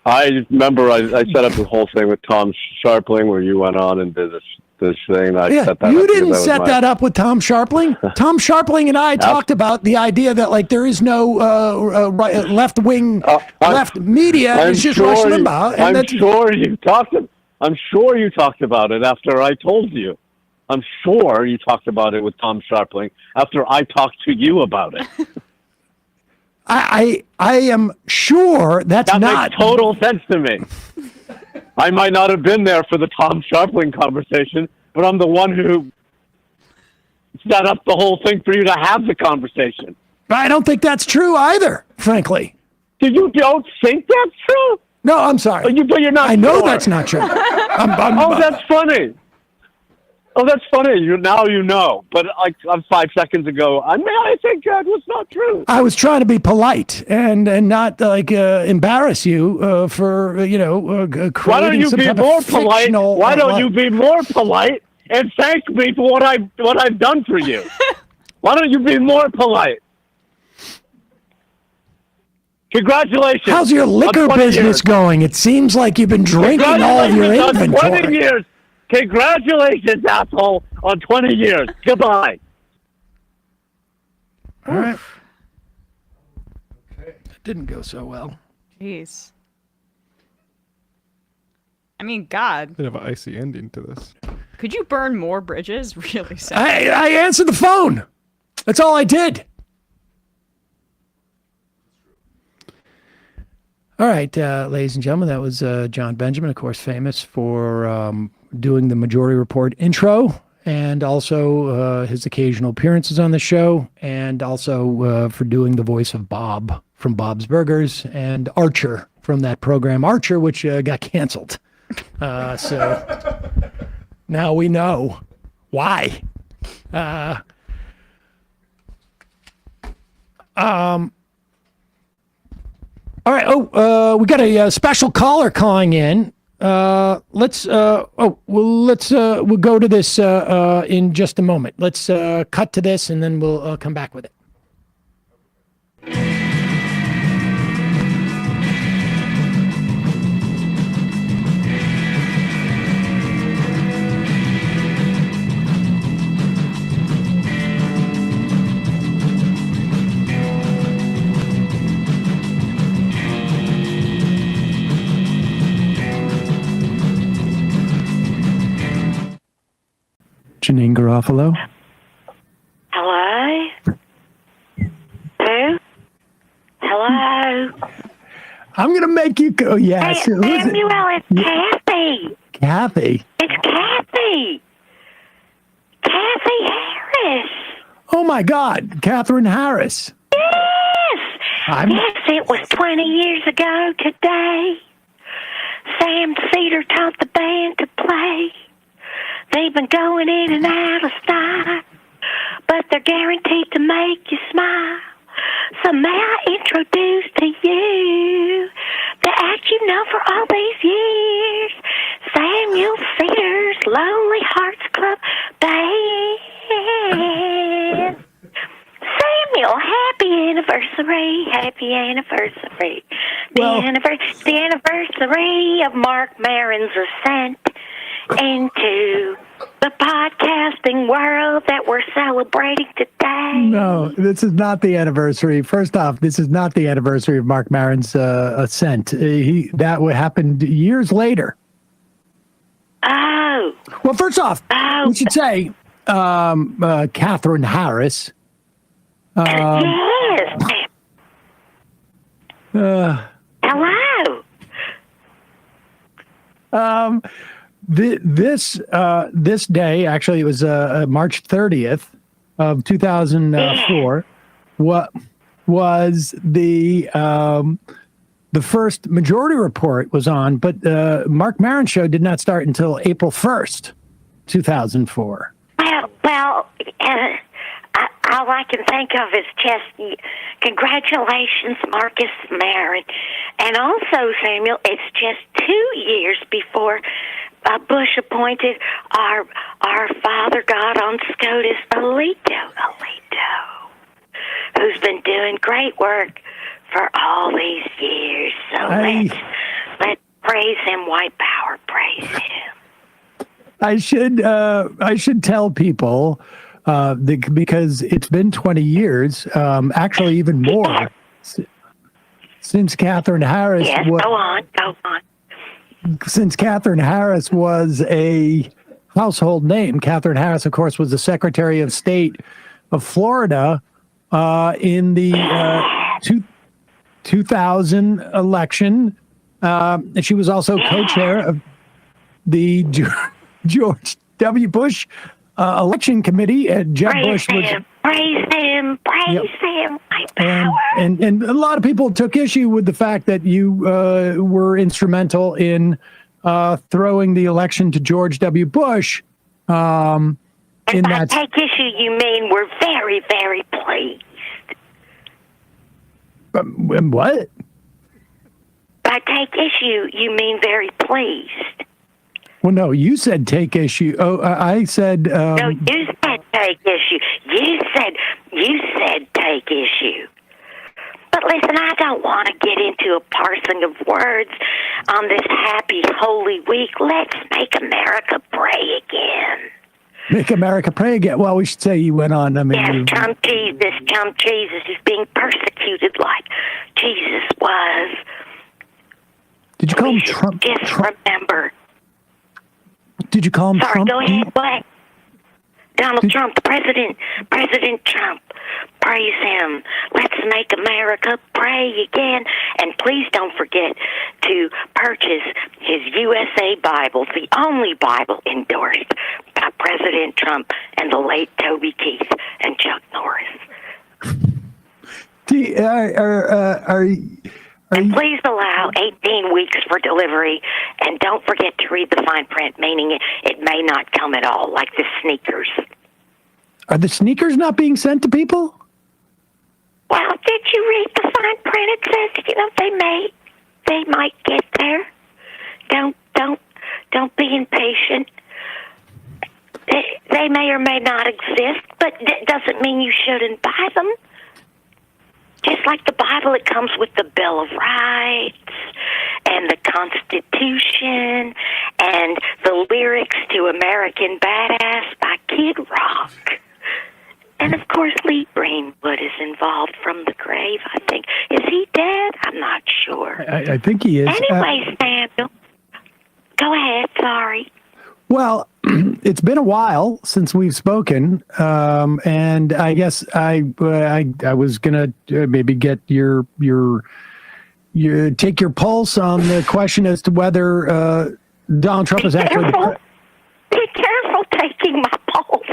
I remember I set up the whole thing with Tom Sharpling where you went on and did this thing. You didn't set that up with Tom Sharpling. Tom Sharpling and I talked about the idea that like there is no left-wing left media. It's just Rush Limbaugh. I'm sure you talked about it after I told you. I'm sure you talked about it with Tom Sharpling after I talked to you about it. I am sure that makes total sense to me. I might not have been there for the Tom Sharpling conversation, but I'm the one who set up the whole thing for you to have the conversation. I don't think that's true either, frankly. You don't think that's true? No, I'm sorry. But you're not. I know that's not true. That's funny. Oh, that's funny. Now you know. But like 5 seconds ago, I think that was not true. I was trying to be polite and not embarrass you for creating Why don't you be more polite? Why don't you be more polite and thank me for what I've done for you? Why don't you be more polite? Congratulations. How's your liquor business going? It seems like you've been drinking all of your inventory. 20 years. Congratulations, asshole, on 20 years. Goodbye. All right. Okay. That didn't go so well. Jeez. I mean, God. Bit of an icy ending to this. Could you burn more bridges? Really sad. I answered the phone. That's all I did. All right, ladies and gentlemen, that was John Benjamin, of course, famous for doing the Majority Report intro and also his occasional appearances on the show, and also for doing the voice of Bob from Bob's Burgers and Archer from that program Archer, which got canceled. So now we know why. All right. We got a special caller calling in. We'll go to this in just a moment. Let's cut to this and then we'll come back with it. Janine Garofalo. Hello? Who? Hello? I'm going to make you go, yes. Hey, Samuel, it's Kathy. Kathy? It's Kathy. Kathy Harris. Oh my God, Katherine Harris. Yes, it was 20 years ago today. Sam Seder taught the band to play. They've been going in and out of style, but they're guaranteed to make you smile. So may I introduce to you the act you know for all these years, Samuel Seder's Lonely Hearts Club Band. Samuel, happy anniversary, happy anniversary. The anniversary of Mark Maron's ascent into the podcasting world that we're celebrating today. No, this is not the anniversary. First off, this is not the anniversary of Mark Maron's ascent. That happened years later. Oh. Well, first off, we should say Katherine Harris. Yes. Hello. This day, actually, it was March 30th of 2004. What was the first Majority Report was on, but Mark Maron show did not start until April 1st, 2004. Well, all I can think of is just congratulations, Marcus Maron. And also, Samuel, it's just 2 years before Bush appointed our father God on SCOTUS, Alito, who's been doing great work for all these years. So let's praise him, white power, praise him. I should tell people because it's been 20 years, actually even more, since Katherine Harris. Yes, go on. Since Katherine Harris was a household name. Katherine Harris, of course, was the Secretary of State of Florida in the 2000 election. And she was also co-chair of the George W. Bush election committee. And Jeb Bush was. Praise him. My power. And a lot of people took issue with the fact that you were instrumental in throwing the election to George W. Bush. And by take issue, you mean we're very, very pleased. What? By take issue, you mean very pleased. Well, no, you said take issue. Oh, I said. No, you said take issue. You said take issue. But listen, I don't want to get into a parsing of words on this happy Holy Week. Let's make America pray again. Make America pray again. Well, we should say you went on. I mean, yes, Trump Jesus is being persecuted like Jesus was. Did you call him Trump? Just remember. Did you call him Sorry, Trump? Go ahead. What? Donald Trump, the president. President Trump. Praise him. Let's make America pray again. And please don't forget to purchase his USA Bible, the only Bible endorsed by President Trump and the late Toby Keith and Chuck Norris. And please allow 18 weeks for delivery, and don't forget to read the fine print, meaning it may not come at all, like the sneakers. Are the sneakers not being sent to people? Well, did you read the fine print? It says, they might get there. Don't be impatient. They may or may not exist, but that doesn't mean you shouldn't buy them. Just like the Bible, it comes with the Bill of Rights and the Constitution and the lyrics to American Badass by Kid Rock. And, of course, Lee Greenwood is involved from the grave, I think. Is he dead? I'm not sure. I think he is. Anyway, Samuel, go ahead. Sorry. Well, it's been a while since we've spoken, and I guess I was gonna maybe get your take your pulse on the question as to whether Donald Trump is actually. Be careful taking my pulse.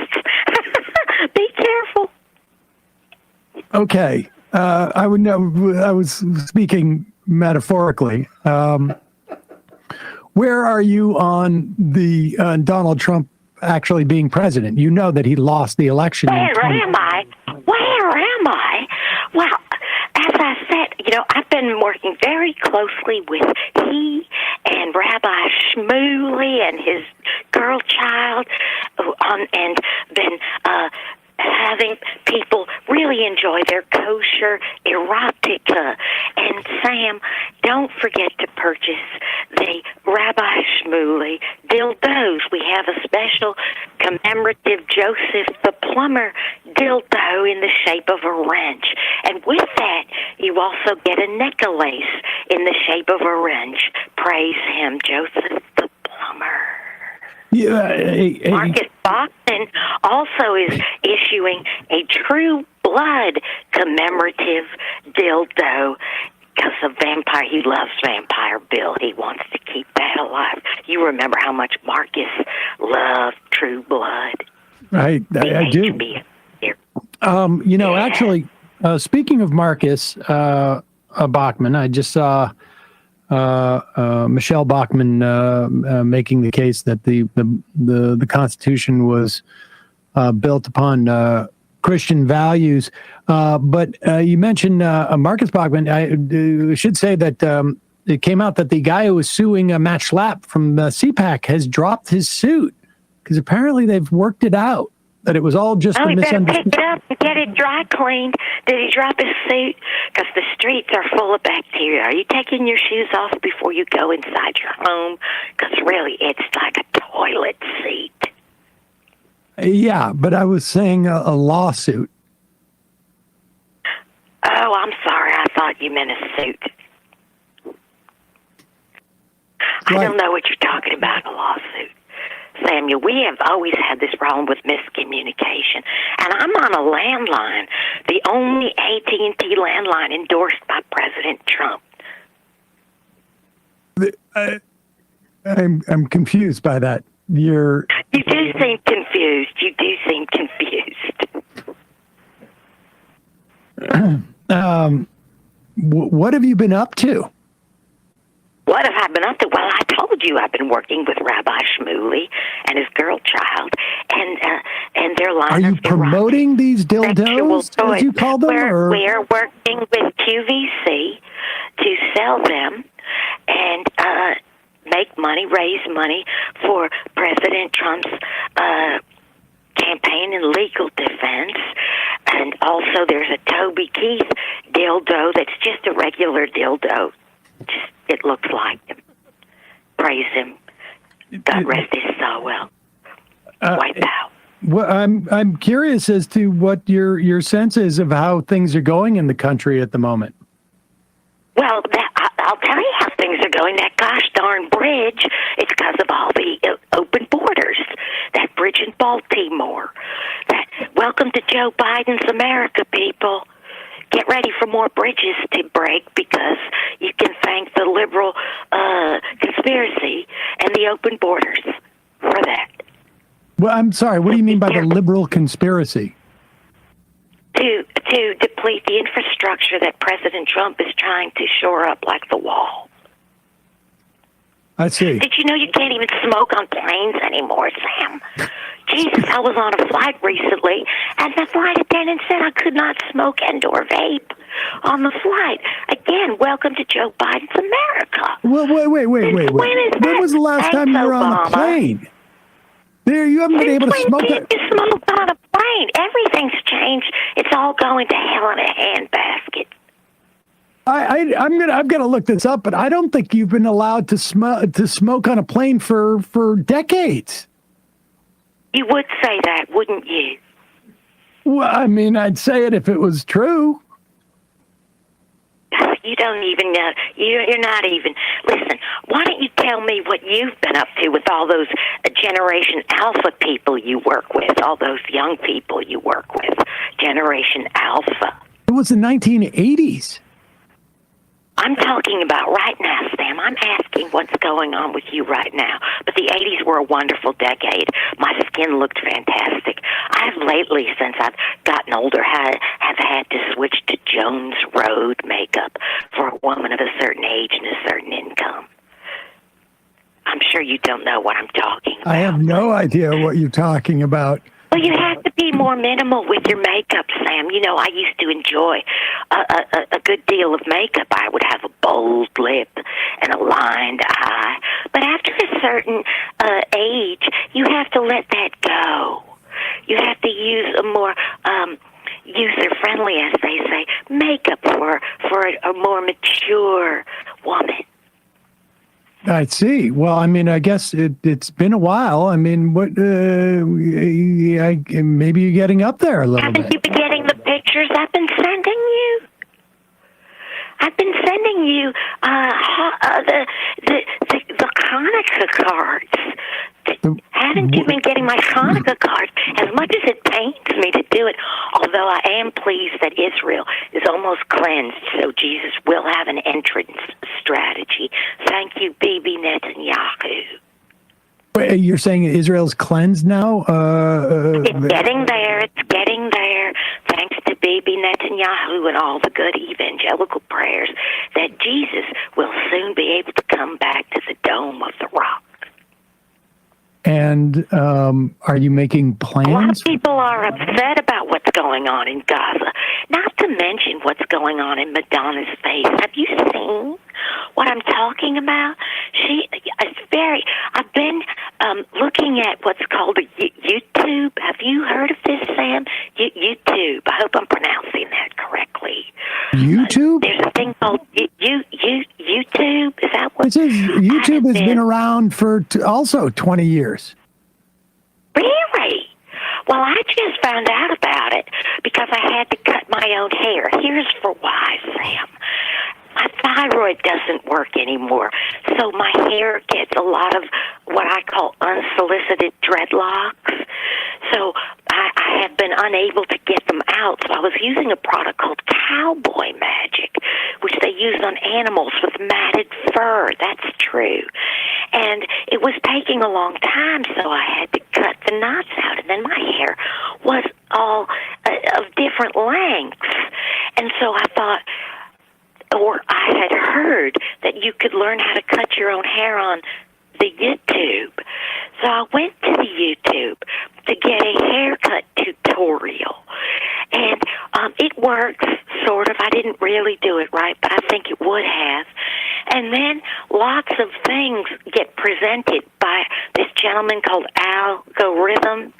Be careful. Okay. I would know. I was speaking metaphorically. Where are you on the Donald Trump actually being president? You know that he lost the election. Where am I? Well, as I said, I've been working very closely with he and Rabbi Shmuley and his girl child, and been having people really enjoy their kosher erotica. And Sam, don't forget to purchase the Rabbi Shmuley dildos. We have a special commemorative Joseph the Plumber dildo in the shape of a wrench. And with that, you also get a necklace in the shape of a wrench. Praise him, Joseph the Plumber. Yeah, Marcus Boston also is issuing a True Blood commemorative dildo because of Vampire. He loves Vampire Bill. He wants to keep that alive. You remember how much Marcus loved True Blood. I do. Actually, speaking of Marcus Bachmann, I just saw Michelle Bachmann making the case that the Constitution was built upon Christian values. But you mentioned Marcus Bachmann. I should say that it came out that the guy who was suing Matt Schlapp from CPAC has dropped his suit because apparently they've worked it out. That it was all just a misunderstanding. Pick it up and get it dry cleaned. Did he drop his suit? Because the streets are full of bacteria. Are you taking your shoes off before you go inside your home? Because really, it's like a toilet seat. Yeah, but I was saying a lawsuit. Oh, I'm sorry. I thought you meant a suit. I don't know what you're talking about, a lawsuit. Samuel, we have always had this problem with miscommunication, and I'm on a landline, the only AT&T landline endorsed by President Trump. I'm confused by that. You do seem confused. What have you been up to? What have I been up to? Well, I told you I've been working with Rabbi Shmuley and his girl child, and their line. Are you promoting these dildos, as you call them? We're working with QVC to sell them and make money, raise money for President Trump's campaign and legal defense. And also, there's a Toby Keith dildo that's just a regular dildo. It looks like him. Praise him. God rest his soul. Well, wipe out. Well, I'm curious as to what your sense is of how things are going in the country at the moment. Well, I'll tell you how things are going. That gosh darn bridge, it's because of all the open borders. That bridge in Baltimore. Welcome to Joe Biden's America, people. Get ready for more bridges to break because you can thank the liberal conspiracy and the open borders for that. Well, I'm sorry. What do you mean by the liberal conspiracy? To deplete the infrastructure that President Trump is trying to shore up like the wall. I see. Did you know you can't even smoke on planes anymore, Sam? Jesus, I was on a flight recently, and the flight attendant said I could not smoke and/or vape on the flight. Again, welcome to Joe Biden's America. Well, wait. When was the last time you were on a plane? You haven't been able to smoke. You smoke on a plane. Everything's changed. It's all going to hell in a handbasket. I've got to look this up, but I don't think you've been allowed to smoke on a plane for decades. You would say that, wouldn't you? Well, I mean, I'd say it if it was true. You don't even know. You're not even. Listen, why don't you tell me what you've been up to with all those Generation Alpha people you work with, all those young people you work with, Generation Alpha? It was the 1980s. I'm talking about right now, Sam. I'm asking what's going on with you right now. But the 80s were a wonderful decade. My skin looked fantastic. I've lately, since I've gotten older, have had to switch to Jones Road makeup for a woman of a certain age and a certain income. I'm sure you don't know what I'm talking about. I have no idea what you're talking about. Well, you have to be more minimal with your makeup, Sam. You know, I used to enjoy a good deal of makeup. I would have a bold lip and a lined eye. But after a certain age, you have to let that go. You have to use a more user-friendly, as they say, makeup for a more mature woman. I see. Well, I mean, I guess it's been a while. I mean, what? Maybe you're getting up there a little bit. Haven't you been getting the pictures I've been sending you? I've been sending you the Hanukkah cards. Haven't you been getting my Hanukkah cards? As much as it pains me to do it, although I am pleased that Israel is almost cleansed, so Jesus will have an entrance strategy. Thank you, Bibi Netanyahu. Wait, you're saying Israel's cleansed now? It's getting there. It's getting there. Thanks to Bibi Netanyahu and all the good evangelical prayers that Jesus will soon be able to come back to the Dome of the Rock. And are you making plans? A lot of people are upset about what's going on in Gaza, not to mention what's going on in Madonna's face. Have you seen what I'm talking about? I've been looking at what's called a YouTube. Have you heard of this, Sam? YouTube. I hope I'm pronouncing that correctly. YouTube? There's a thing called YouTube. Is that what? YouTube has been around for also 20 years. Really? Well, I just found out about it because I had to cut my own hair. Here's for why, Sam. My thyroid doesn't work anymore, so my hair gets a lot of what I call unsolicited dreadlocks. So I have been unable to get them out. So I was using a product called Cowboy Magic, which they use on animals with matted fur. That's true. And it was taking a long time, so I had to cut the knots out. And then my hair was all of different lengths. And so I thought, or I had heard that you could learn how to cut your own hair on the YouTube. So I went to the YouTube to get a haircut tutorial. And it works, sort of. I didn't really do it right, but I think it would have. And then lots of things get presented by this gentleman called Algorithm.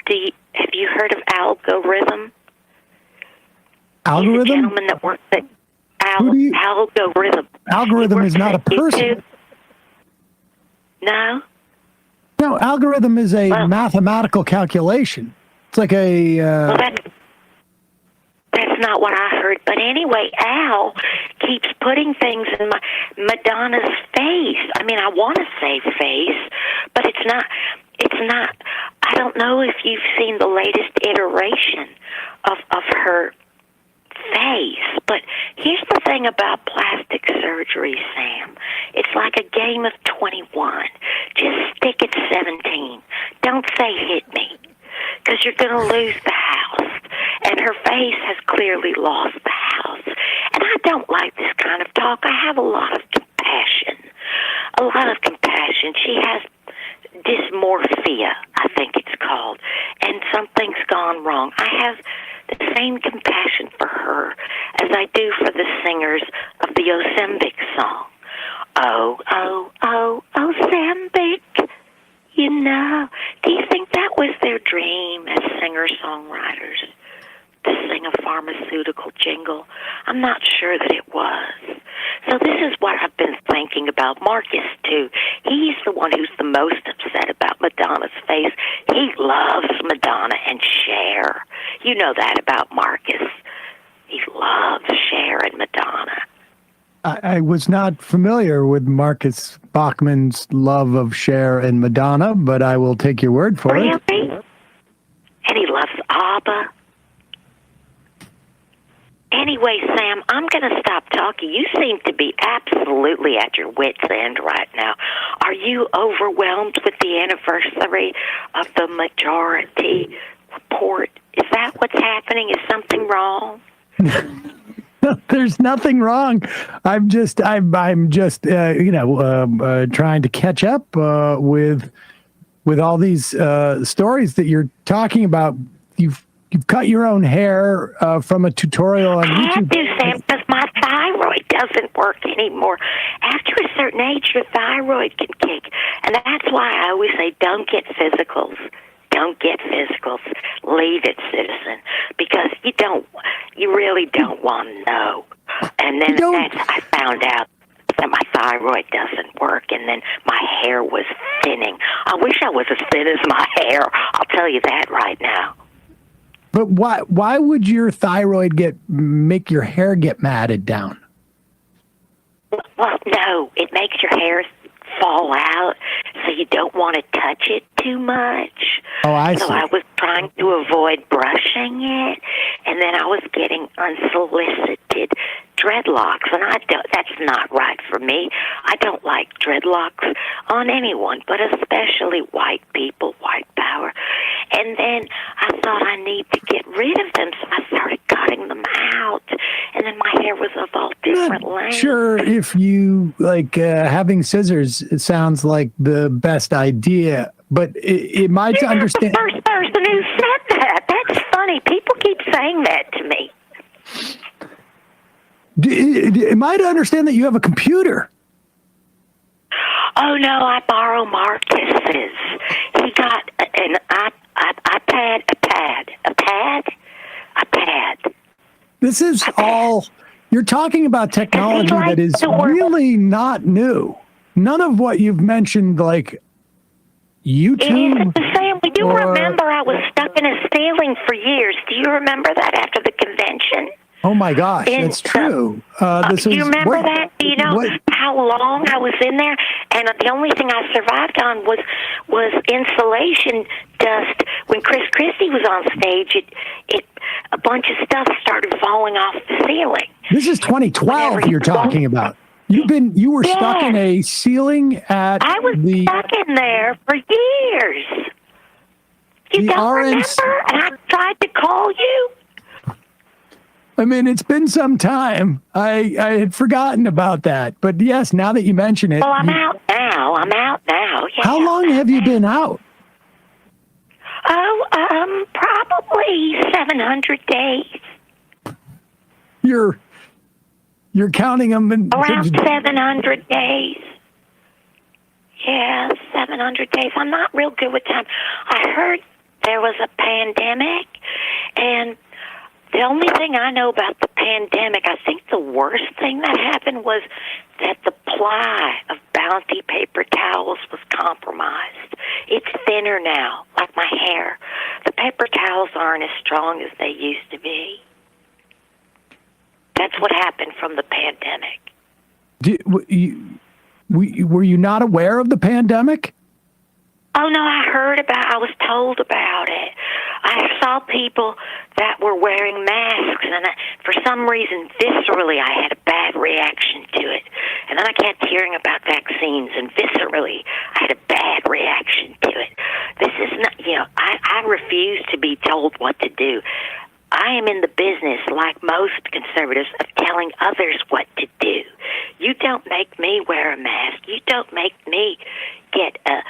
Have you heard of Algorithm? Algorithm? He's a gentleman that works at Algorithm. Algorithm is not a person. YouTube. No? No, algorithm is a mathematical calculation. It's like a... Well, that's not what I heard. But anyway, Al keeps putting things in Madonna's face. I mean, I want to say face, but it's not. I don't know if you've seen the latest iteration of her face. But here's the thing about plastic surgery, Sam. It's like a game of 21. Just stick at 17. Don't say hit me, because you're going to lose the house. And her face has clearly lost the house. And I don't like this kind of talk. I have a lot of compassion. A lot of compassion. She has dysmorphia, I think it's called. And something's gone wrong. I have the same compassion for her as I do for the singers of the Ozembic song. Oh, oh, oh, Ozembic, you know. Do you think that was their dream as singer-songwriters, to sing a pharmaceutical jingle? I'm not sure that it was. So this is what I've been thinking about Marcus, too. He's the one who's the most upset about Madonna's face. He loves Madonna and Cher. You know that about Marcus. He loves Cher and Madonna. I was not familiar with Marcus Bachmann's love of Cher and Madonna, but I will take your word for it. Really? And he loves ABBA. Anyway, Sam, I'm going to stop talking. You seem to be absolutely at your wit's end right now. Are you overwhelmed with the anniversary of the majority report? Is that what's happening? Is something wrong? There's nothing wrong. I'm just trying to catch up with all these stories that you're talking about. You've cut your own hair from a tutorial on YouTube. I have to, Sam, because my thyroid doesn't work anymore. After a certain age, your thyroid can kick. And that's why I always say don't get physicals. Don't get physicals. Leave it, citizen. Because you really don't want to know. And then I found out that my thyroid doesn't work, and then my hair was thinning. I wish I was as thin as my hair. I'll tell you that right now. But why would your thyroid make your hair get matted down? Well, no, it makes your hair fall out, so you don't want to touch it too much. Oh, I see. So I was trying to avoid brushing it, and then I was getting unsolicited dreadlocks, and that's not right for me. I don't like dreadlocks on anyone, but especially white people, white power. And then I thought I need to get rid of them, so I started cutting them out, and then my hair was of all different lengths. Sure, if you like having scissors, it sounds like the best idea, but it might understand. You're the first person who said that. That's funny. People keep saying that to me. Am I to understand that you have a computer? Oh, no, I borrow Marcus's. He got an iPad, a pad. This is all, you're talking about technology that is really not new. None of what you've mentioned, like YouTube. It isn't the same. Do you remember I was stuck in a ceiling for years? Do you remember that after the convention? Oh my gosh, that's true. Do you remember that? Do you know how long I was in there? And the only thing I survived on was insulation dust. When Chris Christie was on stage, a bunch of stuff started falling off the ceiling. This is 2012 you're talking about. You were stuck in a ceiling at I was stuck in there for years. You don't remember? And I tried to call you. I mean, it's been some time. I had forgotten about that. But yes, now that you mention it. Well, I'm out now. Yeah. How long have you been out? Oh, probably 700 days. You're counting them around 700 days. Yeah, 700 days. I'm not real good with time. I heard there was a pandemic, and the only thing I know about the pandemic, I think the worst thing that happened was that the ply of Bounty paper towels was compromised. It's thinner now, like my hair. The paper towels aren't as strong as they used to be. That's what happened from the pandemic. Were you not aware of the pandemic? Oh, no, I was told about it. I saw people that were wearing masks, and for some reason, viscerally, I had a bad reaction to it. And then I kept hearing about vaccines, and viscerally, I had a bad reaction to it. This is not, I refuse to be told what to do. I am in the business, like most conservatives, of telling others what to do. You don't make me wear a mask. You don't make me get a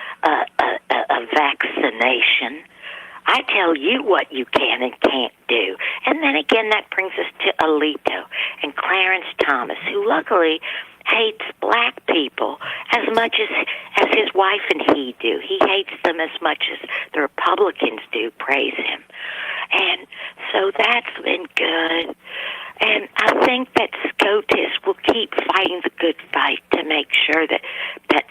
vaccination. I tell you what you can and can't do. And then again, that brings us to Alito and Clarence Thomas, who luckily hates black people as much as his wife and he do. He hates them as much as the Republicans do praise him. And so that's been good. And I think that SCOTUS will keep fighting the good fight to make sure that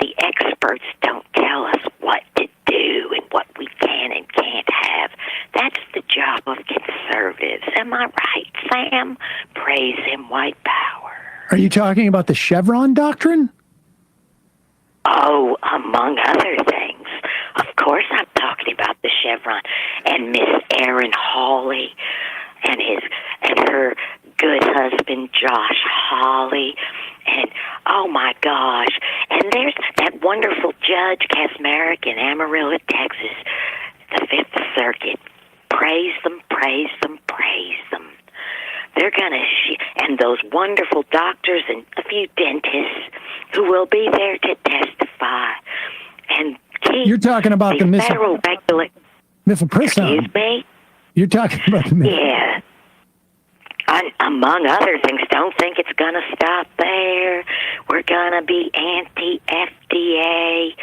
the experts don't tell us what to do and what we can and can't have. That's the job of conservatives. Am I right, Sam? Praise him, white power. Are you talking about the Chevron doctrine? Oh, among other things. Of course I'm talking about the Chevron and Miss Erin Hawley and her good husband, Josh Hawley, and oh my gosh. And there's that wonderful Judge Kaczmarek in Amarillo, Texas, the Fifth Circuit. Praise them, praise them, praise them. They're going to, and those wonderful doctors and a few dentists who will be there to testify. And keep You're talking about the federal regulation. Excuse me? You're talking about the Yeah. Among other things, don't think it's going to stop there. We're going to be anti-FDA.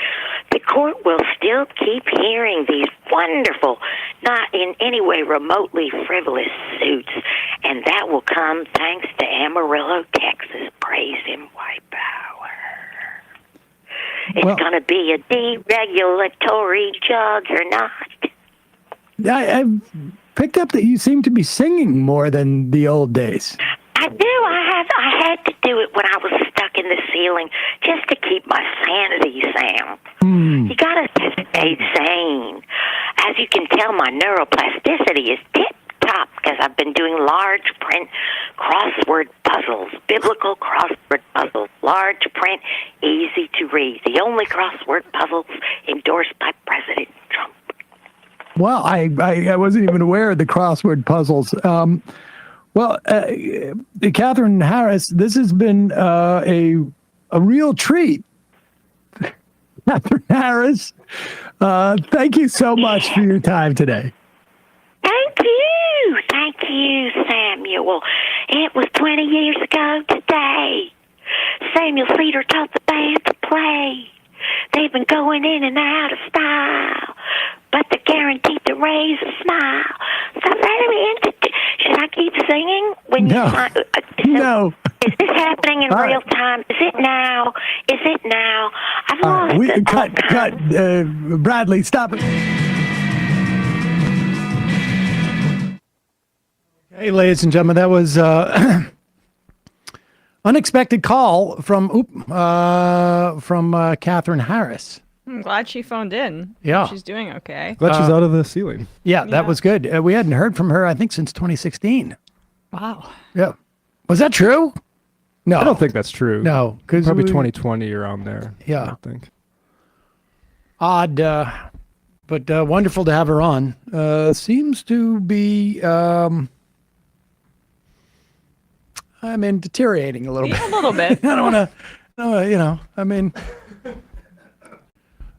The court will still keep hearing these wonderful, not in any way remotely frivolous suits, and that will come thanks to Amarillo, Texas. Praise him, white power. It's going to be a deregulatory juggernaut. I've picked up that you seem to be singing more than the old days. I do. I had to do it when I was stuck in the ceiling just to keep my sanity, Sam. You got to stay sane. As you can tell, my neuroplasticity is tip-top because I've been doing large print crossword puzzles, biblical crossword puzzles, large print, easy to read. The only crossword puzzles endorsed by President Trump. Well, I wasn't even aware of the crossword puzzles. Katherine Harris, this has been a real treat. Katherine Harris, thank you so much for your time today. Thank you, Samuel. It was 20 years ago today. Samuel Cedar taught the band to play. They've been going in and out of style, but they're guaranteed to raise a smile. So let me should I keep singing? No. Is this happening in real time? Is it now? I've lost it. Cut. Bradley, stop it. Hey, ladies and gentlemen, that was unexpected call from Katherine Harris. I'm glad she phoned in. Yeah. She's doing okay. Glad she's out of the ceiling. Yeah, that was good. We hadn't heard from her, I think, since 2016. Wow. Yeah. Was that true? No. I don't think that's true. No. Probably 2020 around there. Yeah. I think. Odd, but wonderful to have her on. Seems to be, deteriorating a little bit. A little bit. I don't want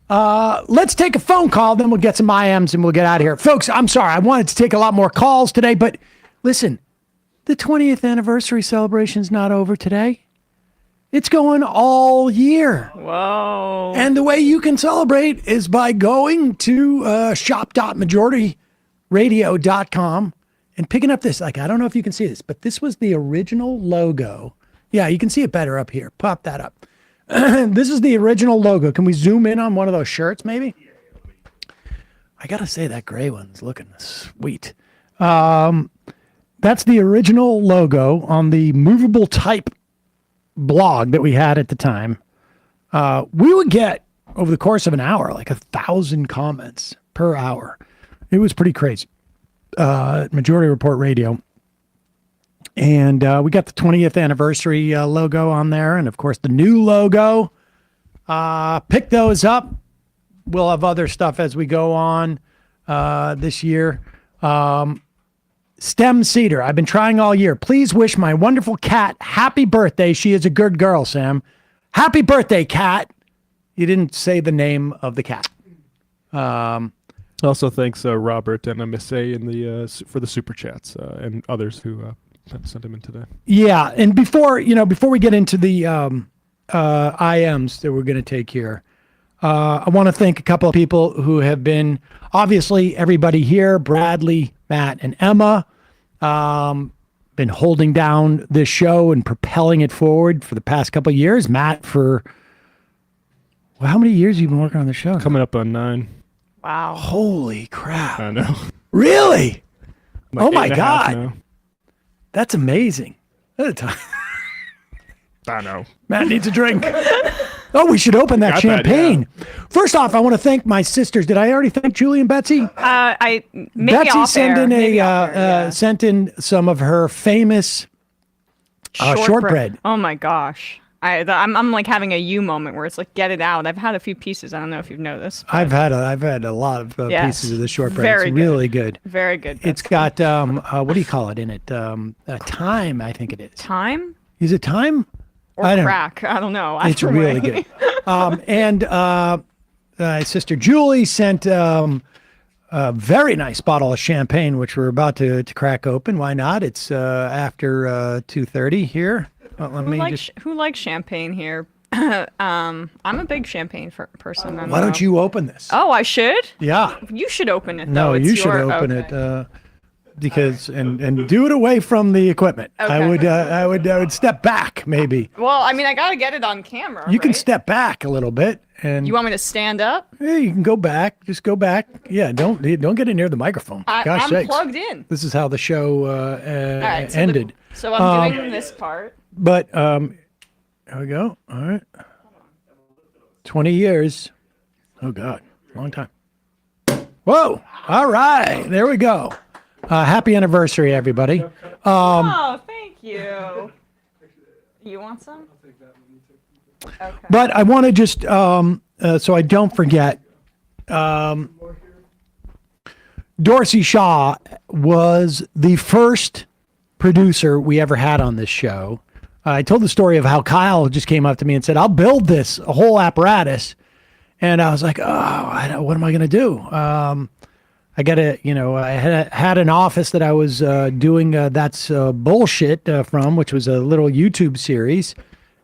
to, let's take a phone call, then we'll get some IMs and we'll get out of here. Folks, I'm sorry. I wanted to take a lot more calls today, but listen, the 20th anniversary celebration is not over today. It's going all year. Whoa. And the way you can celebrate is by going to shop.majorityradio.com and picking up this. I don't know if you can see this, but this was the original logo. Yeah, you can see it better up here. Pop that up. This is the original logo. Can we zoom in on one of those shirts, maybe? I got to say, that gray one's looking sweet. That's the original logo on the movable type blog that we had at the time. We would get, over the course of an hour, like 1,000 comments per hour. It was pretty crazy. Majority Report Radio. And we got the 20th anniversary logo on there. And, of course, the new logo. Pick those up. We'll have other stuff as we go on this year. Stem Cedar. I've been trying all year. Please wish my wonderful cat happy birthday. She is a good girl, Sam. Happy birthday, cat. You didn't say the name of the cat. Also, thanks Robert and Missy in the for the super chats and others who sent them in today. Yeah, and before we get into the IMs that we're going to take here, I want to thank a couple of people who have been, obviously everybody here, Bradley, Matt, and Emma, been holding down this show and propelling it forward for the past couple of years. Matt, for how many years have you been working on the show? Coming up on 9. Wow. Holy crap. I know. Really? Like oh my 8.5 God. now. That's amazing. I know. Matt needs a drink. Oh, we should open that champagne. That, yeah. First off, I want to thank my sisters. Did I already thank Julie and Betsy? Maybe Betsy off sent air. in Maybe off air, sent in some of her famous Shortbread. Oh my gosh. I'm like having a you moment where it's like, get it out. I've had a few pieces. I don't know if you've noticed. I've had a lot of pieces of the shortbread. Very it's really good. Very good. It's got what do you call it in it? Thyme, I think it is. Thyme? Is it thyme? Or crack? I don't know. It's really good. And my sister Julie sent a very nice bottle of champagne, which we're about to crack open. Why not? It's after 2:30 here. Who likes champagne here? I'm a big champagne person. Why don't you open this? Oh, I should? Yeah. You should open it, though. No, you should open it because and do it away from the equipment. Okay. I would step back maybe. Well, I mean, I got to get it on camera. You can step back a little bit. And you want me to stand up? Yeah, you can go back. Just go back. Yeah, don't get it near the microphone. I'm sakes. plugged in. This is how the show ended. So I'm doing this part. But there we go. All right. 20 years. Oh, God. Long time. Whoa. All right. There we go. Happy anniversary, everybody. Oh, thank you. You want some? Okay. But I want to just, so I don't forget, Dorsey Shaw was the first producer we ever had on this show. I told the story of how Kyle just came up to me and said, I'll build this whole apparatus. And I was like, what am I going to do? I got to, I had an office that I was doing That's Bullshit from, which was a little YouTube series,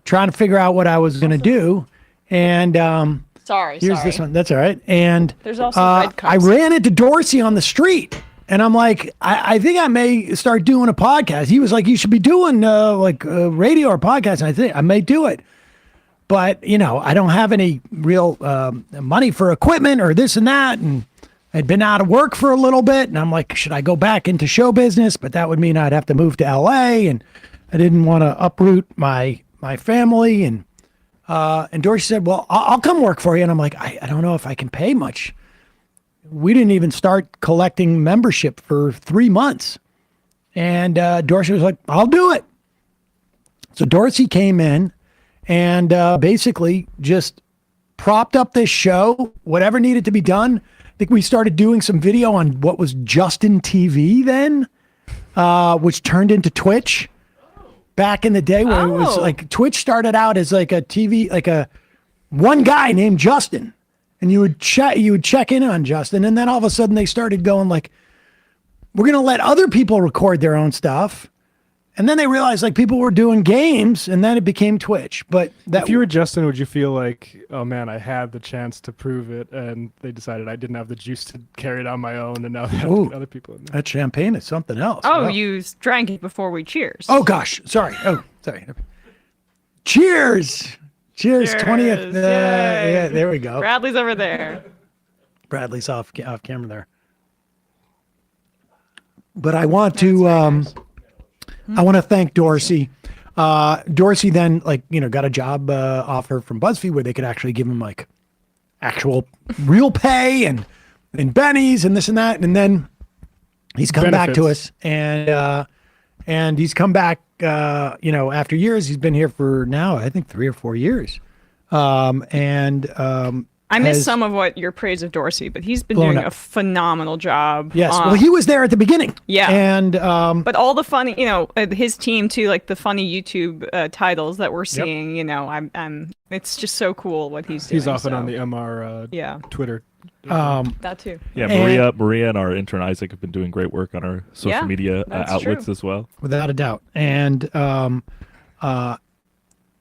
trying to figure out what I was going to do. And here's this one. That's all right. And there's also red cups. I ran into Dorsey on the street. And I'm like, I think I may start doing a podcast. He was like, you should be doing radio or podcast. And I think I may do it. But, I don't have any real money for equipment or this and that. And I'd been out of work for a little bit. And I'm like, should I go back into show business? But that would mean I'd have to move to LA. And I didn't want to uproot my family. And Dorsey said, well, I'll come work for you. And I'm like, I don't know if I can pay much. We didn't even start collecting membership for 3 months. And Dorsey was like, I'll do it. So Dorsey came in and basically just propped up this show, whatever needed to be done. I think we started doing some video on what was Justin TV then, which turned into Twitch back in the day where it was like Twitch started out as like a TV, like a one guy named Justin. And you would check in on Justin, and then all of a sudden they started going like, we're going to let other people record their own stuff. And then they realized like people were doing games, and then it became Twitch. But if you were Justin, would you feel like, oh man, I had the chance to prove it, and they decided I didn't have the juice to carry it on my own, and now they have to get other people in there? That champagne is something else. Oh, you drank it before we cheers. Oh gosh, sorry. Oh, sorry. Cheers. Cheers, 20th. Yeah, there we go. Bradley's over there. Bradley's off camera there. But I want to thank Dorsey. Dorsey then got a job offer from BuzzFeed where they could actually give him like actual real pay and bennies and this and that. And then he's come back to us and he's come back, after years. He's been here for now, I think 3 or 4 years. I missed some of what your praise of Dorsey, but he's been doing a phenomenal job. Yes. Well, he was there at the beginning. Yeah. And, but all the funny, his team too, like the funny YouTube titles that we're seeing, it's just so cool what he's doing. He's often on the MR Twitter. That too. Yeah, Maria and our intern Isaac have been doing great work on our social media outlets as well. Without a doubt. And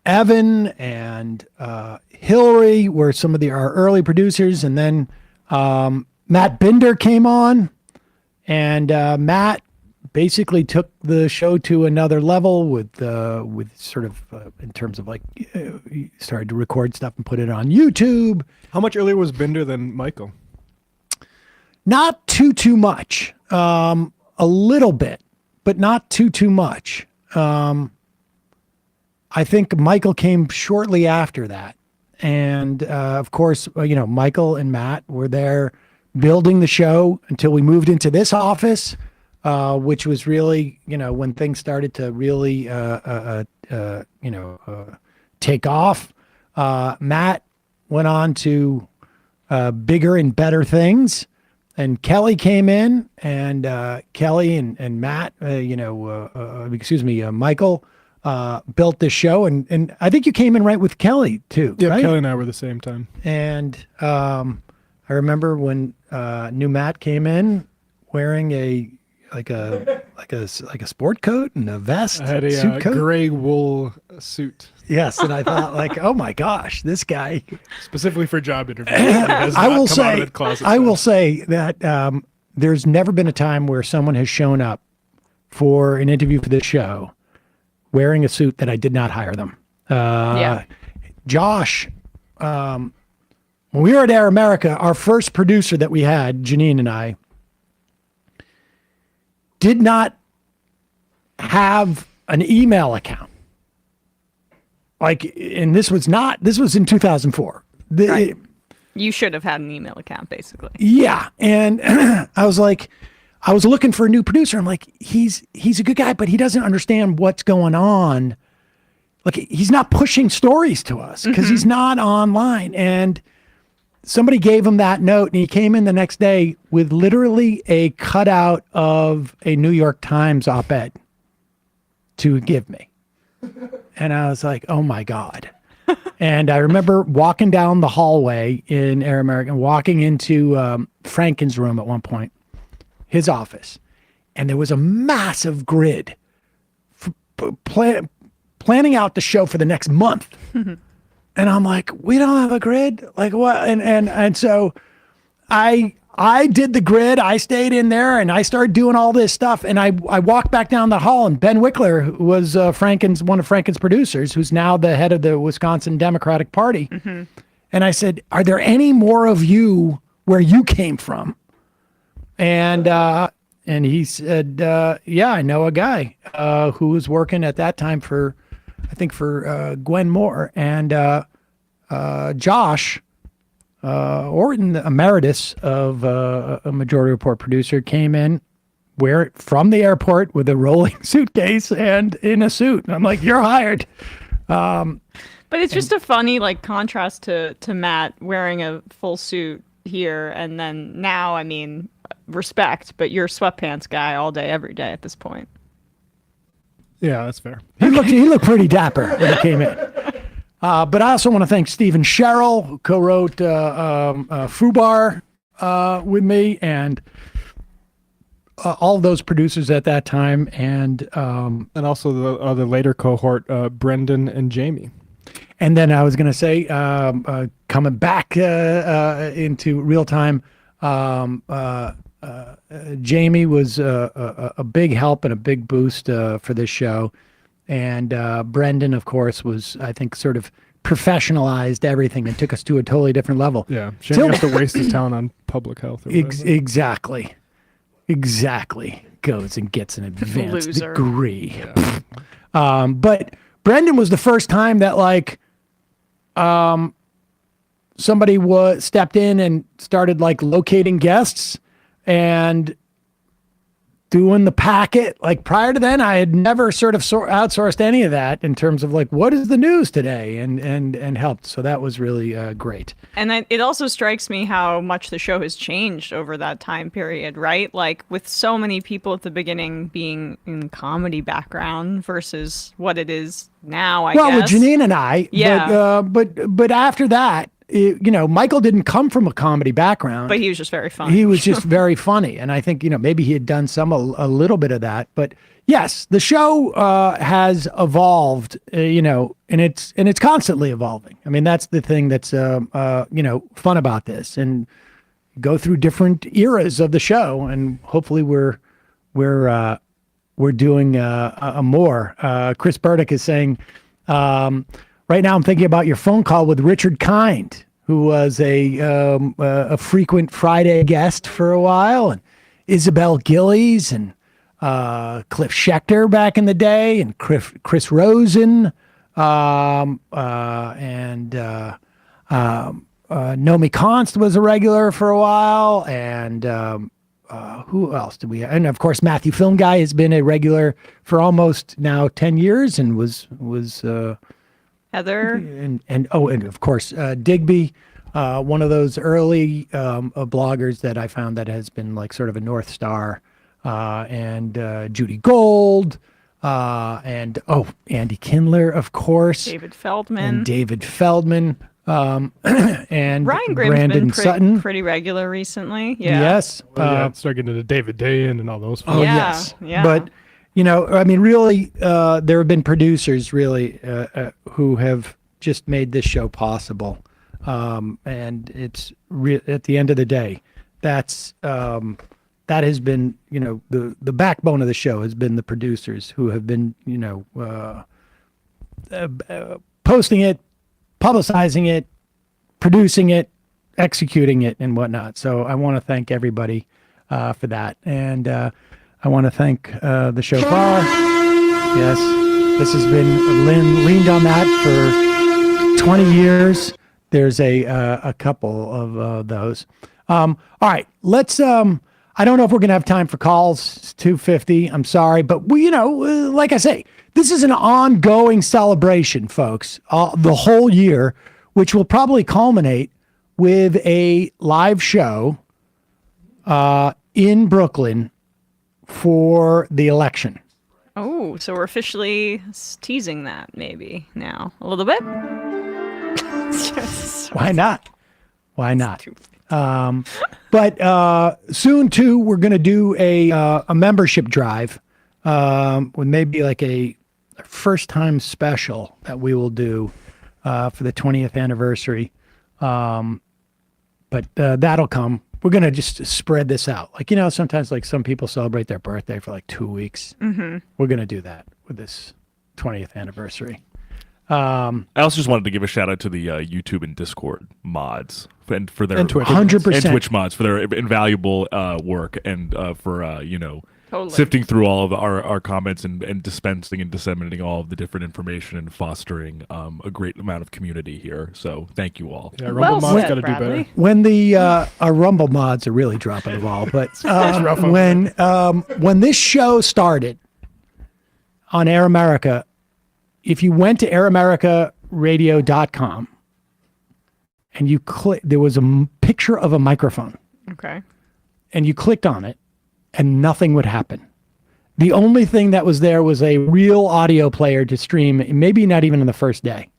Evan and Hillary were some of our early producers, and then Matt Binder came on, and Matt basically took the show to another level with sort of in terms of like he started to record stuff and put it on YouTube. How much earlier was Binder than Michael? Not too much. A little bit, but not too much. I think Michael came shortly after that. And of course, Michael and Matt were there building the show until we moved into this office. which was really, when things started to really, take off. Matt went on to bigger and better things. And Kelly came in, and Kelly and Matt, Michael built this show. And I think you came in right with Kelly, too. Yeah, right? Kelly and I were the same time. And I remember when new Matt came in wearing a sport coat and a vest. I had a suit coat. gray wool suit. Yes, and I thought, oh my gosh, this guy. Specifically for job interviews. I will say that there's never been a time where someone has shown up for an interview for this show wearing a suit that I did not hire them. Josh, when we were at Air America, our first producer that we had, Janine and I, did not have an email account. And this was in 2004. Right. You should have had an email account, basically. Yeah. And I was looking for a new producer. I'm like, he's a good guy, but he doesn't understand what's going on. Like, he's not pushing stories to us because he's not online. And somebody gave him that note, and he came in the next day with literally a cutout of a New York Times op-ed to give me. And I was like, oh my God. And I remember walking down the hallway in Air America and walking into Franken's room at one point, his office. And there was a massive grid planning out the show for the next month. And I'm like, we don't have a grid? Like what? And so I did the grid. I stayed in there and I started doing all this stuff. And I walked back down the hall, and Ben Wickler, who was one of Franken's producers, who's now the head of the Wisconsin Democratic Party. And I said, are there any more of you where you came from? And he said, yeah, I know a guy who was working at that time for Gwen Moore. And Josh Orton, the emeritus of a Majority Report producer, came in from the airport with a rolling suitcase and in a suit. And I'm like, you're hired. But it's just a funny contrast to Matt wearing a full suit here, and then now, I mean, respect, but you're a sweatpants guy all day, every day at this point. Yeah, that's fair. He looked pretty dapper when he came in. But I also want to thank Stephen Sherrill, who co-wrote Fubar with me, and all of those producers at that time, and also the later cohort, Brendan and Jamie. And then I was going to say, coming back into real time, Jamie was a big help and a big boost for this show. And Brendan, of course, was, I think, sort of professionalized everything and took us to a totally different level. Yeah, Jamie has to waste his talent on public health. Exactly. Goes and gets an advanced degree. Yeah. But Brendan was the first time that somebody stepped in and started locating guests and doing the packet. Prior to then, I had never sort of outsourced any of that in terms of what is the news today, and helped. So that was really great. And it also strikes me how much the show has changed over that time period, right? With so many people at the beginning being in comedy background versus what it is now, I guess. Well, with Janine and I, yeah. But after that, Michael didn't come from a comedy background, but he was just very funny. He was just very funny, and I think maybe he had done a little bit of that. But yes, the show has evolved, and it's constantly evolving. I mean, that's the thing that's fun about this, and go through different eras of the show, and hopefully we're doing more. Chris Burdick is saying. Right now, I'm thinking about your phone call with Richard Kind, who was a frequent Friday guest for a while, and Isabel Gillies, and Cliff Schechter back in the day, and Chris Rosen, and Nomi Const was a regular for a while, and who else did we have? And of course, Matthew Film Guy has been a regular for almost now 10 years and was Heather. And of course, Digby, one of those early bloggers that I found that has been like sort of a North Star, and Judy Gold, and Andy Kindler, of course. David Feldman. And David Feldman. And Ryan Grimm's Brandon been Sutton. pretty regular recently. Yeah. Yes. Start getting into David Dayan and all those folks. Oh, Yeah, yes. yeah. But, I mean, really, there have been producers really who have just made this show possible. And it's at the end of the day, that has been, the backbone of the show has been the producers who have been, posting it, publicizing it, producing it, executing it, and whatnot. So I want to thank everybody for that. And I want to thank the Shofar. Yes, this has been leaned on that for 20 years. There's a couple of those. All right, let's. I don't know if we're gonna have time for calls. It's 2:50. I'm sorry, but like I say, this is an ongoing celebration, folks. The whole year, which will probably culminate with a live show in Brooklyn for the election. Oh, so we're officially teasing that maybe now a little bit. Why not? Why not? But soon too, we're going to do a membership drive with maybe like a first time special that we will do for the 20th anniversary. But that'll come. We're going to just spread this out. Like, sometimes like some people celebrate their birthday for like 2 weeks. Mm-hmm. We're going to do that with this 20th anniversary. I also just wanted to give a shout out to the YouTube and Discord mods and for their and Twitch. 100%. And Twitch mods for their invaluable work and for Totally. sifting through all of our comments and dispensing and disseminating all of the different information and fostering a great amount of community here. So thank you all. Yeah, Rumble mods got to do better. When the our Rumble mods are really dropping the ball, but when this show started on Air America, if you went to airamerica.radio.com and you click, there was a picture of a microphone. Okay. And you clicked on it and nothing would happen. The only thing that was there was a real audio player to stream, maybe not even on the first day.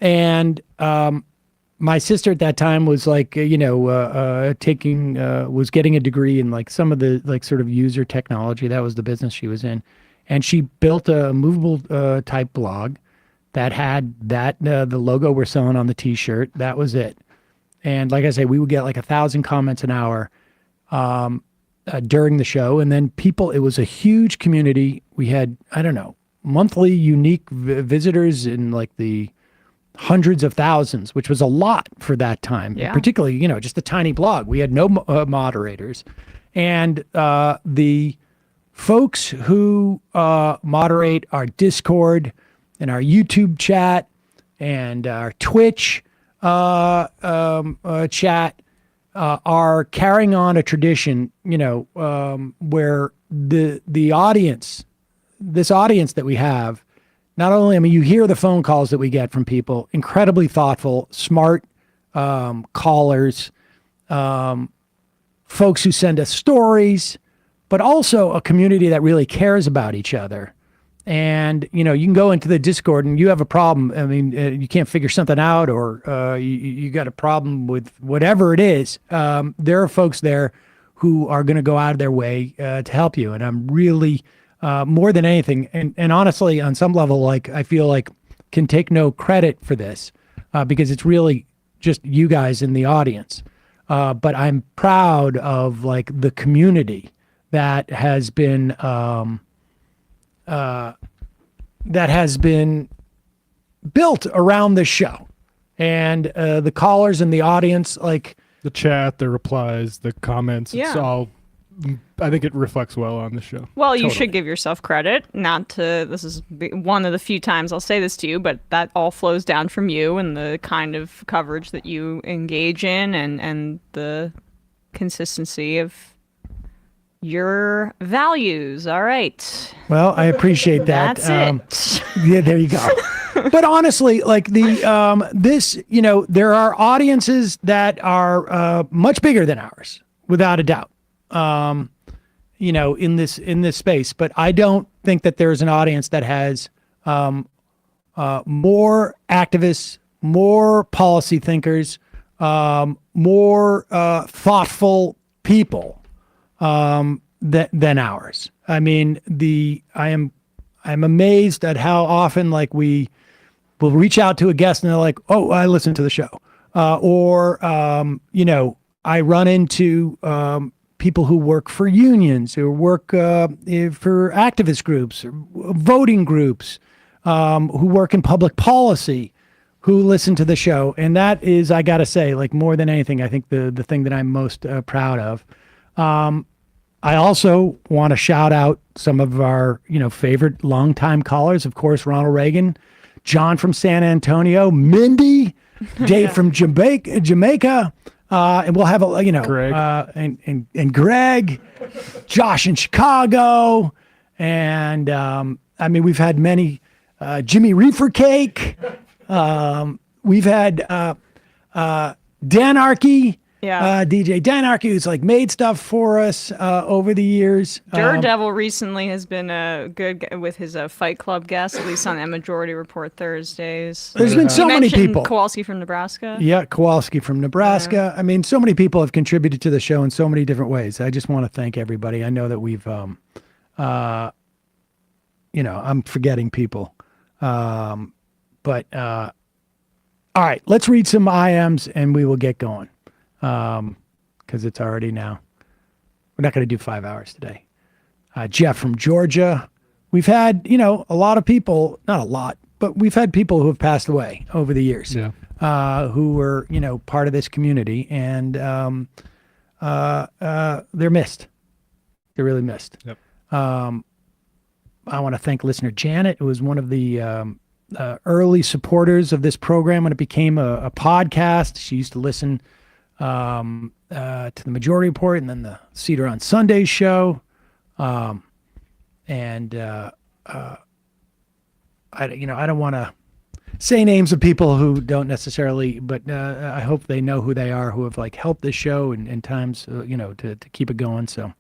And my sister at that time was like, was getting a degree in like some of the like sort of user technology. That was the business she was in. And she built a movable type blog that had the logo we're selling on the T-shirt. That was it. And like I say, we would get like 1,000 comments an hour during the show. And then it was a huge community. We had, monthly unique visitors in like the hundreds of thousands, which was a lot for that time. Yeah. Particularly, just a tiny blog. We had no moderators. And the folks who moderate our Discord and our YouTube chat and our Twitch chat are carrying on a tradition, where the audience, this audience that we have, not only, you hear the phone calls that we get from people, incredibly thoughtful, smart callers, folks who send us stories, but also a community that really cares about each other. And, you can go into the Discord and you have a problem. You can't figure something out or you got a problem with whatever it is. There are folks there who are going to go out of their way to help you. And I'm really, more than anything, and honestly, on some level, like I feel like can take no credit for this because it's really just you guys in the audience. But I'm proud of like the community that has been built around this show, and the callers in the audience, like the chat, the replies, the comments. Yeah. It's all. I think it reflects well on the show. Well, you should give yourself credit. This is one of the few times I'll say this to you, but that all flows down from you and the kind of coverage that you engage in and the consistency of your values. All right. Well, I appreciate that. That's it. Yeah, there you go. But honestly, like this, there are audiences that are much bigger than ours, without a doubt. In this space, but I don't think that there's an audience that has more activists, more policy thinkers, more thoughtful people than ours. I mean, I'm amazed at how often like we will reach out to a guest and they're like, "Oh, I listened to the show," or I run into people who work for unions, who work for activist groups, or voting groups, who work in public policy, who listen to the show. And that is, I got to say, like more than anything, I think the thing that I'm most proud of. I also want to shout out some of our, favorite longtime callers. Of course, Ronald Reagan, John from San Antonio, Mindy, Dave from Jamaica. And we'll have Greg. And Greg, Josh in Chicago, and we've had many, Jimmy Reefer Cake. We've had Danarchy, DJ Danarchy, who's like made stuff for us over the years. Daredevil recently has been good with his Fight Club guest, at least on the Majority Report Thursdays. There's been so many people. Kowalski from Nebraska. Yeah, Kowalski from Nebraska. I mean, so many people have contributed to the show in so many different ways. I just want to thank everybody. I know that we've, I'm forgetting people. But all right, let's read some IMs and we will get going. Because it's already now. We're not going to do 5 hours today. Jeff from Georgia. We've had, a lot of people, not a lot, but we've had people who have passed away over the years. Yeah. Who were, part of this community, and they're missed. They're really missed. Yep. I want to thank listener Janet, who was one of the early supporters of this program when it became a podcast. She used to listen to the Majority Report and then the Seder on Sunday show. I don't want to say names of people who don't necessarily, but I hope they know who they are, who have like helped this show in times, to keep it going. So,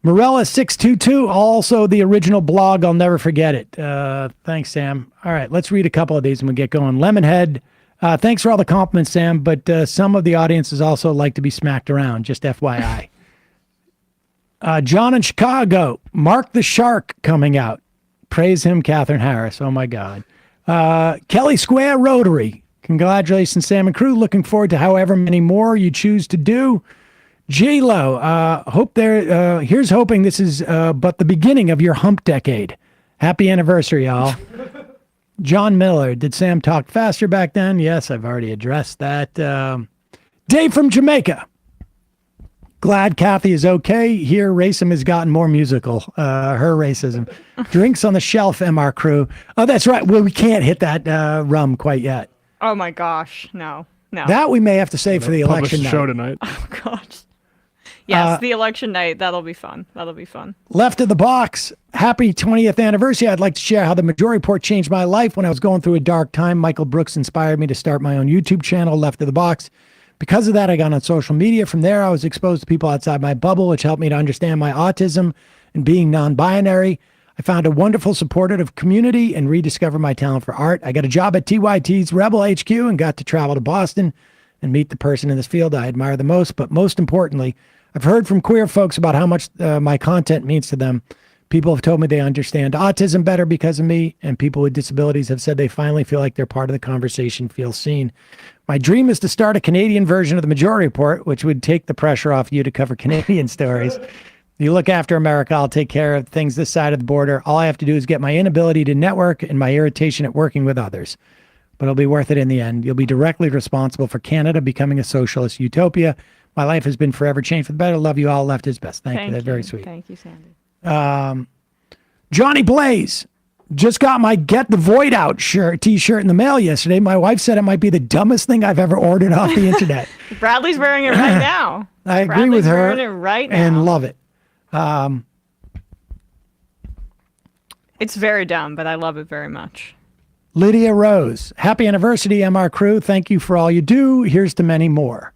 Morella 622, also the original blog. I'll never forget it. Thanks, Sam. All right, let's read a couple of these and we'll get going. Lemonhead. Thanks for all the compliments, Sam, but some of the audiences also like to be smacked around, just FYI. John in Chicago, Mark the Shark coming out. Praise him, Katherine Harris. Oh, my God. Kelly Square Rotary. Congratulations, Sam and crew. Looking forward to however many more you choose to do. J-Lo, here's hoping this is but the beginning of your hump decade. Happy anniversary, y'all. John Miller, did Sam talk faster back then? Yes, I've already addressed that. Dave from Jamaica. Glad Kathy is okay. Here, racism has gotten more musical. Her racism. Drinks on the shelf, MR crew. Oh, that's right. Well, we can't hit that rum quite yet. Oh, my gosh. No. That we may have to save for the election night. Show tonight. Oh, gosh. Yes, the election night. That'll be fun. Left of the box. Happy 20th anniversary. I'd like to share how the Majority Report changed my life when I was going through a dark time. Michael Brooks inspired me to start my own YouTube channel, Left of the Box. Because of that, I got on social media. From there, I was exposed to people outside my bubble, which helped me to understand my autism and being non-binary. I found a wonderful supportive community and rediscovered my talent for art. I got a job at TYT's Rebel HQ and got to travel to Boston and meet the person in this field I admire the most. But most importantly, I've heard from queer folks about how much my content means to them. People have told me they understand autism better because of me, and people with disabilities have said they finally feel like they're part of the conversation, feel seen. My dream is to start a Canadian version of the Majority Report, which would take the pressure off you to cover Canadian stories. You look after America, I'll take care of things this side of the border. All I have to do is get my inability to network and my irritation at working with others. But it'll be worth it in the end. You'll be directly responsible for Canada becoming a socialist utopia. My life has been forever changed for the better. Love you all. Left is best. Thank you. That's very sweet. Thank you, Sandy. Johnny Blaze. Just got my Get the Void Out t-shirt in the mail yesterday. My wife said it might be the dumbest thing I've ever ordered off the internet. Bradley's wearing it right now. I agree with her wearing it right now. and love it. It's very dumb, but I love it very much. Lydia Rose, happy anniversary, MR crew. Thank you for all you do. Here's to many more.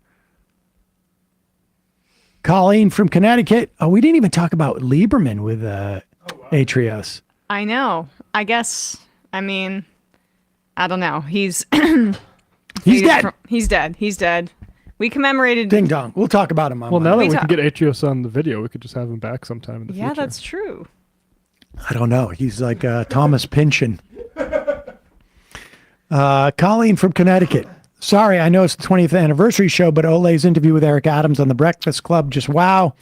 Colleen from Connecticut. Oh, we didn't even talk about Lieberman with Atrios. I know. I guess, I mean, I don't know. He's dead. He's dead. He's dead. We commemorated. Ding dong. We'll talk about him on Well, now Monday. that we can get Atrios on the video, we could just have him back sometime in the future. Yeah, that's true. I don't know. He's like Thomas Pynchon. Colleen from Connecticut. Sorry, I know it's the 20th anniversary show, but Ole's interview with Eric Adams on The Breakfast Club, just wow.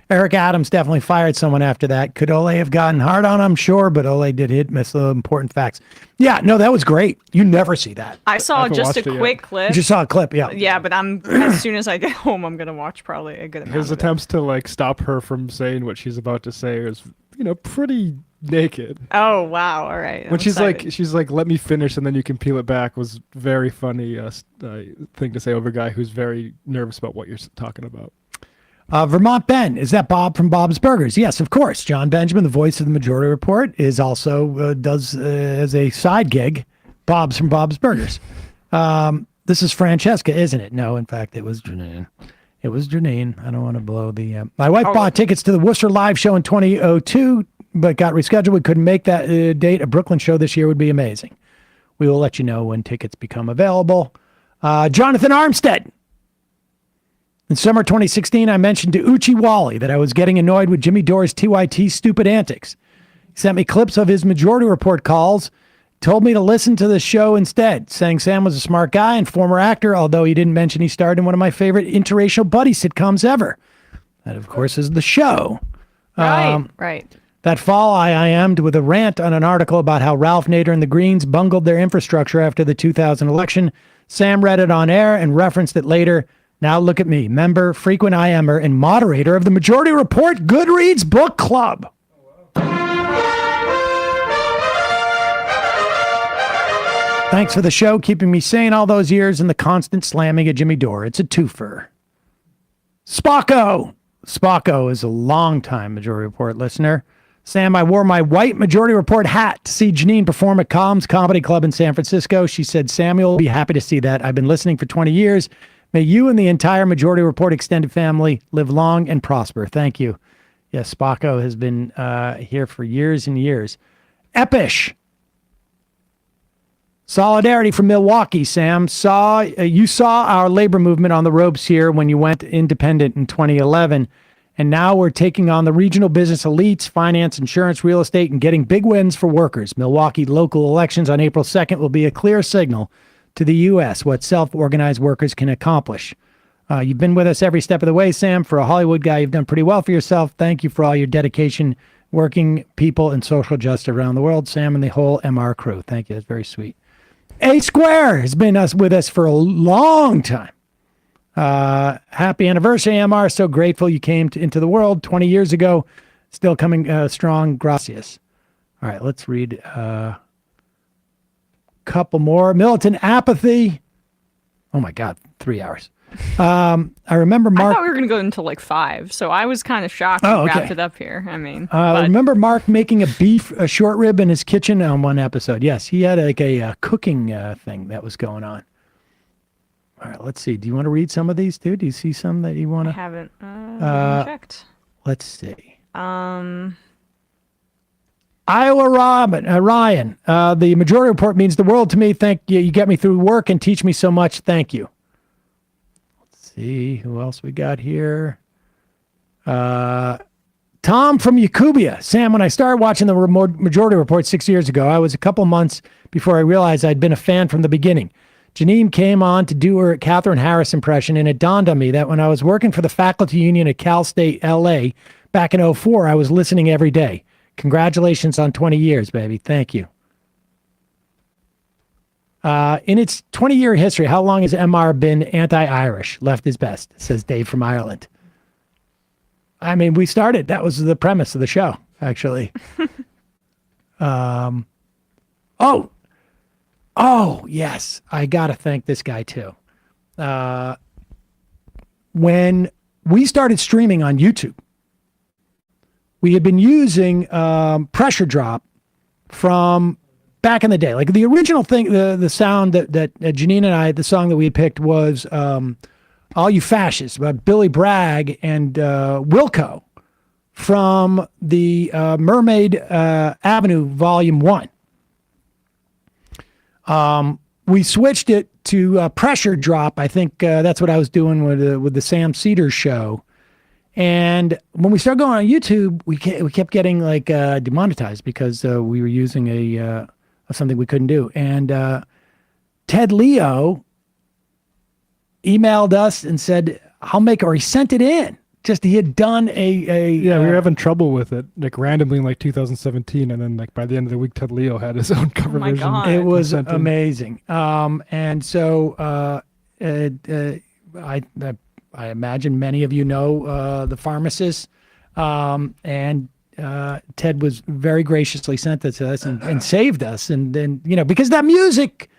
Eric Adams definitely fired someone after that. Could Ole have gotten hard on him? Sure, but Ole did miss the important facts. Yeah, no, that was great. You never see that. I saw just a quick clip. You just saw a clip, yeah. Yeah, but as soon as I get home, I'm going to watch probably a good amount His of attempts to like stop her from saying what she's about to say is, pretty naked. Oh, wow. All right. When she's like, let me finish and then you can peel it back was very funny thing to say over a guy who's very nervous about what you're talking about. Vermont Ben, is that Bob from Bob's Burgers? Yes, of course. John Benjamin, the voice of the Majority Report, is also does as a side gig, Bob's from Bob's Burgers. This is Francesca, isn't it? No, in fact, it was Janine. It was Janine. I don't want to blow the... My wife bought tickets to the Worcester live show in 2002, but got rescheduled. We couldn't make that date. A Brooklyn show this year would be amazing. We will let you know when tickets become available. Jonathan Armstead. In summer 2016, I mentioned to Uchi Wally that I was getting annoyed with Jimmy Dore's TYT stupid antics. He sent me clips of his Majority Report calls, told me to listen to the show instead, saying Sam was a smart guy and former actor, although he didn't mention he starred in one of my favorite interracial buddy sitcoms ever. That, of course, is The Show. Right. That fall, I IM'd with a rant on an article about how Ralph Nader and the Greens bungled their infrastructure after the 2000 election. Sam read it on air and referenced it later. Now look at me, member, frequent IMer, and moderator of the Majority Report Goodreads Book Club. Thanks for the show, keeping me sane all those years and the constant slamming of Jimmy Dore. It's a twofer. Spocko. Spocko is a longtime Majority Report listener. Sam, I wore my white Majority Report hat to see Janine perform at Calm's Comedy Club in San Francisco. She said, Samuel will be happy to see that. I've been listening for 20 years. May you and the entire Majority Report extended family live long and prosper. Thank you. Yes, Spocko has been here for years and years. Epish. Solidarity from Milwaukee, Sam. You saw our labor movement on the ropes here when you went independent in 2011. And now we're taking on the regional business elites, finance, insurance, real estate, and getting big wins for workers. Milwaukee local elections on April 2nd will be a clear signal to the U.S. what self-organized workers can accomplish. You've been with us every step of the way, Sam. For a Hollywood guy, you've done pretty well for yourself. Thank you for all your dedication, working people and social justice around the world. Sam and the whole MR crew. Thank you. That's very sweet. A Square has been with us for a long time. Happy anniversary, MR. So grateful you came into the world 20 years ago. Still coming strong. Gracias. All right, let's read couple more. Militant apathy. Oh my God, 3 hours. I remember Mark. I thought we were going to go until like 5, so I was kind of shocked we wrapped it up here. I mean, I remember Mark making a short rib in his kitchen on one episode. Yes, he had like a cooking thing that was going on. All right, let's see. Do you want to read some of these too? Do you see some that you want to? I haven't checked. Let's see. Iowa Ryan, the Majority Report means the world to me. Thank you. You get me through work and teach me so much. Thank you. Let's see who else we got here. Tom from Yakubia. Sam, when I started watching the Majority Report 6 years ago, I was a couple months before I realized I'd been a fan from the beginning. Janine came on to do her Katherine Harris impression, and it dawned on me that when I was working for the faculty union at Cal State LA back in 2004, I was listening every day. Congratulations on 20 years, baby. Thank you. In its 20-year history, how long has MR been anti-Irish? Left is best, says Dave from Ireland. I mean, we started. That was the premise of the show, actually. Oh, yes. I got to thank this guy too. When we started streaming on YouTube, we had been using Pressure Drop from back in the day. Like the original thing, the sound that Janine and I, the song that we had picked was All You Fascists by Billy Bragg and Wilco from the Mermaid Avenue Volume 1. We switched it to Pressure Drop. I think that's what I was doing with the Sam Seder show. And when we started going on YouTube, we kept getting like demonetized because we were using something we couldn't do. And Ted Leo emailed us and said, he sent it in. Just he had done we were having trouble with it, like randomly in like 2017, and then like by the end of the week, Ted Leo had his own cover version. God. It was amazing. And so I imagine many of you know the pharmacist, and Ted was very graciously sent that to us and saved us. And then because that music,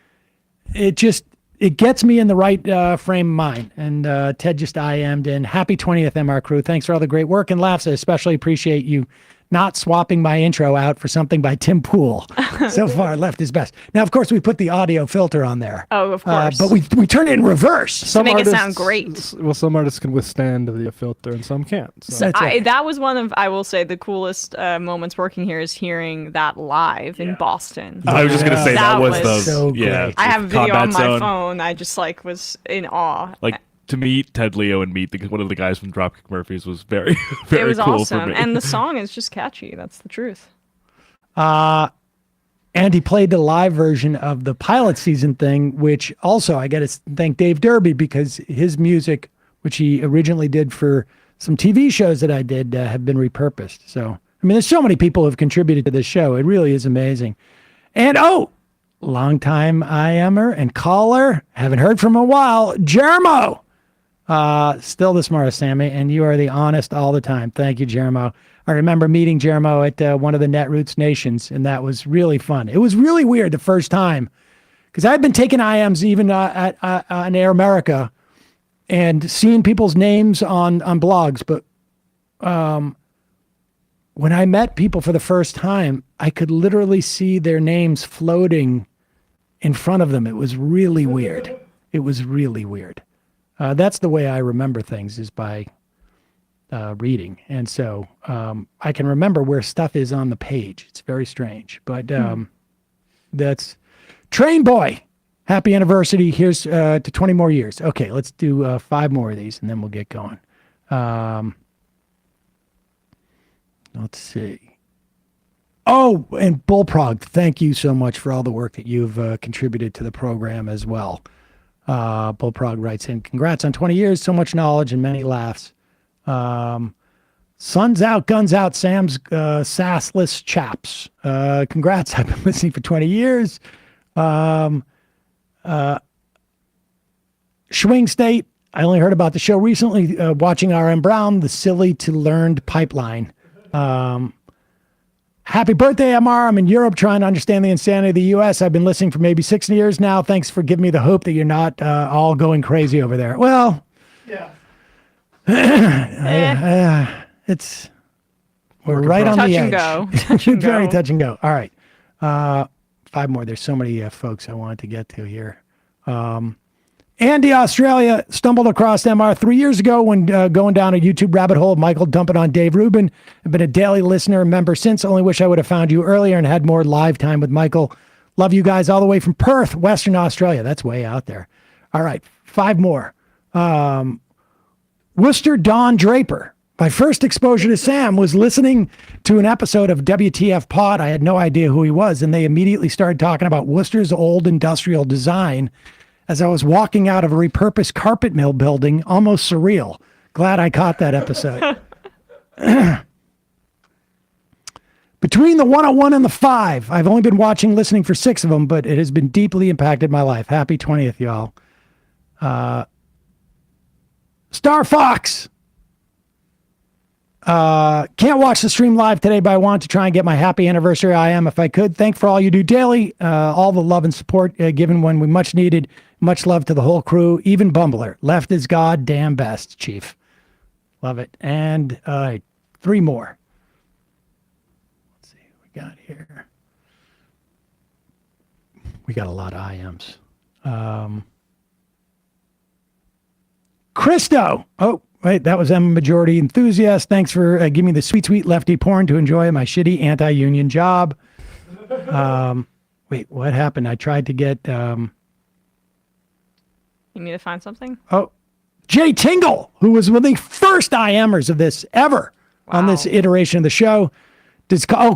it gets me in the right frame of mind. And Ted just IM'd in. Happy 20th, MR Crew. Thanks for all the great work and laughs. I especially appreciate you not swapping my intro out for something by Tim Pool. So far, left is best. Now, of course, we put the audio filter on there. Oh, of course. But we turn it in reverse. To make it sound great. Well, some artists can withstand the filter and some can't. So. That's right. That was one of, I will say, the coolest moments working here is hearing that live in Boston. I was just going to say that was the so great. I have a video on my Zone. phone. I just was in awe. Like to meet Ted Leo and meet one of the guys from Dropkick Murphys was very, very it was cool awesome. for me. And the song is just catchy. That's the truth. And he played the live version of the pilot season thing, which also I got to thank Dave Derby because his music, which he originally did for some TV shows that I did, have been repurposed. So, I mean, there's so many people who have contributed to this show. It really is amazing. And longtime IMer and caller, haven't heard from a while, Jeremo. Still the smartest, Sammy, and you are the honest all the time. Thank you, Jeremo. I remember meeting Jeremo at one of the Netroots Nations, and that was really fun. It was really weird the first time, because I've been taking IMs even on Air America and seeing people's names on blogs, but when I met people for the first time, I could literally see their names floating in front of them. It was really weird. It was really weird. That's the way I remember things, is by reading. And so I can remember where stuff is on the page. It's very strange. But that's Train Boy. Happy anniversary. Here's to 20 more years. Okay, let's do 5 more of these and then we'll get going. Let's see. Oh, and Bullprog, thank you so much for all the work that you've contributed to the program as well. Bullprog writes in, congrats on 20 years, so much knowledge and many laughs. Sun's out, guns out, Sam's sassless chaps. Congrats, I've been listening for 20 years. Schwing State, I only heard about the show recently, watching R.M. Brown, the silly to learned pipeline. Happy birthday, MR. I'm in Europe trying to understand the insanity of the U.S. I've been listening for maybe 6 years now. Thanks for giving me the hope that you're not all going crazy over there. Well, yeah. We're right on the edge. Touch and go. Very touch and go. All right. 5 more. There's so many folks I wanted to get to here. Andy, Australia, stumbled across MR 3 years ago when going down a YouTube rabbit hole. Michael dumping on Dave Rubin. I've been a daily listener and member since. Only wish I would have found you earlier and had more live time with Michael. Love you guys all the way from Perth, Western Australia. That's way out there. All right, 5 more. Worcester Don Draper. My first exposure to Sam was listening to an episode of WTF Pod. I had no idea who he was, and they immediately started talking about Worcester's old industrial design as I was walking out of a repurposed carpet mill building, almost surreal. Glad I caught that episode. Between the 101 and the 5, I've only been listening for 6 of them, but it has been deeply impacted my life. Happy 20th, y'all. Star Fox. Can't watch the stream live today, but I want to try and get my happy anniversary IM if I could. Thank for all you do daily. All the love and support given when we much needed. Much love to the whole crew, even Bumbler. Left is goddamn best, Chief. Love it. And 3 more. Let's see what we got here. We got a lot of IMs. Christo. Oh, wait, that was Emma Majority Enthusiast. Thanks for giving me the sweet, sweet lefty porn to enjoy my shitty anti-union job. Wait, what happened? I tried to get... You need to find something? Oh, Jay Tingle, who was one of the first IMers of this ever on this iteration of the show.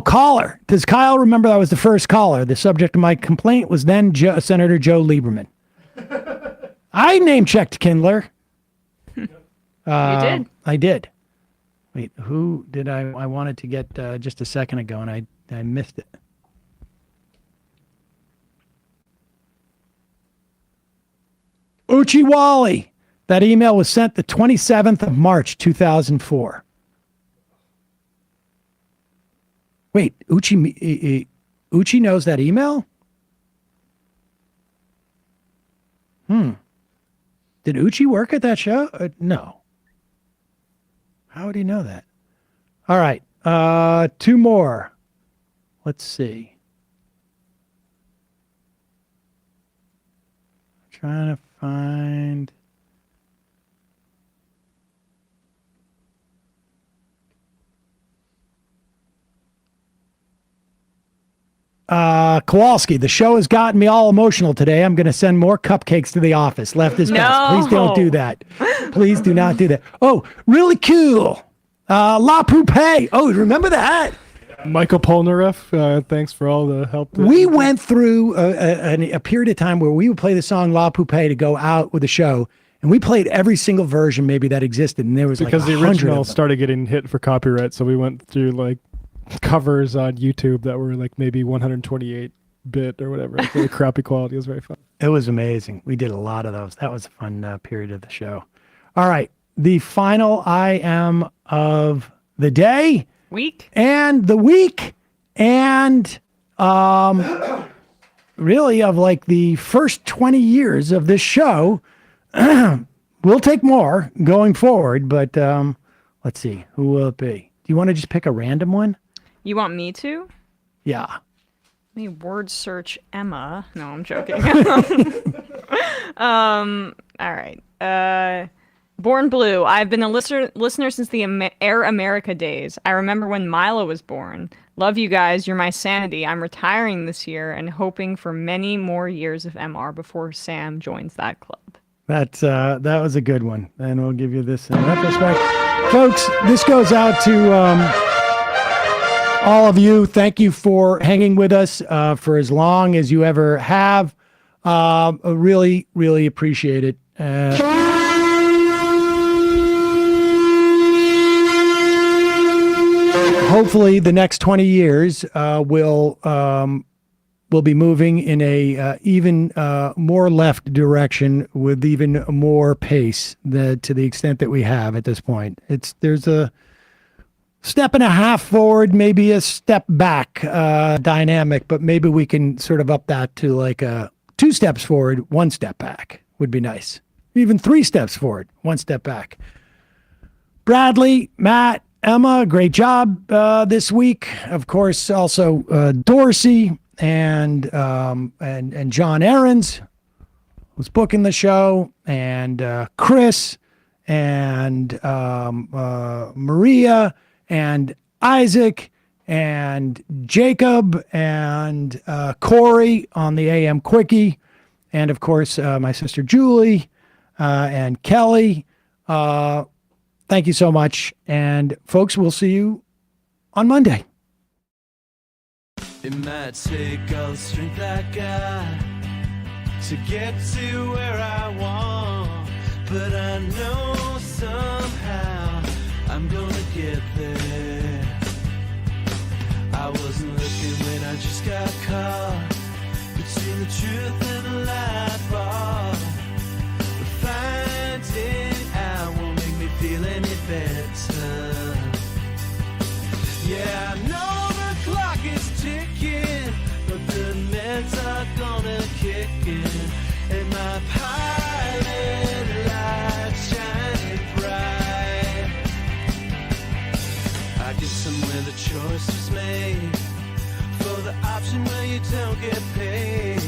Caller. Does Kyle remember that was the first caller? The subject of my complaint was then Senator Joe Lieberman. I name-checked Kindler. You did. I did. Wait, who did I wanted to get just a second ago, and I missed it. Uchi Wally. That email was sent the 27th of March, 2004. Wait, Uchi knows that email? Did Uchi work at that show? No. How would he know that? All right, 2 more. Let's see. Trying to find... Kowalski, the show has gotten me all emotional today. I'm going to send more cupcakes to the office. Left is best. Please don't do that. Please do not do that. Oh, really cool. La Poupée. Oh, remember that? Michael Polnareff, thanks for all the help. We went through a period of time where we would play the song La Poupée to go out with the show, and we played every single version maybe that existed, and there was because like the original started getting hit for copyright, so we went through like covers on YouTube that were like maybe 128-bit or whatever. Like, really crappy quality. It was very fun. It was amazing. We did a lot of those. That was a fun period of the show. All right. The final IM of the day. Week. And the week. And really of like the first 20 years of this show. We'll take more going forward, but let's see. Who will it be? Do you want to just pick a random one? You want me to? Yeah. Let me word search Emma. No, I'm joking. All right. Born Blue. I've been a listener since the Air America days. I remember when Milo was born. Love you guys. You're my sanity. I'm retiring this year and hoping for many more years of MR before Sam joins that club. That was a good one. And we'll give you this in retrospect. Folks, this goes out to all of you. Thank you for hanging with us for as long as you ever have. Really, really appreciate it. Hopefully the next 20 years will be moving in a even more left direction with even more pace to the extent that we have at this point. There's a step and a half forward, maybe a step back dynamic, but maybe we can sort of up that to like 2 steps forward, 1 step back would be nice. Even 3 steps forward, 1 step back. Bradley, Matt, Emma, great job this week. Of course, also Dorsey and John Aarons was booking the show, and Chris and Maria and Isaac and Jacob and Corey on the AM Quickie, and of course my sister Julie and Kelly. Thank you so much, and folks, we'll see you on Monday. It might take all the strength I got to get to where I want, but I know somehow I'm gonna get there. I wasn't looking when I just got caught between the truth and the light bar, but finding out won't make me feel any better. walking, and my pilot light shining bright. I guess somewhere the choice was made for the option where you don't get paid,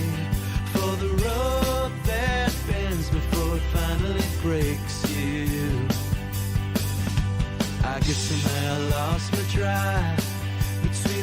for the road that bends before it finally breaks you. I guess somehow I lost my drive between